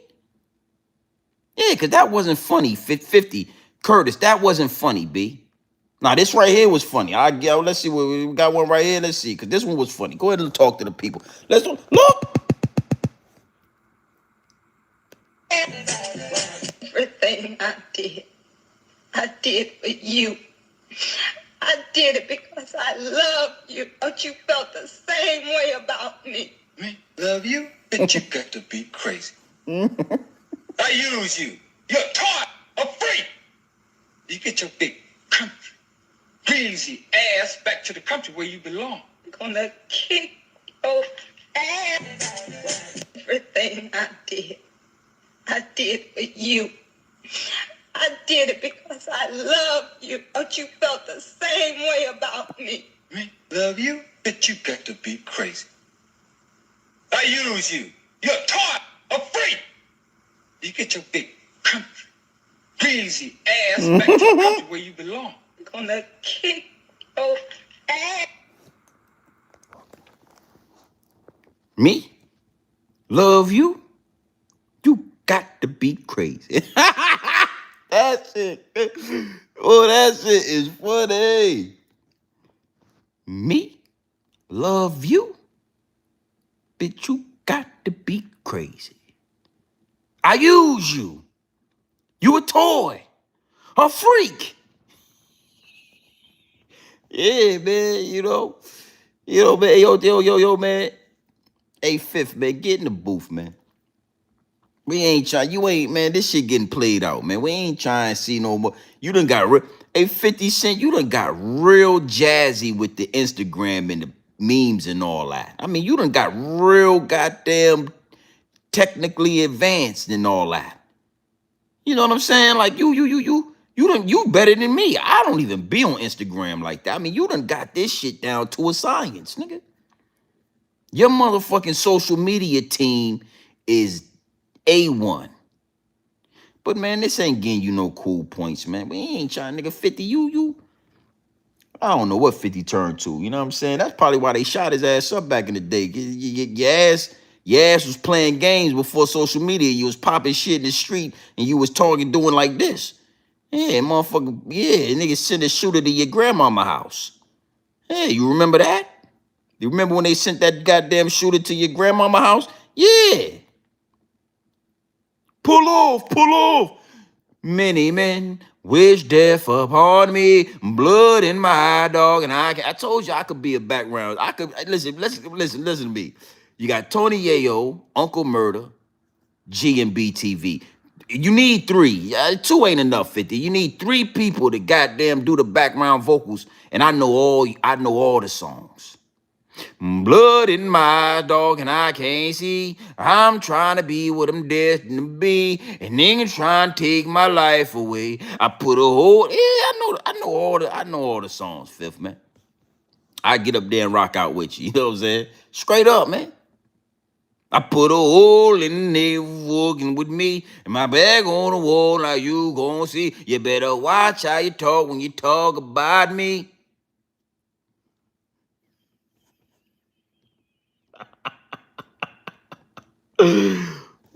Yeah, because that wasn't funny, 50. Curtis, that wasn't funny, B. Now, this right here was funny. Let's see, we got one right here. Let's see, because this one was funny. Go ahead and talk to the people. Let's look.
Everything I did for you. I did it because I love you. Don't you felt the same way about me?
Me? Love you? Bitch, you got to be crazy. I use you. You're a toy, a freak. You get your big country, greasy ass back to the country where you belong.
I'm gonna kick your ass. Everything I did for you. I did it because I love you. Don't you felt the same way about me?
Me? Love you? Bitch, you got to be crazy. I use you. You're a toy, a freak. You get your big country, greasy ass back to the country where you belong.
I'm gonna kick your ass.
Me? Love you? You got to be crazy. That shit. Oh, that shit is funny. Me? Love you? Bitch, you got to be crazy. I use you. You a toy. A freak. Yeah, man, you know, man, yo, man. Hey, Fifth, man, get in the booth, man. We ain't trying, you ain't, man, this shit getting played out, man. We ain't trying to see no more. You done got real, hey, 50 Cent, you done got real jazzy with the Instagram and the memes and all that. I mean, you done got real goddamn technically advanced and all that. You know what I'm saying? Like, you better than me. I don't even be on Instagram like that. I mean, you done got this shit down to a science, nigga. Your motherfucking social media team is A1. But man, this ain't getting you no cool points, man. We ain't trying, nigga. 50, I don't know what 50 turned to. You know what I'm saying? That's probably why they shot his ass up back in the day. Your ass was playing games before social media. You was popping shit in the street and you was talking, doing like this. Yeah, motherfucker. Yeah, nigga sent a shooter to your grandmama house. Hey, you remember that? You remember when they sent that goddamn shooter to your grandmama house? Yeah. Pull off. Many men wish death upon me, blood in my dog, and I told you I could be a background. I could listen to me. You got Tony Yayo, Uncle Murder, G&B TV. You need 3. 2 ain't enough, 50. You need 3 people to goddamn do the background vocals, and I know all the songs. Blood in my dog and I can't see. I'm trying to be what I'm destined to be. And niggas trying to take my life away. I put a hole. Yeah, I know all the songs, Fifth, man. I get up there and rock out with you. You know what I'm saying? Straight up, man. I put a hole in the walking with me. And my bag on the wall. Now you gonna see. You better watch how you talk when you talk about me.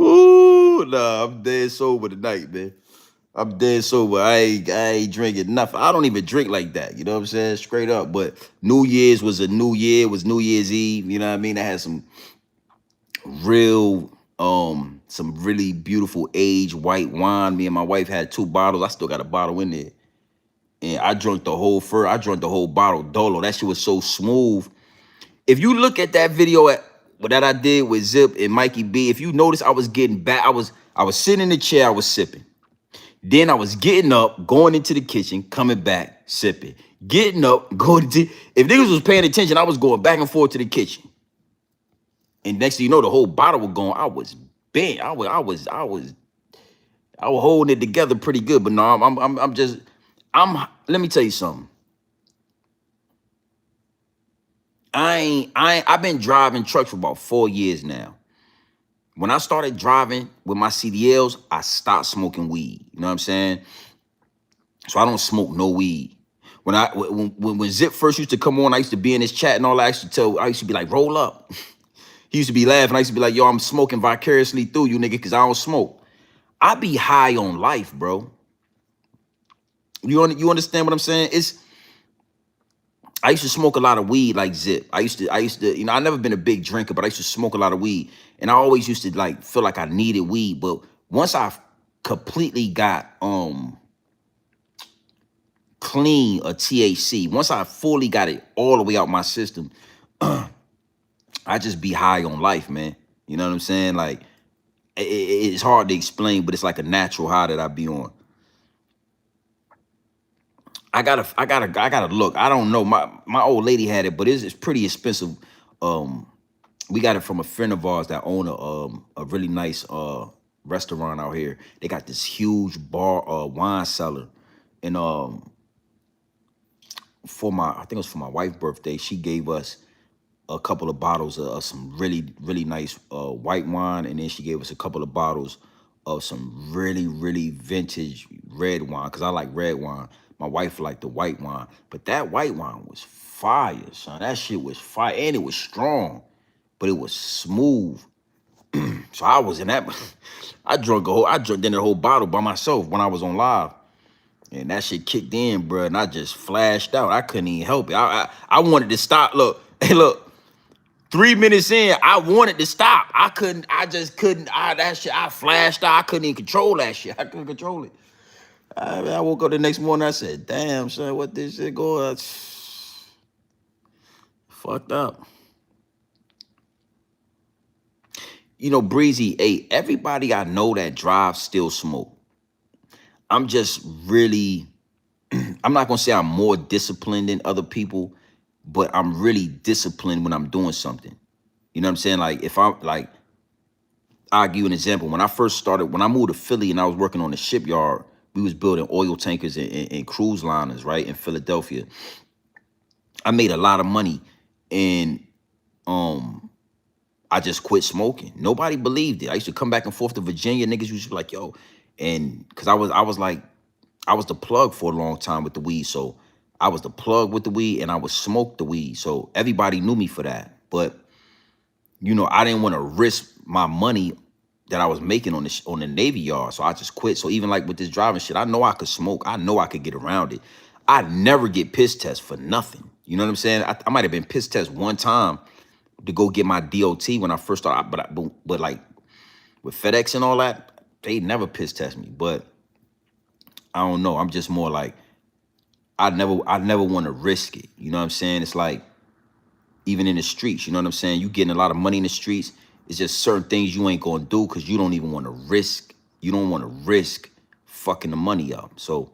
Ooh, nah, I'm dead sober tonight, man. I'm dead sober. I ain't drinking nothing. I don't even drink like that. You know what I'm saying? Straight up. But New Year's was a new year. It was New Year's Eve. You know what I mean? I had some really beautiful aged white wine. Me and my wife had 2 bottles. I still got a bottle in there. And I drank the whole bottle Dolo. That shit was so smooth. If you look at that video that I did with Zip and Mikey B, if you notice, I was getting back. I was sitting in the chair, I was sipping. Then I was getting up, going into the kitchen, coming back, sipping. Getting up, going to. If niggas was paying attention, I was going back and forth to the kitchen. And next thing you know, the whole bottle was gone. I was bent. I was holding it together pretty good. But no, let me tell you something. I've been driving trucks for about 4 years now. When I started driving with my CDLs, I stopped smoking weed. You know what I'm saying? So I don't smoke no weed. When Zip first used to come on, I used to be in his chat and all that. I used to be like, roll up. He used to be laughing. I used to be like, yo, I'm smoking vicariously through you, nigga, because I don't smoke. I be high on life, bro. You understand what I'm saying? I used to smoke a lot of weed like Zip. I used to, I've never been a big drinker, but I used to smoke a lot of weed. And I always used to like feel like I needed weed. But once I completely got clean of THC. Once I fully got it all the way out my system, I just be high on life, man. You know what I'm saying? Like, it's hard to explain, but it's like a natural high that I be on. I gotta look. I don't know. My old lady had it, but it's pretty expensive. We got it from a friend of ours that own a really nice restaurant out here. They got this huge bar wine cellar, and I think it was for my wife's birthday, she gave us a couple of bottles of some really nice white wine, and then she gave us a couple of bottles of some really vintage red wine, because I like red wine. My wife liked the white wine, but that white wine was fire, son. That shit was fire, and it was strong, but it was smooth. So I was in that. I drank then the whole bottle by myself when I was on live, and that shit kicked in, bro, and I just flashed out. I couldn't even help it. I wanted to stop. Look, hey, look. 3 minutes in, I wanted to stop. I just couldn't. That shit, I flashed out. I couldn't even control that shit. I couldn't control it. I woke up the next morning, I said, damn, son, what this shit going? Fucked up. You know, Breezy, hey, everybody I know that drives still smoke. I'm just really, I'm not going to say I'm more disciplined than other people, but I'm really disciplined when I'm doing something. You know what I'm saying? Like, if I'm like, I'll give you an example. When I first started, when I moved to Philly and I was working on the shipyard, we was building oil tankers and cruise liners, right, in Philadelphia. I made a lot of money, and I just quit smoking. Nobody believed it. I used to come back and forth to Virginia. Niggas used to be like, yo, and because I was the plug for a long time with the weed. So I was the plug with the weed, and I would smoke the weed. So everybody knew me for that. But, you know, I didn't want to risk my money that I was making on the Navy Yard. So I just quit. So even like with this driving shit, I know I could smoke. I know I could get around it. I never get piss test for nothing. You know what I'm saying? I might have been piss test one time to go get my DOT when I first started. But like with FedEx and all that, they never piss test me. But I don't know. I'm just more like, I never want to risk it. You know what I'm saying? It's like, even in the streets, you know what I'm saying? You getting a lot of money in the streets. It's just certain things you ain't gonna do because you don't even want to risk. You don't want to risk fucking the money up. So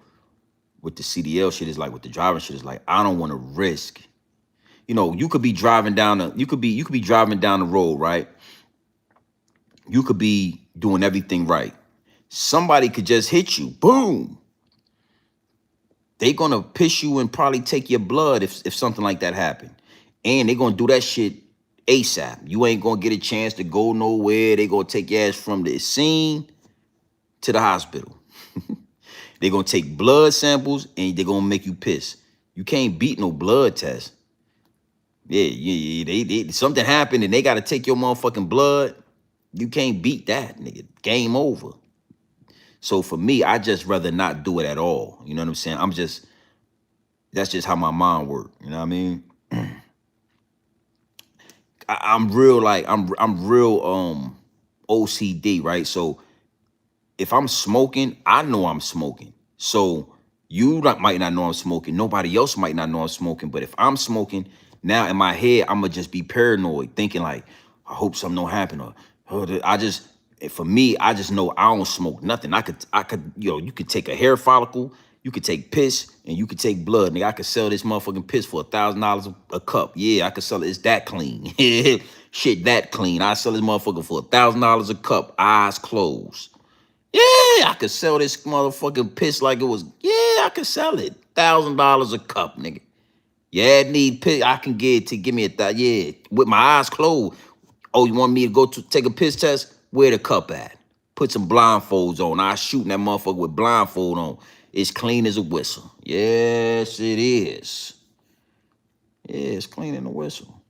with the CDL shit, is like with the driving shit, is like, I don't want to risk. You know, you could be driving down the road, right? You could be doing everything right. Somebody could just hit you, boom. They gonna piss you and probably take your blood if something like that happened. And they gonna do that shit ASAP. You ain't gonna get a chance to go nowhere. They gonna take your ass from the scene to the hospital. They gonna take blood samples and they gonna make you piss. You can't beat no blood test. Yeah, they something happened and they gotta take your motherfucking blood. You can't beat that, nigga. Game over. So for me, I just rather not do it at all. You know what I'm saying? That's just how my mind works. You know what I mean? I'm real OCD, right? So if I'm smoking, I know I'm smoking. So you might not know I'm smoking. Nobody else might not know I'm smoking. But if I'm smoking, now in my head, I'm gonna just be paranoid, thinking like, I hope something don't happen. Or for me, I just know I don't smoke nothing. I could, you could take a hair follicle, you could take piss, and you could take blood. Nigga, I could sell this motherfucking piss for $1,000 a cup. Yeah, I could sell it. It's that clean. Shit, that clean. I sell this motherfucker for $1,000 a cup, eyes closed. Yeah, I could sell this motherfucking piss like it was. Yeah, I could sell it. $1,000 a cup, nigga. Yeah, need piss. I can get it to give me $1,000. Yeah, with my eyes closed. Oh, you want me to go to take a piss test? Where the cup at? Put some blindfolds on. I shooting that motherfucker with blindfold on. It's clean as a whistle. Yes, it is. Yeah, it's clean as a whistle.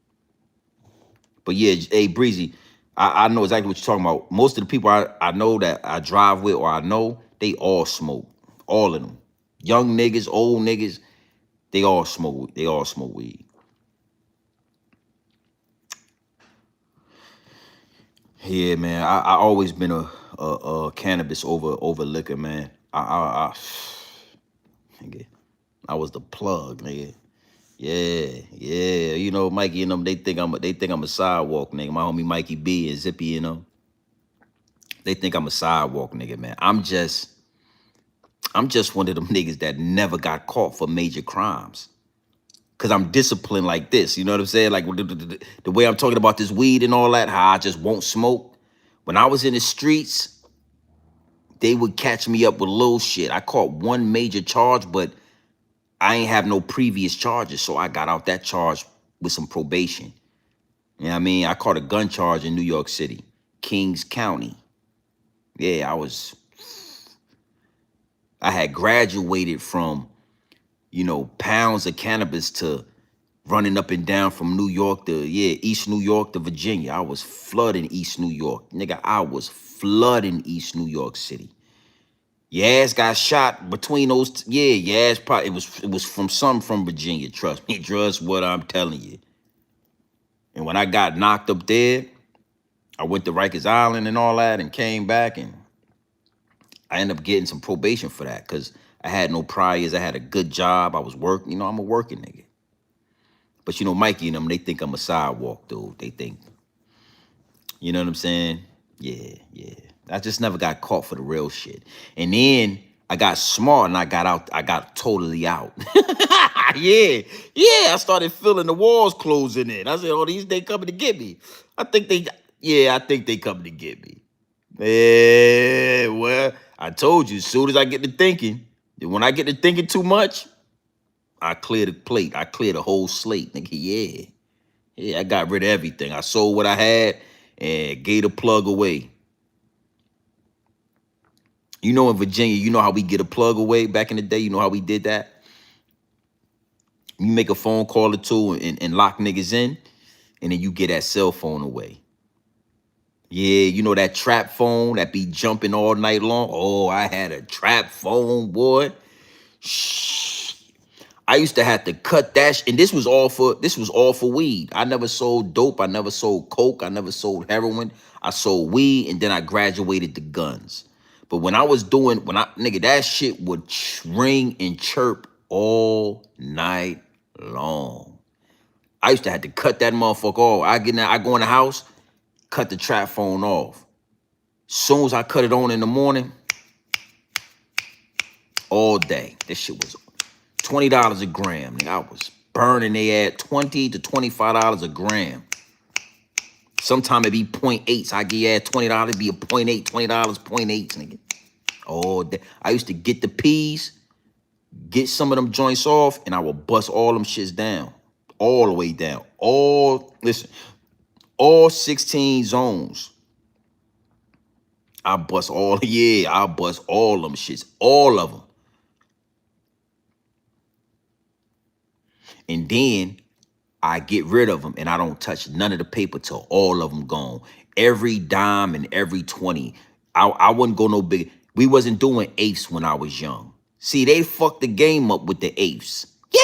But yeah, hey, Breezy, I know exactly what you're talking about. Most of the people I know that I drive with or I know, they all smoke. All of them. Young niggas, old niggas, they all smoke. They all smoke weed. Yeah, man. I always been a cannabis over liquor, man. Nigga. I was the plug, nigga. Yeah. You know, Mikey and them, they think I'm a sidewalk nigga. My homie Mikey B and Zippy, you know. They think I'm a sidewalk nigga, man. I'm just one of them niggas that never got caught for major crimes. Cause I'm disciplined like this. You know what I'm saying? Like the way I'm talking about this weed and all that, how I just won't smoke. When I was in the streets, they would catch me up with little shit. I caught one major charge, but I ain't have no previous charges. So I got out that charge with some probation. You know what I mean? I caught a gun charge in New York City, Kings County. Yeah, I had graduated from, you know, pounds of cannabis to running up and down from New York to, East New York to Virginia. I was flooding East New York. Nigga, I was flooding East New York City. Your ass got shot between those, your ass probably, it was from some from Virginia, trust me. Trust what I'm telling you. And when I got knocked up there, I went to Rikers Island and all that and came back, and I ended up getting some probation for that because I had no priors. I had a good job. I was working. You know, I'm a working nigga. But, you know, Mikey and them, they think I'm a sidewalk dude. They think, you know what I'm saying? Yeah. I just never got caught for the real shit. And then I got smart and I got totally out. I started feeling the walls closing in. I said, oh, they coming to get me. I think they coming to get me. Yeah, well, I told you, as soon as I get to thinking, when I get to thinking too much, I clear the plate. I clear the whole slate, nigga. Yeah, I got rid of everything. I sold what I had and gave the plug away. You know, in Virginia, you know how we get a plug away back in the day? You know how we did that? You make a phone call or two and lock niggas in, and then you get that cell phone away. Yeah, you know that trap phone that be jumping all night long? Oh, I had a trap phone, boy. Shh. I used to have to cut that, and this was all for weed. I never sold dope. I never sold coke. I never sold heroin. I sold weed, and then I graduated to guns. But when I was doing, nigga, that shit would ring and chirp all night long. I used to have to cut that motherfucker off. I go in the house, cut the trap phone off. Soon as I cut it on in the morning, all day. This shit was $20 a gram. Nigga, I was burning they at $20 to $25 a gram. Sometimes it be 0.8s. I get you at $20, it'd be a 0.8, $20, 0.8s, nigga. All day. I used to get the peas, get some of them joints off, and I would bust all them shits down. All the way down. All 16 zones. I bust all them shits. All of them. And then I get rid of them and I don't touch none of the paper till all of them gone. Every dime and every 20. I wouldn't go no big. We wasn't doing eighths when I was young. See, they fucked the game up with the eighths. Yeah,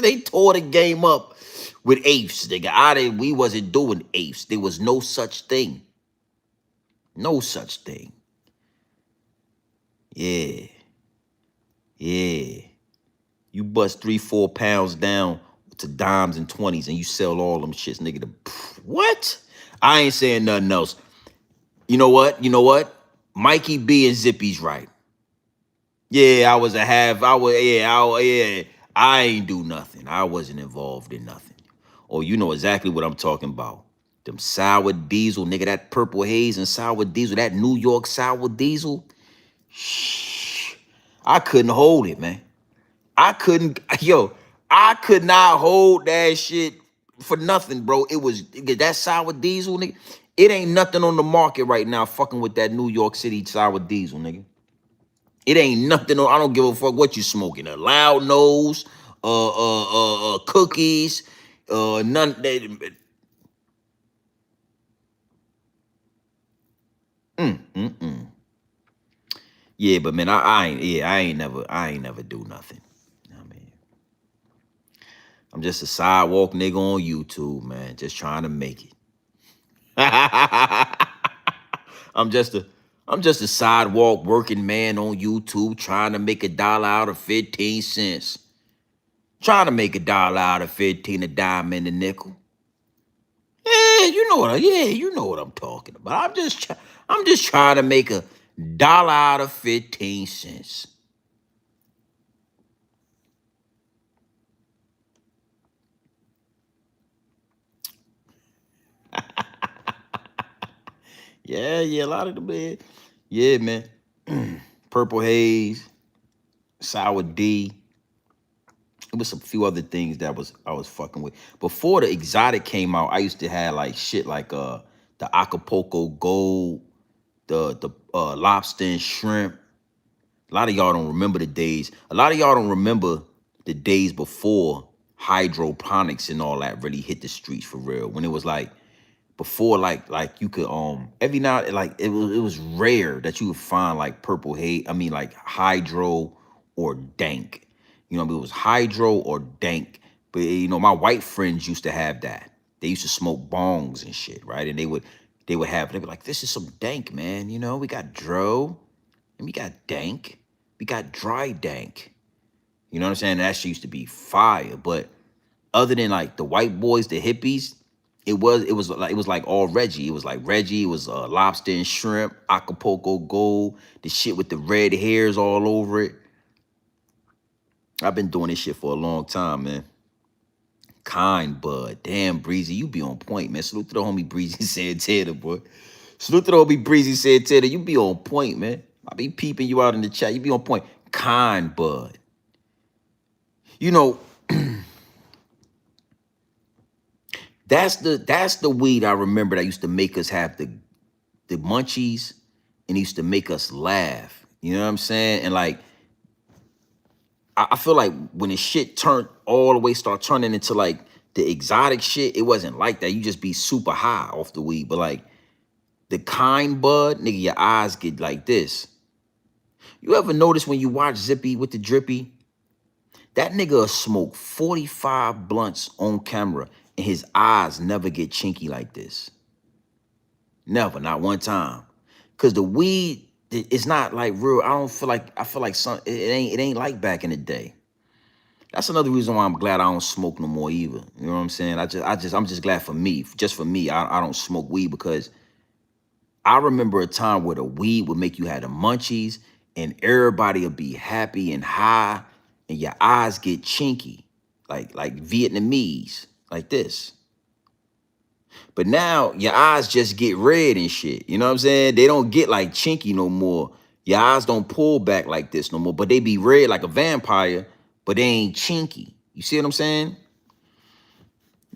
they tore the game up with eighths. We wasn't doing eighths. There was no such thing. No such thing. Yeah. You bust 3-4 pounds down to dimes and 20s and you sell all them shits, nigga. What? I ain't saying nothing else. You know what? Mikey B and Zippy's right. Yeah, I ain't do nothing. I wasn't involved in nothing. Oh, you know exactly what I'm talking about. Them sour diesel, nigga, that Purple Haze and sour diesel, that New York sour diesel. Shh. I couldn't hold it, man. I could not hold that shit for nothing, bro. It was that sour diesel, nigga. It ain't nothing on the market right now fucking with that New York City sour diesel, nigga. It ain't nothing on, I don't give a fuck what you smoking. A Loud Nose, cookies, none that. Yeah, but man, I ain't never do nothing. I'm just a sidewalk nigga on YouTube, man. Just trying to make it. I'm just I'm just a sidewalk working man on YouTube trying to make $1 out of 15 cents. Trying to make $1 out of 15, a dime and a nickel. Yeah, you know what I'm talking about. I'm just trying to make $1 out of 15 cents. Yeah, a lot of the yeah, man. Purple Haze, Sour D. It was a few other things that I was fucking with. Before the exotic came out, I used to have like shit like the Acapulco Gold, the lobster and shrimp. A lot of y'all don't remember the days. A lot of y'all don't remember the days before hydroponics and all that really hit the streets for real. When it was like before, like you could every now like it was rare that you would find like Purple Haze. I mean like hydro or dank. You know, it was hydro or dank. But you know, my white friends used to have that. They used to smoke bongs and shit, right? And they would be like, this is some dank, man. You know, we got dro and we got dank. We got dry dank. You know what I'm saying? That shit used to be fire. But other than like the white boys, the hippies, it was like all Reggie. It was like Reggie. It was lobster and shrimp, Acapulco Gold, the shit with the red hairs all over it. I've been doing this shit for a long time, man. Kind Bud. Damn, Breezy, you be on point, man. Salute to the homie Breezy Santana, boy. Salute to the homie Breezy Santana. You be on point, man. I be peeping you out in the chat. You be on point. Kind Bud. You know, that's the weed I remember that used to make us have the munchies and used to make us laugh. You know what I'm saying? And like, I feel like when the shit turned all the way, start turning into like the exotic shit, it wasn't like that. You just be super high off the weed. But like the Kind Bud, nigga, your eyes get like this. You ever notice when you watch Zippy with the drippy, that nigga smoke 45 blunts on camera and his eyes never get chinky like this. Never, not one time. Cause the weed, it's not like real. I feel like it ain't like back in the day. That's another reason why I'm glad I don't smoke no more either. You know what I'm saying? I'm just glad for me. Just for me, I don't smoke weed because I remember a time where the weed would make you have the munchies and everybody would be happy and high and your eyes get chinky, like Vietnamese, like this. But now your eyes just get red and shit. You know what I'm saying? They don't get like chinky no more. Your eyes don't pull back like this no more, but they be red like a vampire, but they ain't chinky. You see what I'm saying?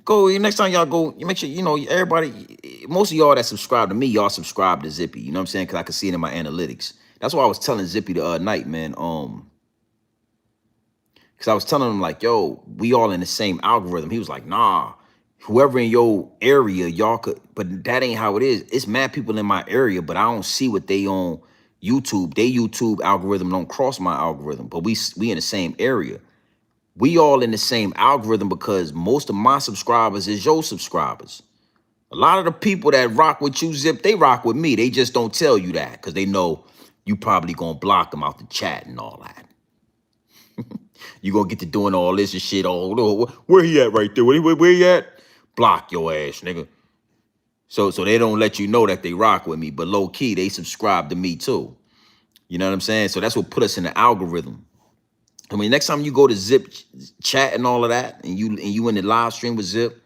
Go, next time y'all go, you make sure, you know, everybody, most of y'all that subscribe to me, y'all subscribe to Zippy. You know what I'm saying? Because I can see it in my analytics. That's why I was telling Zippy the other night, man. Because I was telling him like, yo, we all in the same algorithm. He was like, nah. Whoever in your area, y'all could, but that ain't how it is. It's mad people in my area, but I don't see what they on YouTube. They YouTube algorithm don't cross my algorithm, but we in the same area. We all in the same algorithm because most of my subscribers is your subscribers. A lot of the people that rock with you, Zip, they rock with me. They just don't tell you that because they know you probably gonna block them out the chat and all that. You gonna get to doing all this and shit. Oh, where he at right there? Where he at? Block your ass, nigga. So they don't let you know that they rock with me, but low key they subscribe to me too. You know what I'm saying? So that's what put us in the algorithm. I mean, next time you go to Zip chat and all of that, and you in the live stream with Zip,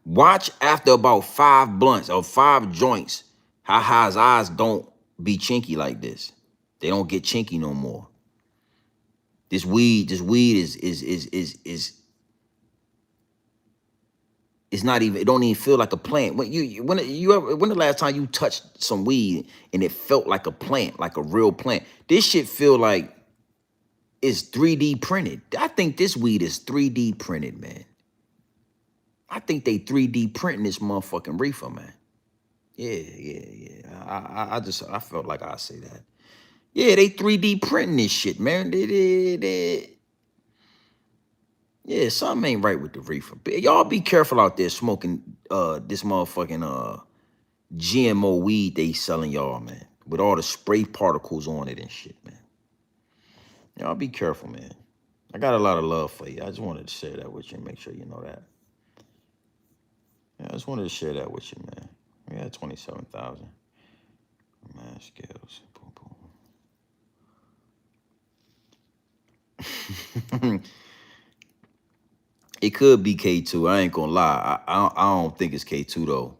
watch after about 5 blunts or 5 joints, how high his eyes don't be chinky like this. They don't get chinky no more. This weed is it's not even, it don't even feel like a plant. When the last time you touched some weed and it felt like a plant, like a real plant? This shit feel like it's 3D printed. I think this weed is 3D printed, man. I think they 3D printing this motherfucking reefer, man. Yeah. I felt like I'd say that. Yeah, they 3D printing this shit, man. Yeah, something ain't right with the reefer. Y'all be careful out there smoking this motherfucking GMO weed they selling y'all, man. with all the spray particles on it and shit, man. Y'all be careful, man. I got a lot of love for you. I just wanted to share that with you and make sure you know that. Yeah, I just wanted to share that with you, man. We had 27,000. Man, scales. Boom, boom. It could be K2. I ain't gonna lie. I don't think it's K2 though.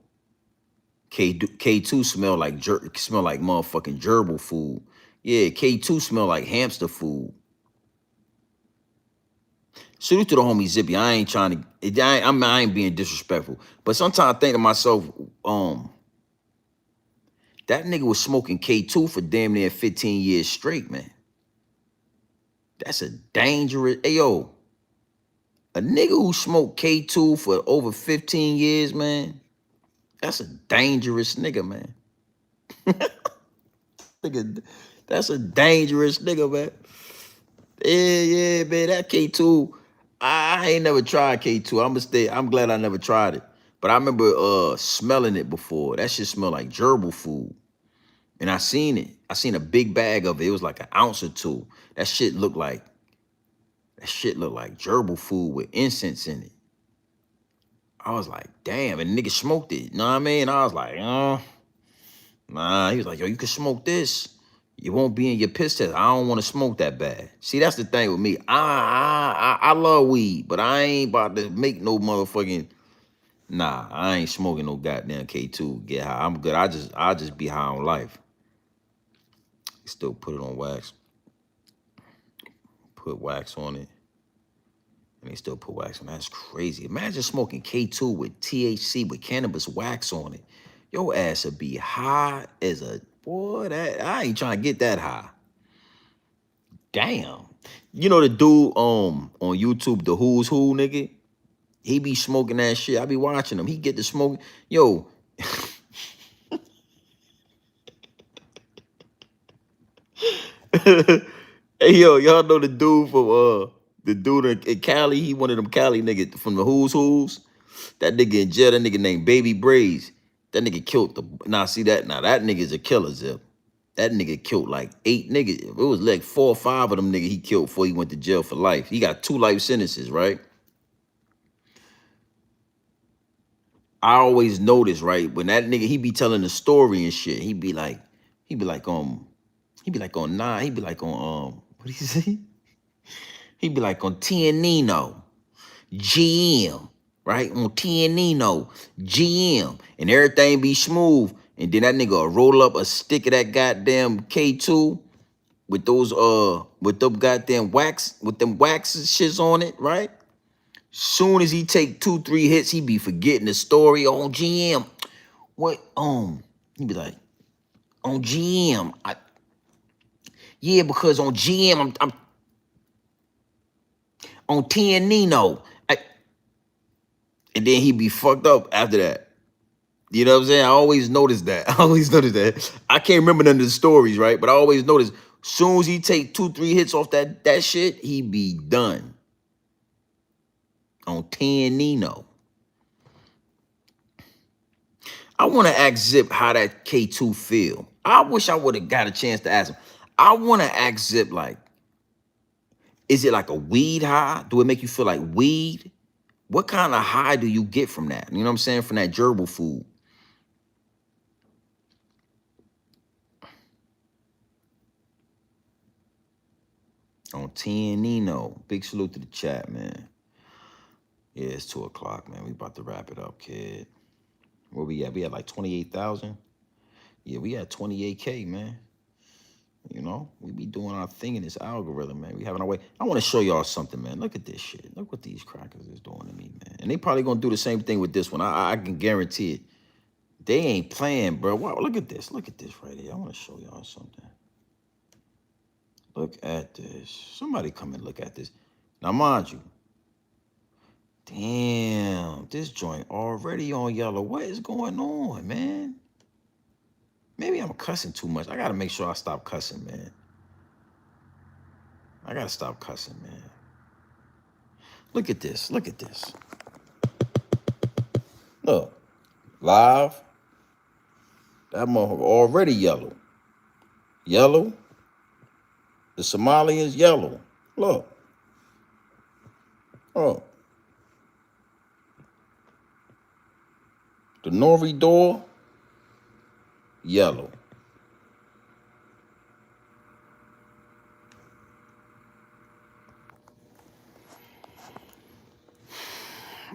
K2 smell like motherfucking gerbil food. Yeah, K2 smell like hamster food. Salute to the homie Zippy. I ain't trying to. I ain't being disrespectful. But sometimes I think to myself, that nigga was smoking K2 for damn near 15 years straight, man. That's a dangerous. Hey yo, a nigga who smoked K2 for over 15 years, man. That's a dangerous nigga, man. Nigga, that's a dangerous nigga, man. Yeah, man. That K2, I ain't never tried K2. I'm glad I never tried it. But I remember smelling it before. That shit smelled like gerbil food. And I seen it. I seen a big bag of it. It was like an ounce or two. That shit looked like gerbil food with incense in it. I was like, damn, and the nigga smoked it. You know what I mean? I was like, nah. He was like, yo, you can smoke this. You won't be in your piss test. I don't want to smoke that bad. See, that's the thing with me. I love weed, but I ain't about to make no motherfucking. Nah, I ain't smoking no goddamn K2. Get high. I'm good. I just be high on life. Still put it on wax. Put wax on it. And they still put wax on. That's crazy. Imagine smoking K2 with THC with cannabis wax on it. Your ass would be high as a boy. That I ain't trying to get that high. Damn. You know the dude on YouTube, the Who's Who nigga? He be smoking that shit. I be watching him. He get to smoke. Yo. Hey yo, y'all know the dude from the dude in Cali? He one of them Cali niggas from the Who's Who's. That nigga in jail, that nigga named Baby Braze. That nigga killed the. Now see that? Now that nigga's a killer, Zip. That nigga killed like 8 niggas. It was like 4 or 5 of them niggas he killed before he went to jail for life. He got 2 life sentences, right? I always notice, right, when that nigga, he be telling the story and shit, he be like on what do you say? He be like on Tianino, GM, right? On Tianino, GM, and everything be smooth. And then that nigga will roll up a stick of that goddamn K2 with those with them goddamn wax, with them waxes shits on it, right? Soon as he take 2-3 hits, he be forgetting the story on GM. What he be like, on GM, yeah, because on GM, I'm on Tianino. And then he be fucked up after that. You know what I'm saying? I always noticed that. I can't remember none of the stories, right? But I always notice, soon as he take 2-3 hits off that shit, he be done. On Tianino. I want to ask Zip how that K2 feel. I wish I would have got a chance to ask him. I want to ask Zip, like, is it like a weed high? Do it make you feel like weed? What kind of high do you get from that? You know what I'm saying? From that gerbil food. On Tianino. Big salute to the chat, man. Yeah, it's 2 o'clock, man. We about to wrap it up, kid. Where we at? We had like 28,000. Yeah, we had 28K, man. You know, we be doing our thing in this algorithm, man. We having our way. I want to show y'all something, man. Look at this shit. Look what these crackers is doing to me, man. And they probably gonna do the same thing with this one. I can guarantee it. They ain't playing, bro. Wow, look at this. Look at this right here. I want to show y'all something. Look at this. Somebody come and look at this. Now, mind you, damn, this joint already on yellow. What is going on, man? Maybe I'm cussing too much. I got to make sure I stop cussing, man. I got to stop cussing, man. Look at this. Look at this. Look. Live. That motherfucker already yellow. Yellow. The Somalians, yellow. Look. Oh. The Nori door, yellow.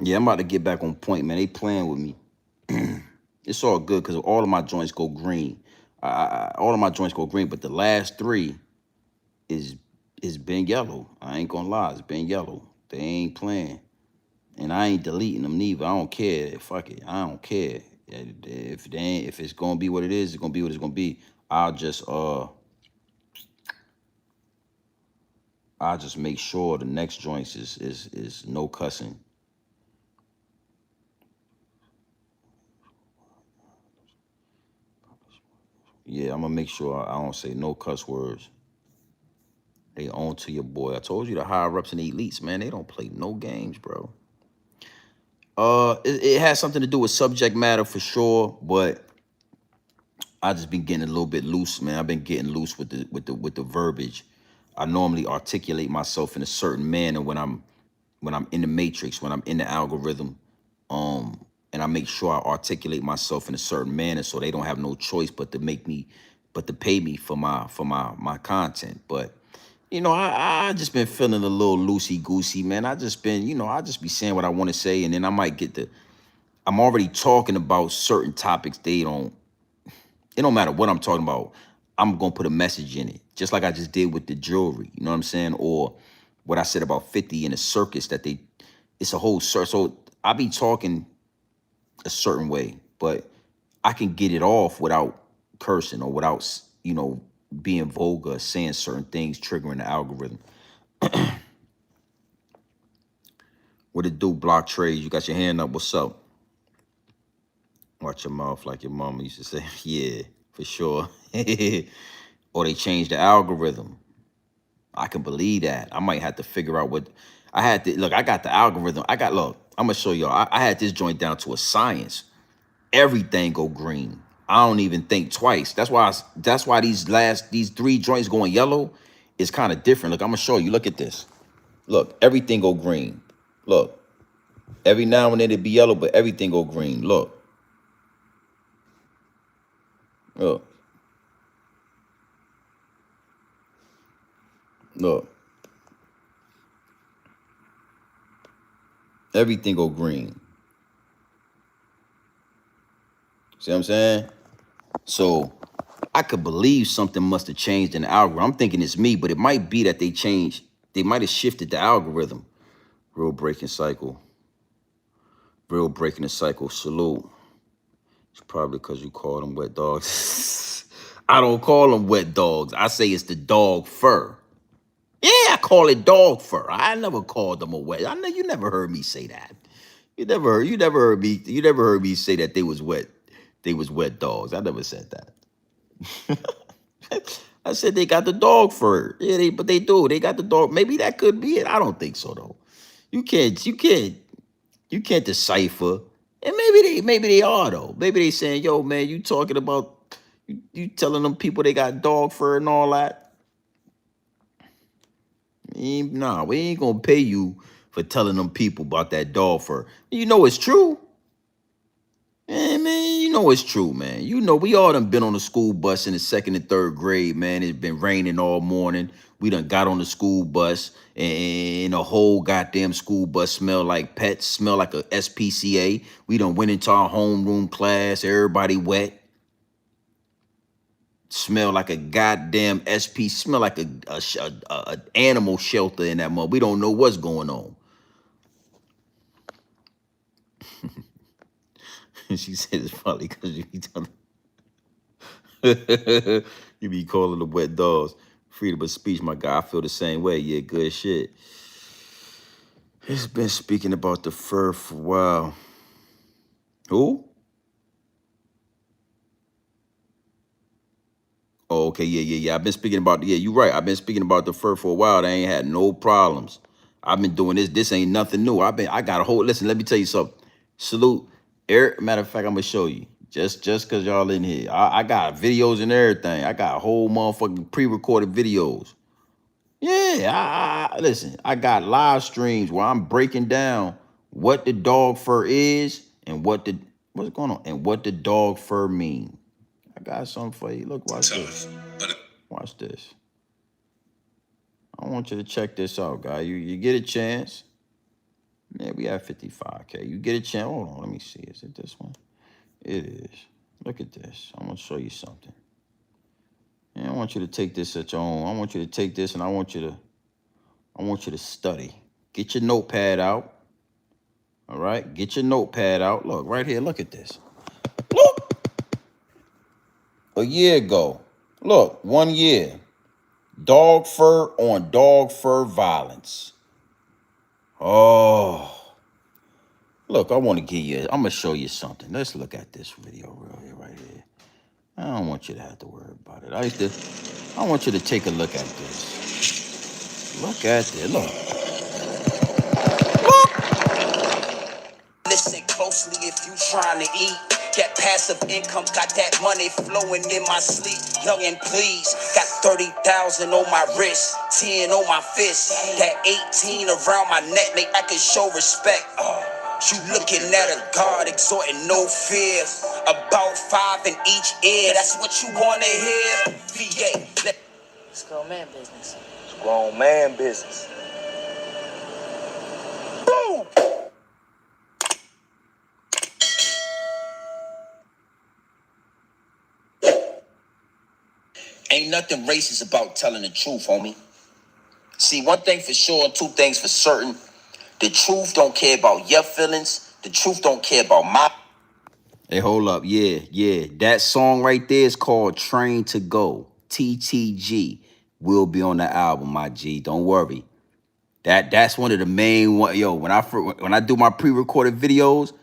Yeah, I'm about to get back on point, man. They playing with me. It's all good because all of my joints go green. All of my joints go green, but the last three is been yellow. I ain't gonna lie, it's been yellow. They ain't playing. And I ain't deleting them neither. I don't care. Fuck it. I don't care. If it's gonna be what it is, it's gonna be what it's gonna be. I'll just make sure the next joints is no cussing. Yeah, I'm gonna make sure I don't say no cuss words. They on to your boy. I told you the higher ups and the elites, man, they don't play no games, bro. It has something to do with subject matter for sure, but I just been getting a little bit loose, man. I've been getting loose with the verbiage. I normally articulate myself in a certain manner when I'm in the matrix, when I'm in the algorithm, and I make sure I articulate myself in a certain manner so they don't have no choice but to pay me for my content. But you know, I just been feeling a little loosey goosey, man. I just been, you know, I just be saying what I want to say, and then I might I'm already talking about certain topics. It don't matter what I'm talking about. I'm gonna put a message in it, just like I just did with the jewelry. You know what I'm saying? Or what I said about 50 in a circus it's a whole circus. So I be talking a certain way, but I can get it off without cursing or without, you know, being vulgar, saying certain things, triggering the algorithm. What it do, Block Trades? You got your hand up. What's up? Watch your mouth like your mama used to say. Yeah, for sure. Or they changed the algorithm. I can believe that. I might have to figure out what I had to look. I got the algorithm. Look, I'm gonna show y'all. I had this joint down to a science. Everything go green. I don't even think twice. That's why these three joints going yellow is kind of different. Look, I'm gonna show you. Look at this. Look, everything go green. Look, every now and then it be yellow, but everything go green. Look. Look. Look. Everything go green. See what I'm saying? So I could believe something must have changed in the algorithm. I'm thinking it's me, but it might be that they might have shifted the algorithm. Real breaking cycle. Real breaking the cycle. Salute. It's probably because you call them wet dogs. I don't call them wet dogs. I say it's the dog fur. Yeah, I call it dog fur. I never called them a wet. I know you never heard me say that. You never heard me say that they was wet. They was wet dogs. I never said that. I said they got the dog fur. Yeah, but they do. They got the dog. Maybe that could be it. I don't think so though. You can't decipher. And maybe they are though. Maybe they saying, yo, man, you talking about you telling them people they got dog fur and all that. Nah, we ain't gonna pay you for telling them people about that dog fur. You know it's true. Man, you know it's true, man. You know, we all done been on the school bus in the 2nd and 3rd grade, man. It's been raining all morning. We done got on the school bus and the whole goddamn school bus smell like pets, smell like a SPCA. We done went into our homeroom class, everybody wet. Smell like a goddamn SP, smell like a animal shelter in that mother. We don't know what's going on. She said it's probably because you be telling you be calling them wet dogs. Freedom of speech, my guy. I feel the same way. Yeah, good shit. It's been speaking about the fur for a while. Who? Oh, okay, yeah. I've been speaking about, you're right. I've been speaking about the fur for a while. They ain't had no problems. I've been doing this. This ain't nothing new. I got a whole, listen, let me tell you something. Salute. Matter of fact, I'm going to show you. Just because y'all in here. I got videos and everything. I got whole motherfucking pre-recorded videos. Yeah, listen, I got live streams where I'm breaking down what the dog fur is and what's going on and what the dog fur mean. I got something for you. Look, watch this. Watch this. I want you to check this out, guy. You get a chance. Yeah, we have 55K. You get a chance. Hold on, let me see. Is it this one? It is. Look at this. I'm gonna show you something. And I want you to take this at your own. I want you to take this and I want you to study. Get your notepad out. All right? Get your notepad out. Look, right here. Look at this. Look. A year ago. Look, 1 year. Dog fur on dog fur violence. Oh. Look, I want to give you, I'm going to show you something. Let's look at this video right here. I don't want you to have to worry about it. I want you to take a look at this. Look at this. Look.
Listen closely if you trying to eat. Get passive income, got that money flowing in my sleep. Young and please, got 30,000 on my wrist, 10 on my fist. That 18 around my neck, make I can show respect. You looking at a God exhorting no fear. About 5 in each ear, that's what you wanna hear. VA.
It's grown man business.
It's grown man business. Boom!
Ain't nothing racist about telling the truth, homie. See, one thing for sure and two things for certain. The truth don't care about your feelings. The truth don't care about my... Hey, hold up. Yeah. That song right there is called Train to Go. TTG will be on the album, my G. Don't worry. That's one of the main one. Yo, when I do my pre-recorded videos,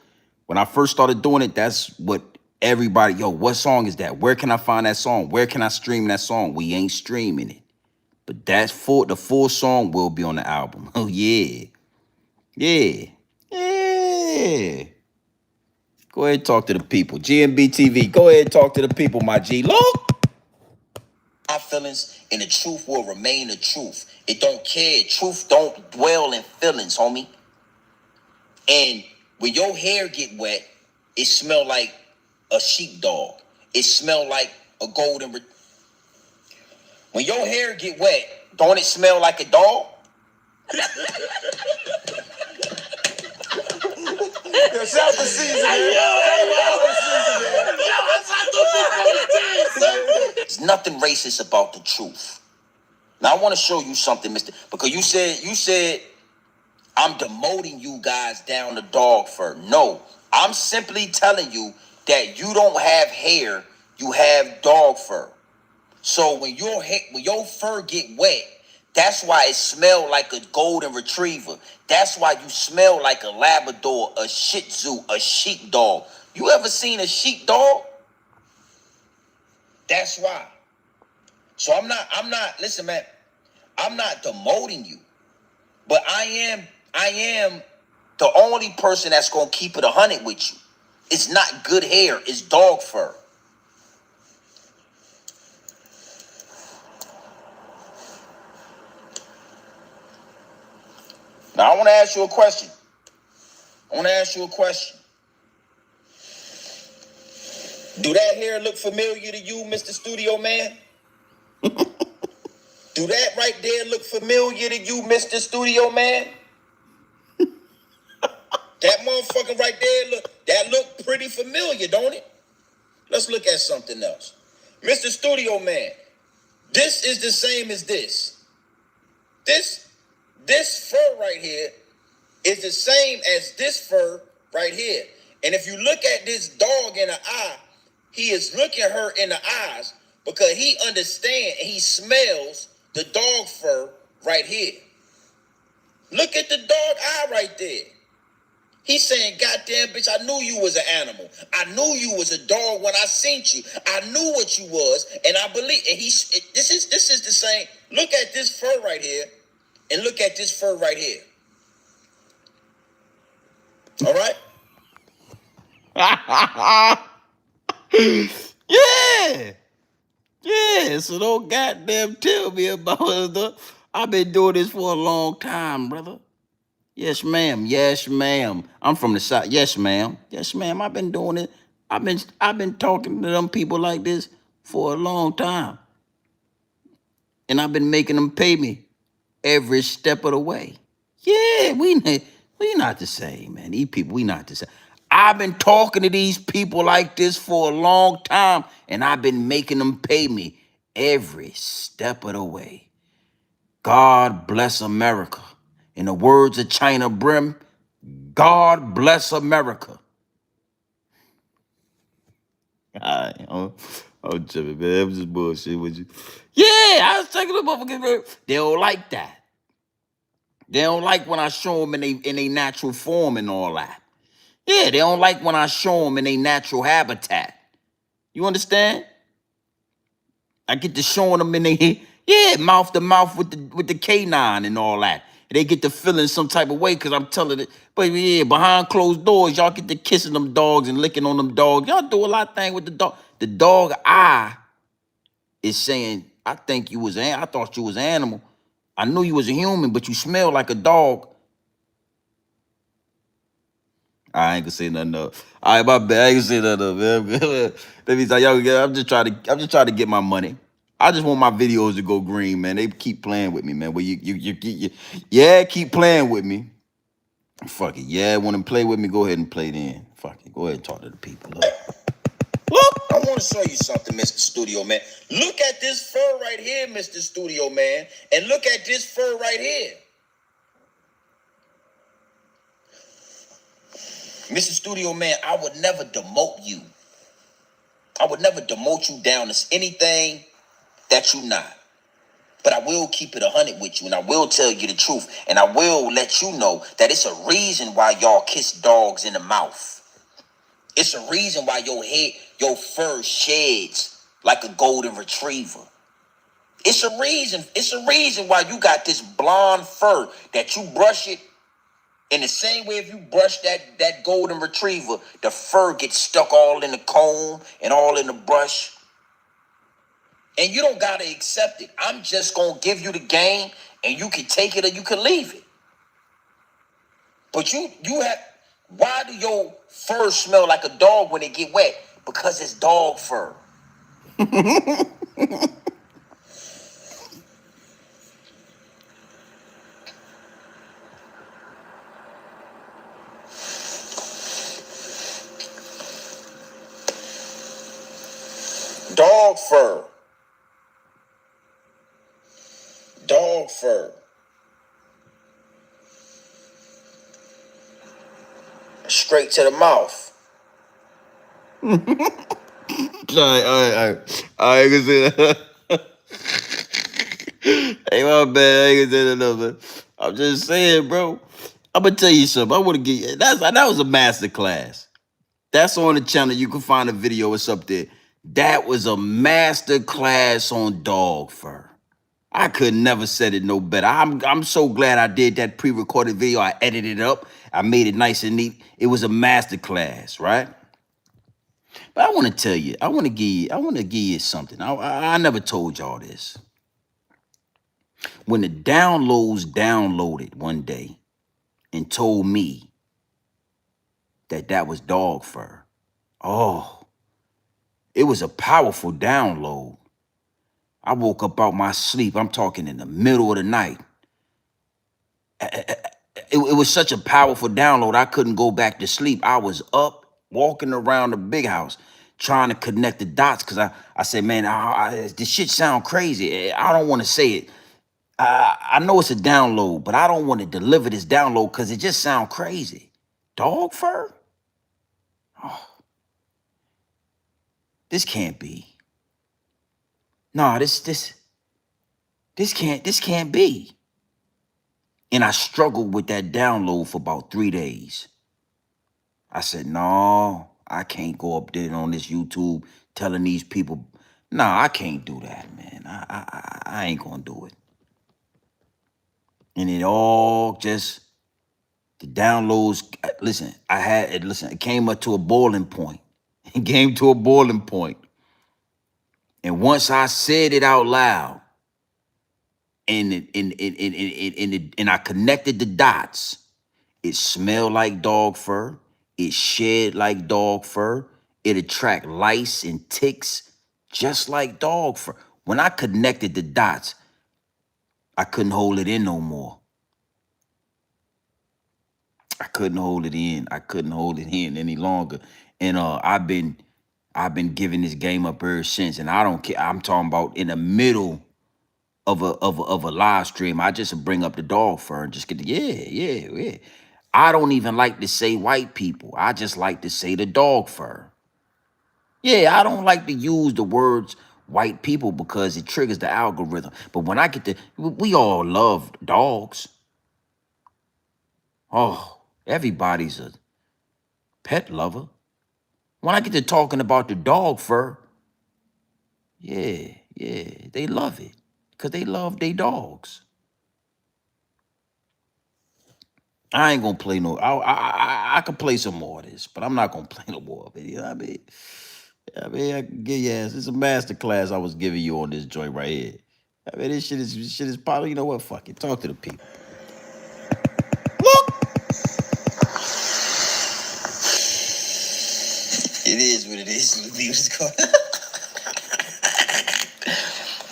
when I first started doing it, that's what everybody, yo, what song is that? Where can I find that song? Where can I stream that song? We ain't streaming it. But the full song will be on the album. Oh, yeah. Yeah. Go ahead and talk to the people. GMB TV, go ahead and talk to the people, my G. Look. My feelings and the truth will remain the truth. It don't care. Truth don't dwell in feelings, homie. And when your hair get wet, it smell like a sheepdog. It smell like a golden... When your hair get wet, don't it smell like a dog?
Yo, shout out to Caesar, man.
There's nothing racist about the truth. Now I want to show you something, Mr. Because you said I'm demoting you guys down to dog fur. No, I'm simply telling you that you don't have hair, you have dog fur. So when your fur get wet, that's why it smell like a golden retriever. That's why you smell like a Labrador, a Shih Tzu, a sheepdog. You ever seen a sheepdog? That's why. So I'm not, listen, man, I'm not demoting you, but I am the only person that's going to keep it 100 with you. It's not good hair, it's dog fur. Now, I want to ask you a question. Do that hair look familiar to you, Mr. Studio Man? Do that right there look familiar to you, Mr. Studio Man? That motherfucker right there, look pretty familiar, don't it? Let's look at something else. Mr. Studio Man, this is the same as this. This fur right here is the same as this fur right here. And if you look at this dog in the eye, he is looking her in the eyes because he understands and he smells the dog fur right here. Look at the dog eye right there. He's saying, goddamn bitch, I knew you was an animal. I knew you was a dog when I seen you. I knew what you was, and I believe. And this is the same. Look at this fur right here, and look at this fur right here. All right. Yeah. Yeah, so don't goddamn tell me about it. I've been doing this for a long time, brother. Yes, ma'am. Yes, ma'am. I'm from the South. Yes, ma'am. Yes, ma'am. I've been doing it. I've been talking to them people like this for a long time. And I've been making them pay me every step of the way. Yeah, we not the same, man. These people, we not the same. I've been talking to these people like this for a long time, and I've been making them pay me every step of the way. God bless America. In the words of China Brim, God bless America. All right, I'm tripping, man. I'm just bullshit with you. Yeah, I was taking them up. They don't like that. They don't like when I show them in a natural form and all that. Yeah, they don't like when I show them in a natural habitat. You understand? I get to showing them in a mouth to mouth with the canine and all that. They get to feeling some type of way because I'm telling it. But yeah, behind closed doors, y'all get to kissing them dogs and licking on them dogs. Y'all do a lot of things with the dog. The dog eye is saying, I think you was I thought you was an animal. I knew you was a human, but you smell like a dog. I ain't gonna say nothing else. All right, my bad. I ain't gonna say nothing else, man. Let me tell y'all, I'm just trying to get my money. I just want my videos to go green, man. They keep playing with me, man. Well, yeah, keep playing with me. Fuck it. Yeah, want to play with me? Go ahead and play then. Fuck it. Go ahead and talk to the people.
Look, I want to show you something, Mr. Studio Man. Look at this fur right here, Mr. Studio Man. And look at this fur right here. Mr. Studio Man, I would never demote you. I would never demote you down as anything that you're not. But I will keep it 100 with you, and I will tell you the truth. And I will let you know that it's a reason why y'all kiss dogs in the mouth. It's a reason why your fur sheds like a golden retriever. It's a reason. It's a reason why you got this blonde fur that you brush it in the same way. If you brush that golden retriever, the fur gets stuck all in the comb and all in the brush. And you don't gotta accept it. I'm just gonna give you the game, and you can take it or you can leave it. But you have. Why do your fur smell like a dog when it get wet? Because it's dog fur. Dog fur. Dog fur. Straight to the mouth.
All right. I ain't gonna say that. Hey, my bad. I ain't gonna say that, no, man. I'm just saying, bro. I'm gonna tell you something. I want to get that was a master class. That's on the channel. You can find a video. It's up there. That was a master class on dog fur. I could never said it no better. I'm so glad I did that pre-recorded video. I edited it up. I made it nice and neat. It was a master class, right? But I want to tell you, I want to give you something. I never told y'all this. When the downloads downloaded one day and told me that was dog fur, oh, it was a powerful download. I woke up out my sleep. I'm talking in the middle of the night. It was such a powerful download, I couldn't go back to sleep. I was up, walking around the big house, trying to connect the dots, because I said, man, this shit sound crazy. I don't want to say it. I know it's a download, but I don't want to deliver this download because it just sound crazy. Dog fur? Oh, this can't be. No, this can't be. And I struggled with that download for about 3 days. I said, no, I can't go up there on this YouTube telling these people, nah, I can't do that, man. I ain't gonna do it. And it all just, the downloads, listen, it came up to a boiling point. It came to a boiling point. And once I said it out loud, and I connected the dots, it smelled like dog fur. It shed like dog fur. It attract lice and ticks just like dog fur. When I connected the dots, I couldn't hold it in no more. I couldn't hold it in. I couldn't hold it in any longer. And I've been giving this game up ever since. And I don't care. I'm talking about in the middle of a live stream. I just bring up the dog fur and just get the, yeah. I don't even like to say white people. I just like to say the dog fur. Yeah, I don't like to use the words white people because it triggers the algorithm. But when I get to, we all love dogs. Oh, everybody's a pet lover. When I get to talking about the dog fur, yeah, they love it because they love their dogs. I ain't gonna play no. I could play some more of this, but I'm not gonna play no more of it. You know what I mean? I can give you ass. It's a master class I was giving you on this joint right here. I mean, this shit is probably. You know what? Fuck it. Talk to the people.
It is what it is.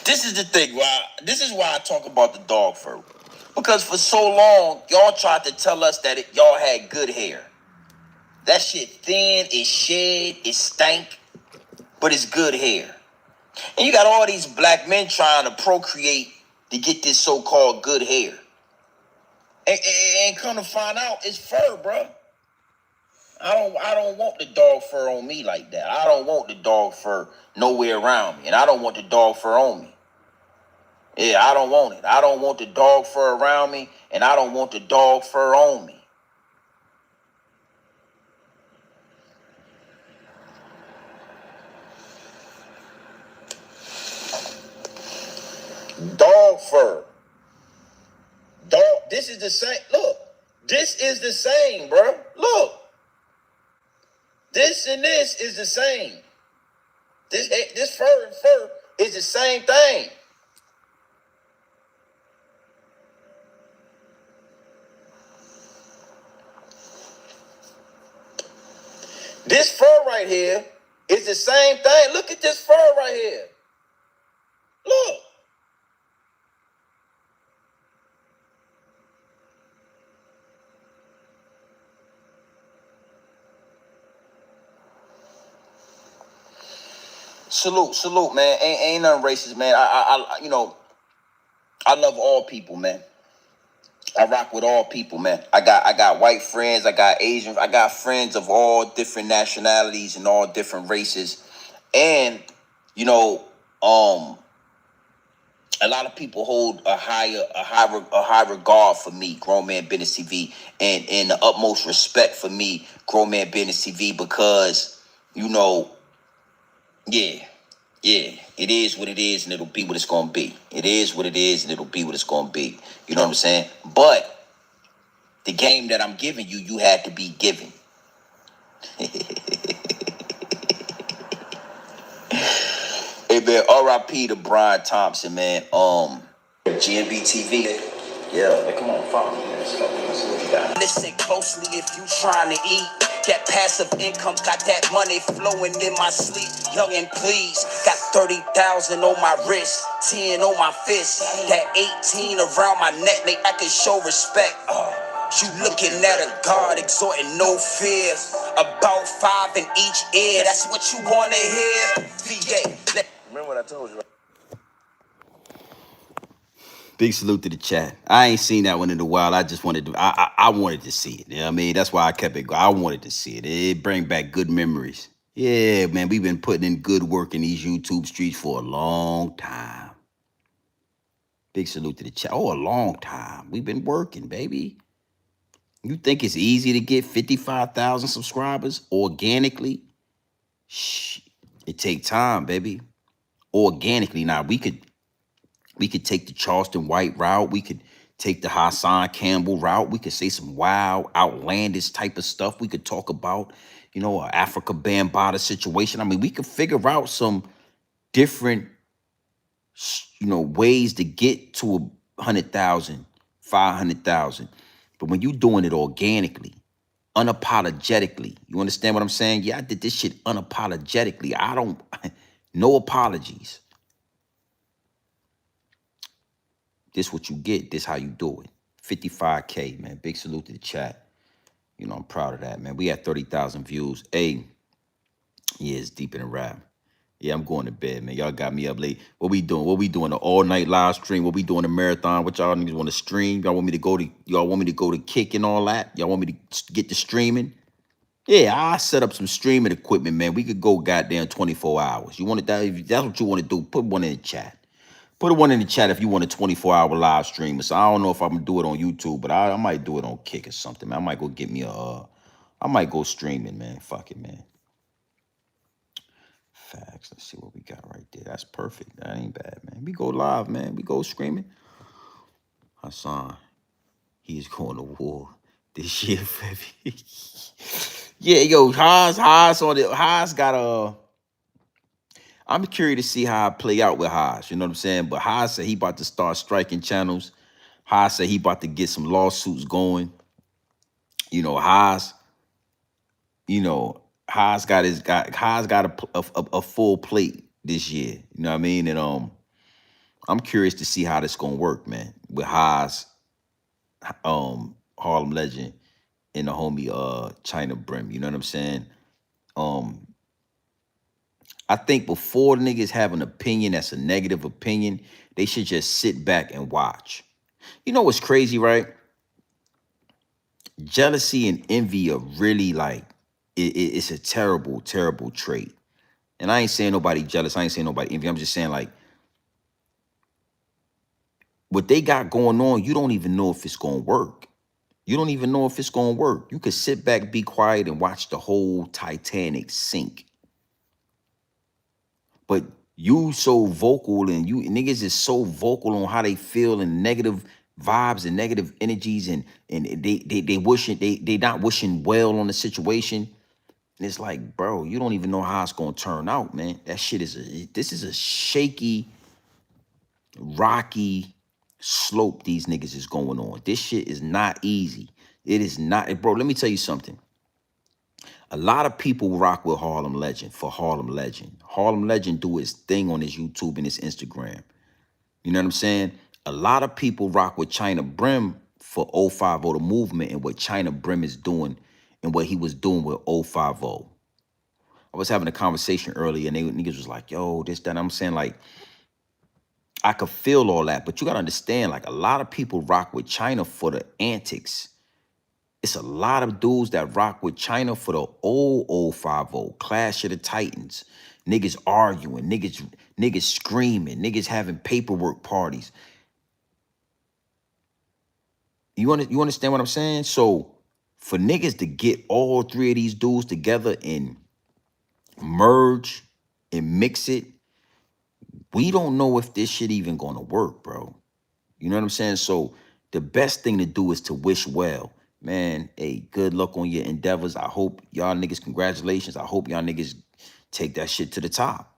This is the thing. This is why I talk about the dog fur. Because for so long, y'all tried to tell us that y'all had good hair. That shit thin, it shed, it stank, but it's good hair. And you got all these black men trying to procreate to get this so-called good hair. And come to find out, it's fur, bro. I don't want the dog fur on me like that. I don't want the dog fur nowhere around me. And I don't want the dog fur on me. Yeah, I don't want it. I don't want the dog fur around me, and I don't want the dog fur on me. Dog fur. This is the same. Look, this is the same, bro. Look. This and this is the same. This fur and fur is the same thing. This fur right here is the same thing. Look at this fur right here. Look. Salute, man. Ain't nothing racist, man. I love all people, man. I rock with all people, man. I got white friends, I got Asian, I got friends of all different nationalities and all different races. And, a lot of people hold a high regard for me, Grown Man Business TV, and the utmost respect for me, Grown Man Business TV, because, it is what it is, and it'll be what it's going to be. It is what it is, and it'll be what it's going to be. You know what I'm saying? But the game that I'm giving you, you had to be given. Hey, man, R.I.P. to Brian Thompson, man. GMB TV. Yeah, man, come on, follow me, man. Let's see what you got. Listen closely if you trying to eat. That passive income, got that money flowing in my sleep. Young and please, got 30,000 on my wrist, 10 on my fist, that 18 around my neck, make I can show respect. You looking at a God exhorting no fear, about 5 in each ear. That's what you wanna hear. VA. Remember what I told you.
Big salute to the chat. I ain't seen that one in a while. I just wanted to, I wanted to see it. You know what I mean? That's why I kept it going. I wanted to see it. It bring back good memories. Yeah, man, we've been putting in good work in these YouTube streets for a long time. Big salute to the chat. Oh, a long time. We've been working, baby. You think it's easy to get 55,000 subscribers organically? Shh, it take time, baby. Organically. Now, we could take the Charleston White route. We could take the Hassan Campbell route. We could say some wild, outlandish type of stuff. We could talk about, you know, a Africa Bambaataa situation. I mean, we could figure out some different, you know, ways to get to 100,000, 500,000. But when you doing it organically, unapologetically, you understand what I'm saying? Yeah, I did this shit unapologetically. I don't, no apologies. This what you get. This how you do it. 55K, man. Big salute to the chat. You know, I'm proud of that, man. We had 30,000 views. Hey, yeah, it's deep in the rap. Yeah, I'm going to bed, man. Y'all got me up late. What we doing? What we doing? An all-night live stream? What we doing? A marathon? What y'all niggas want to stream? Y'all want me to go to? Y'all want me to go to Kick and all that? Y'all want me to get the streaming? Yeah, I set up some streaming equipment, man. We could go goddamn 24 hours. You want it that? If that's what you want to do, put one in the chat. Put one in the chat if you want a 24-hour live stream. So I don't know if I'm gonna do it on YouTube, but I might do it on Kick or something, man. I might go get me a I might go streaming, man. Fuck it, man. Facts. Let's see what we got right there. That's perfect. That ain't bad, man. We go live, man. We go screaming. Hassan, he's going to war this year, February. Yeah, yo, Haas on it. Haas got a. I'm curious to see how I play out with Haas. You know what I'm saying? But Haas said he about to start striking channels. Haas said he about to get some lawsuits going. You know, Haas. You know. Haas got a full plate this year. You know what I mean? And I'm curious to see how this gonna work, man. With Haas, Harlem Legend, and the homie China Brim. You know what I'm saying? I think before niggas have an opinion that's a negative opinion, they should just sit back and watch. You know what's crazy, right? Jealousy and envy are really like. It's a terrible, terrible trait. And I ain't saying nobody jealous. I ain't saying nobody envy. I'm just saying, like, what they got going on, you don't even know if it's going to work. You don't even know if it's going to work. You could sit back, be quiet, and watch the whole Titanic sink. But you so vocal, and you niggas is so vocal on how they feel and negative vibes and negative energies, and they wishing, they not wishing well on the situation. And it's like, bro, you don't even know how it's gonna turn out, man. That shit this is a shaky, rocky slope these niggas is going on. This shit is not easy. It is not, bro, let me tell you something. A lot of people rock with Harlem Legend for Harlem Legend. Harlem Legend do his thing on his YouTube and his Instagram. You know what I'm saying? A lot of people rock with China Brim for 050 the movement and what China Brim is doing and what he was doing with 050. I was having a conversation earlier and niggas was like, yo, this, that. I'm saying, like, I could feel all that, but you got to understand, like, a lot of people rock with China for the antics. It's a lot of dudes that rock with China for the old 050, Clash of the Titans. Niggas arguing, niggas screaming, niggas having paperwork parties. You understand what I'm saying? So for niggas to get all three of these dudes together and merge and mix it, we don't know if this shit even gonna work, bro. You know what I'm saying? So the best thing to do is to wish well. Man, hey, good luck on your endeavors. I hope y'all niggas, congratulations. I hope y'all niggas take that shit to the top.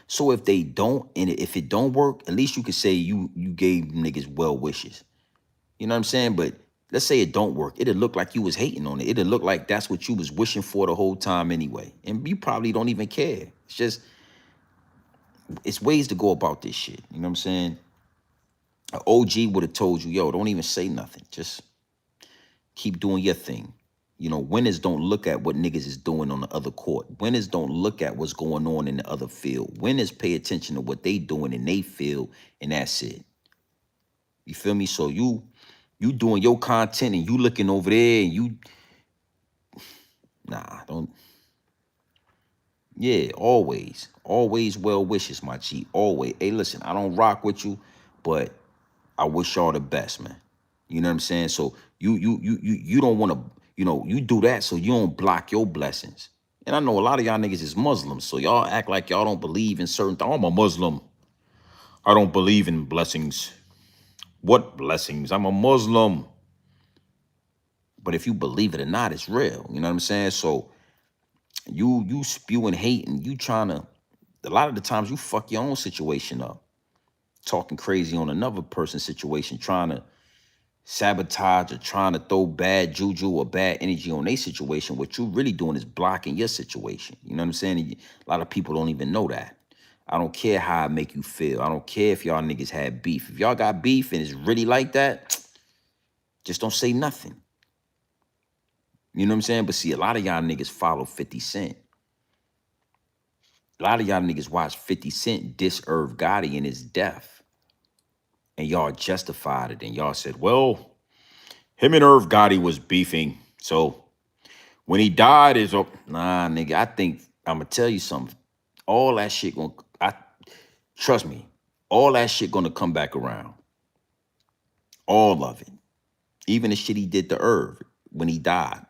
So if they don't, and if it don't work, at least you could say you gave niggas well wishes. You know what I'm saying? But let's say it don't work. It'll look like you was hating on it. It'll look like that's what you was wishing for the whole time anyway. And you probably don't even care. It's just, it's ways to go about this shit. You know what I'm saying? An OG would have told you, yo, don't even say nothing. Just keep doing your thing. You know, winners don't look at what niggas is doing on the other court. Winners don't look at what's going on in the other field. Winners pay attention to what they doing in they field, and that's it. You feel me? So you doing your content and you looking over there and you, nah, don't. Yeah, always well wishes, my G. Always. Hey, listen, I don't rock with you, but I wish y'all the best, man. You know what I'm saying? So you don't want to, you know, you do that so you don't block your blessings. And I know a lot of y'all niggas is Muslims, so y'all act like y'all don't believe in certain things. I'm a Muslim. I don't believe in blessings. What blessings? I'm a Muslim. But if you believe it or not, it's real. You know what I'm saying? So you spewing hate and you trying to, a lot of the times you fuck your own situation up. Talking crazy on another person's situation, trying to sabotage or trying to throw bad juju or bad energy on their situation. What you really doing is blocking your situation. You know what I'm saying? A lot of people don't even know that. I don't care how I make you feel. I don't care if y'all niggas had beef. If y'all got beef and it's really like that, just don't say nothing. You know what I'm saying? But see, a lot of y'all niggas follow 50 Cent. A lot of y'all niggas watch 50 Cent diss Irv Gotti in his death. And y'all justified it. And y'all said, well, him and Irv Gotti was beefing. So when he died, is nah, nigga, I think, I'm going to tell you something. All that shit trust me, all that shit gonna come back around. All of it. Even the shit he did to Irv when he died.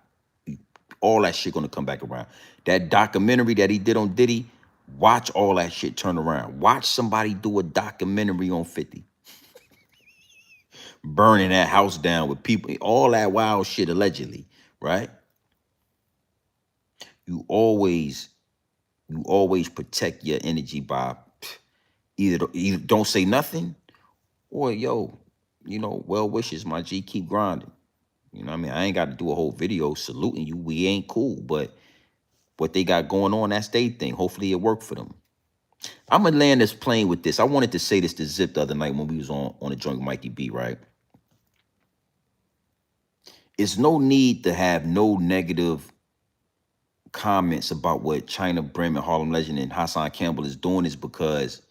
All that shit gonna come back around. That documentary that he did on Diddy, watch all that shit turn around. Watch somebody do a documentary on 50. Burning that house down with people, all that wild shit allegedly, right? You always protect your energy by either don't say nothing or, yo, you know, well wishes, my G, keep grinding. You know what I mean? I ain't got to do a whole video saluting you. We ain't cool, but what they got going on, that's their thing. Hopefully it worked for them. I'm going to land this plane with this. I wanted to say this to Zip the other night when we was on a joint with Mikey B, right? It's no need to have no negative comments about what China Brim and Harlem Legend and Hassan Campbell is doing is because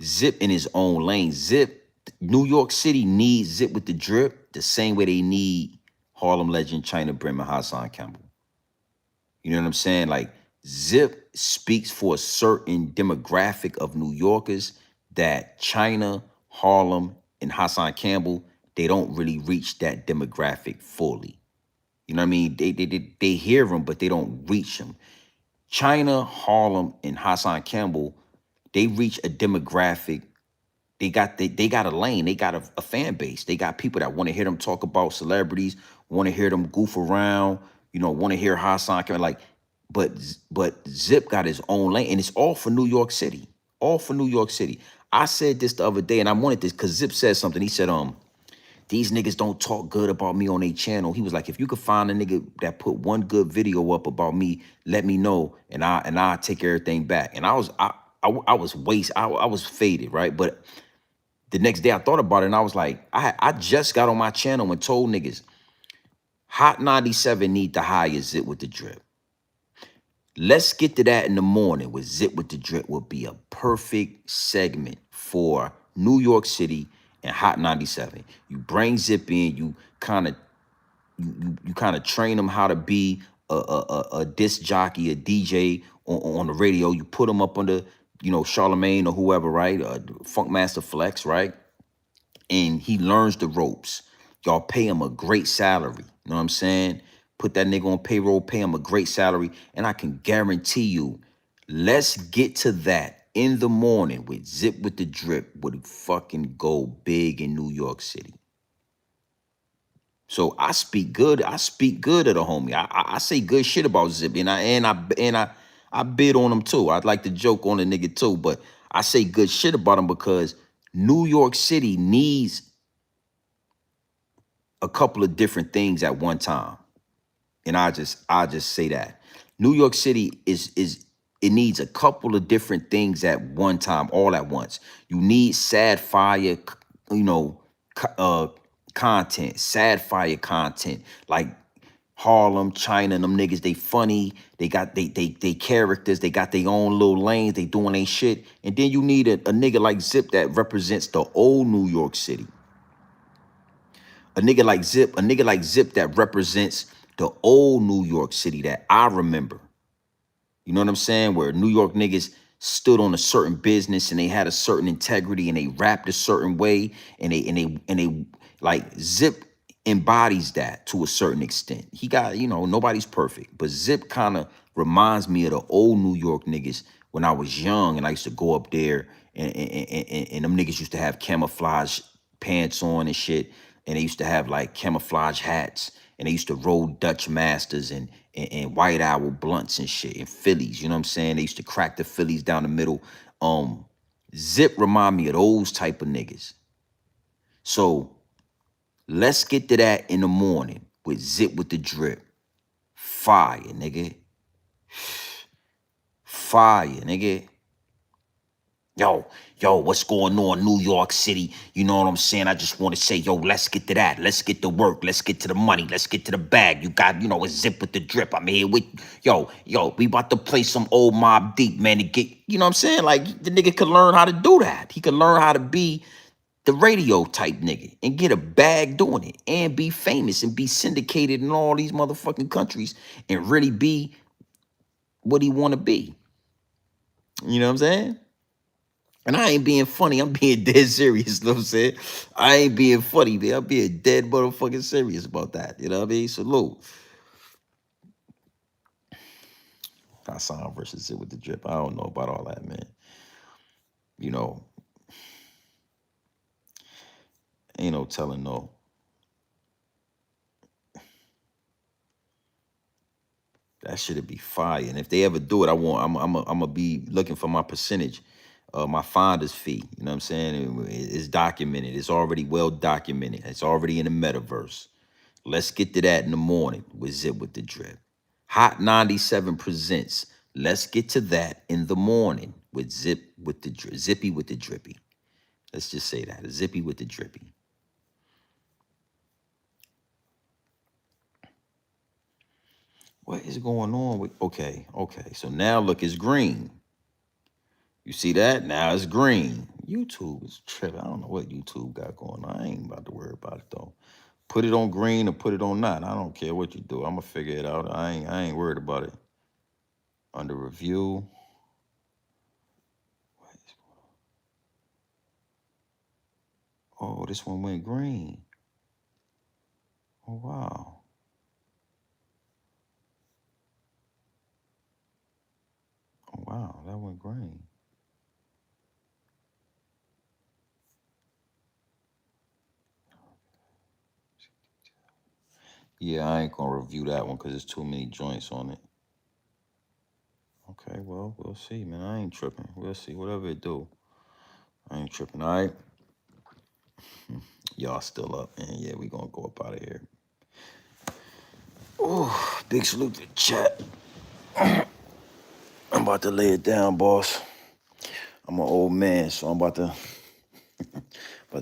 Zip in his own lane. Zip, New York City needs Zip with the drip the same way they need Harlem Legend, China Brim, and Hassan Campbell. You know what I'm saying? Like, Zip speaks for a certain demographic of New Yorkers that China, Harlem, and Hassan Campbell, they don't really reach that demographic fully. You know what I mean? They hear them, but they don't reach them. China, Harlem, and Hassan Campbell, they reach a demographic. They got a lane. They got a fan base. They got people that want to hear them talk about celebrities, want to hear them goof around, you know, want to hear Hassan Campbell. Like, but Zip got his own lane, and it's all for New York City. All for New York City. I said this the other day, and I wanted this because Zip said something. He said, these niggas don't talk good about me on their channel. He was like, if you could find a nigga that put one good video up about me, let me know, and I'll take everything back. And I was faded, right? But the next day I thought about it, and I was like, I just got on my channel and told niggas, Hot 97 need to hire Zip with the drip. Let's get to that in the morning with Zip with the drip will be a perfect segment for New York City and Hot 97. You bring Zip in, you kind of train him how to be a disc jockey, a DJ on the radio. You put him up under, you know, Charlemagne or whoever, right? Funkmaster Flex, right? And he learns the ropes. Y'all pay him a great salary. You know what I'm saying? Put that nigga on payroll, pay him a great salary. And I can guarantee you, let's get to that in the morning with Zip with the drip would fucking go big in New York City. So I speak good. I speak good of the homie. I say good shit about Zip, and I bid on him too. I'd like to joke on the nigga too, but I say good shit about him because New York City needs a couple of different things at one time. And I just say that. New York City it needs a couple of different things at one time, all at once. You need sad fire, you know, content, sad fire content, like Harlem, China, and them niggas, they funny, they got they characters, they got their own little lanes, they doing their shit. And then you need a nigga like Zip that represents the old New York City. A nigga like Zip that represents the old New York City that I remember. You know what I'm saying? Where New York niggas stood on a certain business and they had a certain integrity and they rapped a certain way and they like Zip embodies that to a certain extent. He got, you know, nobody's perfect, but Zip kind of reminds me of the old New York niggas when I was young and I used to go up there and them niggas used to have camouflage pants on and shit. And they used to have like camouflage hats. And they used to roll Dutch Masters and White Owl blunts and shit and Phillies. You know what I'm saying? They used to crack the Phillies down the middle. Zip remind me of those type of niggas. So let's get to that in the morning with Zip with the Drip. Fire, nigga. Fire, nigga. Yo, what's going on, New York City? You know what I'm saying? I just want to say, yo, let's get to that. Let's get to work. Let's get to the money. Let's get to the bag. You got, you know, a Zip with the Drip. I'm here with, yo, we about to play some old Mobb Deep, man, to get, you know what I'm saying? Like, the nigga could learn how to do that. He could learn how to be the radio type nigga and get a bag doing it and be famous and be syndicated in all these motherfucking countries and really be what he want to be. You know what I'm saying? And I ain't being funny. I'm being dead serious. You know what I'm saying? I ain't being funny, man. I'm being dead motherfucking serious about that. You know what I mean? Salute. Hassan versus Zip with the Drip. I don't know about all that, man. You know, ain't no telling no. That shit'd be fire. And if they ever do it, I'm gonna be looking for my percentage. My finder's fee, you know what I'm saying? It's documented. It's already well documented. It's already in the metaverse. Let's get to that in the morning with Zip with the Drip. Hot 97 presents. Let's get to that in the morning with Zip with the Drip. Zippy with the Drippy. Let's just say that. Zippy with the Drippy. What is going on with, okay. So now look, it's green. You see that? Now it's green. YouTube is tripping. I don't know what YouTube got going on. I ain't about to worry about it though. Put it on green or put it on not. I don't care what you do. I'm gonna figure it out. I ain't worried about it. Under review. What is going on? Oh, this one went green. Oh wow. Oh wow, that went green. Yeah, I ain't gonna review that one because there's too many joints on it. Okay, well, we'll see, man. I ain't tripping. We'll see. Whatever it do. I ain't tripping, all right? Y'all still up, man. Yeah, we gonna go up out of here. Oh, big salute to the chat. I'm about to lay it down, boss. I'm an old man, so I'm about to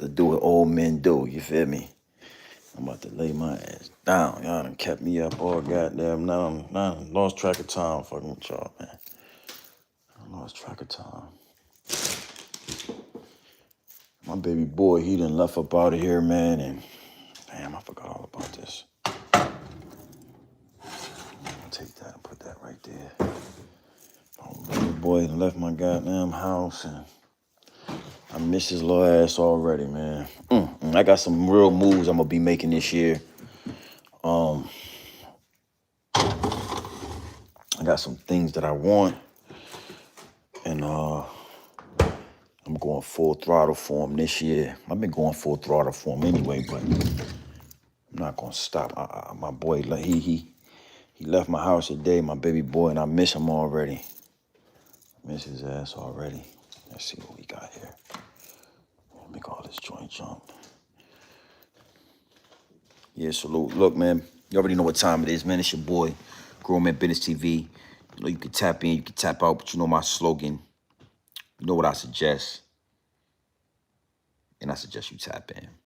do what old men do, you feel me? I'm about to lay my ass down. Y'all done kept me up all goddamn now. I lost track of time fucking with y'all, man. I lost track of time. My baby boy, he done left up out of here, man, and damn, I forgot all about this. I'll take that and put that right there. Oh, baby boy done left my goddamn house, and I miss his little ass already, man. I got some real moves I'm gonna be making this year. I got some things that I want, and I'm going full throttle for him this year. I've been going full throttle for him anyway, but I'm not gonna stop. My boy, he left my house today, my baby boy, and I miss him already. Miss his ass already. Let's see what we got here. Make all this joint jump. Yeah, salute. Look, man, you already know what time it is, man. It's your boy, Grown Man Business TV. You know, you can tap in, you can tap out, but you know my slogan. You know what I suggest. And I suggest you tap in.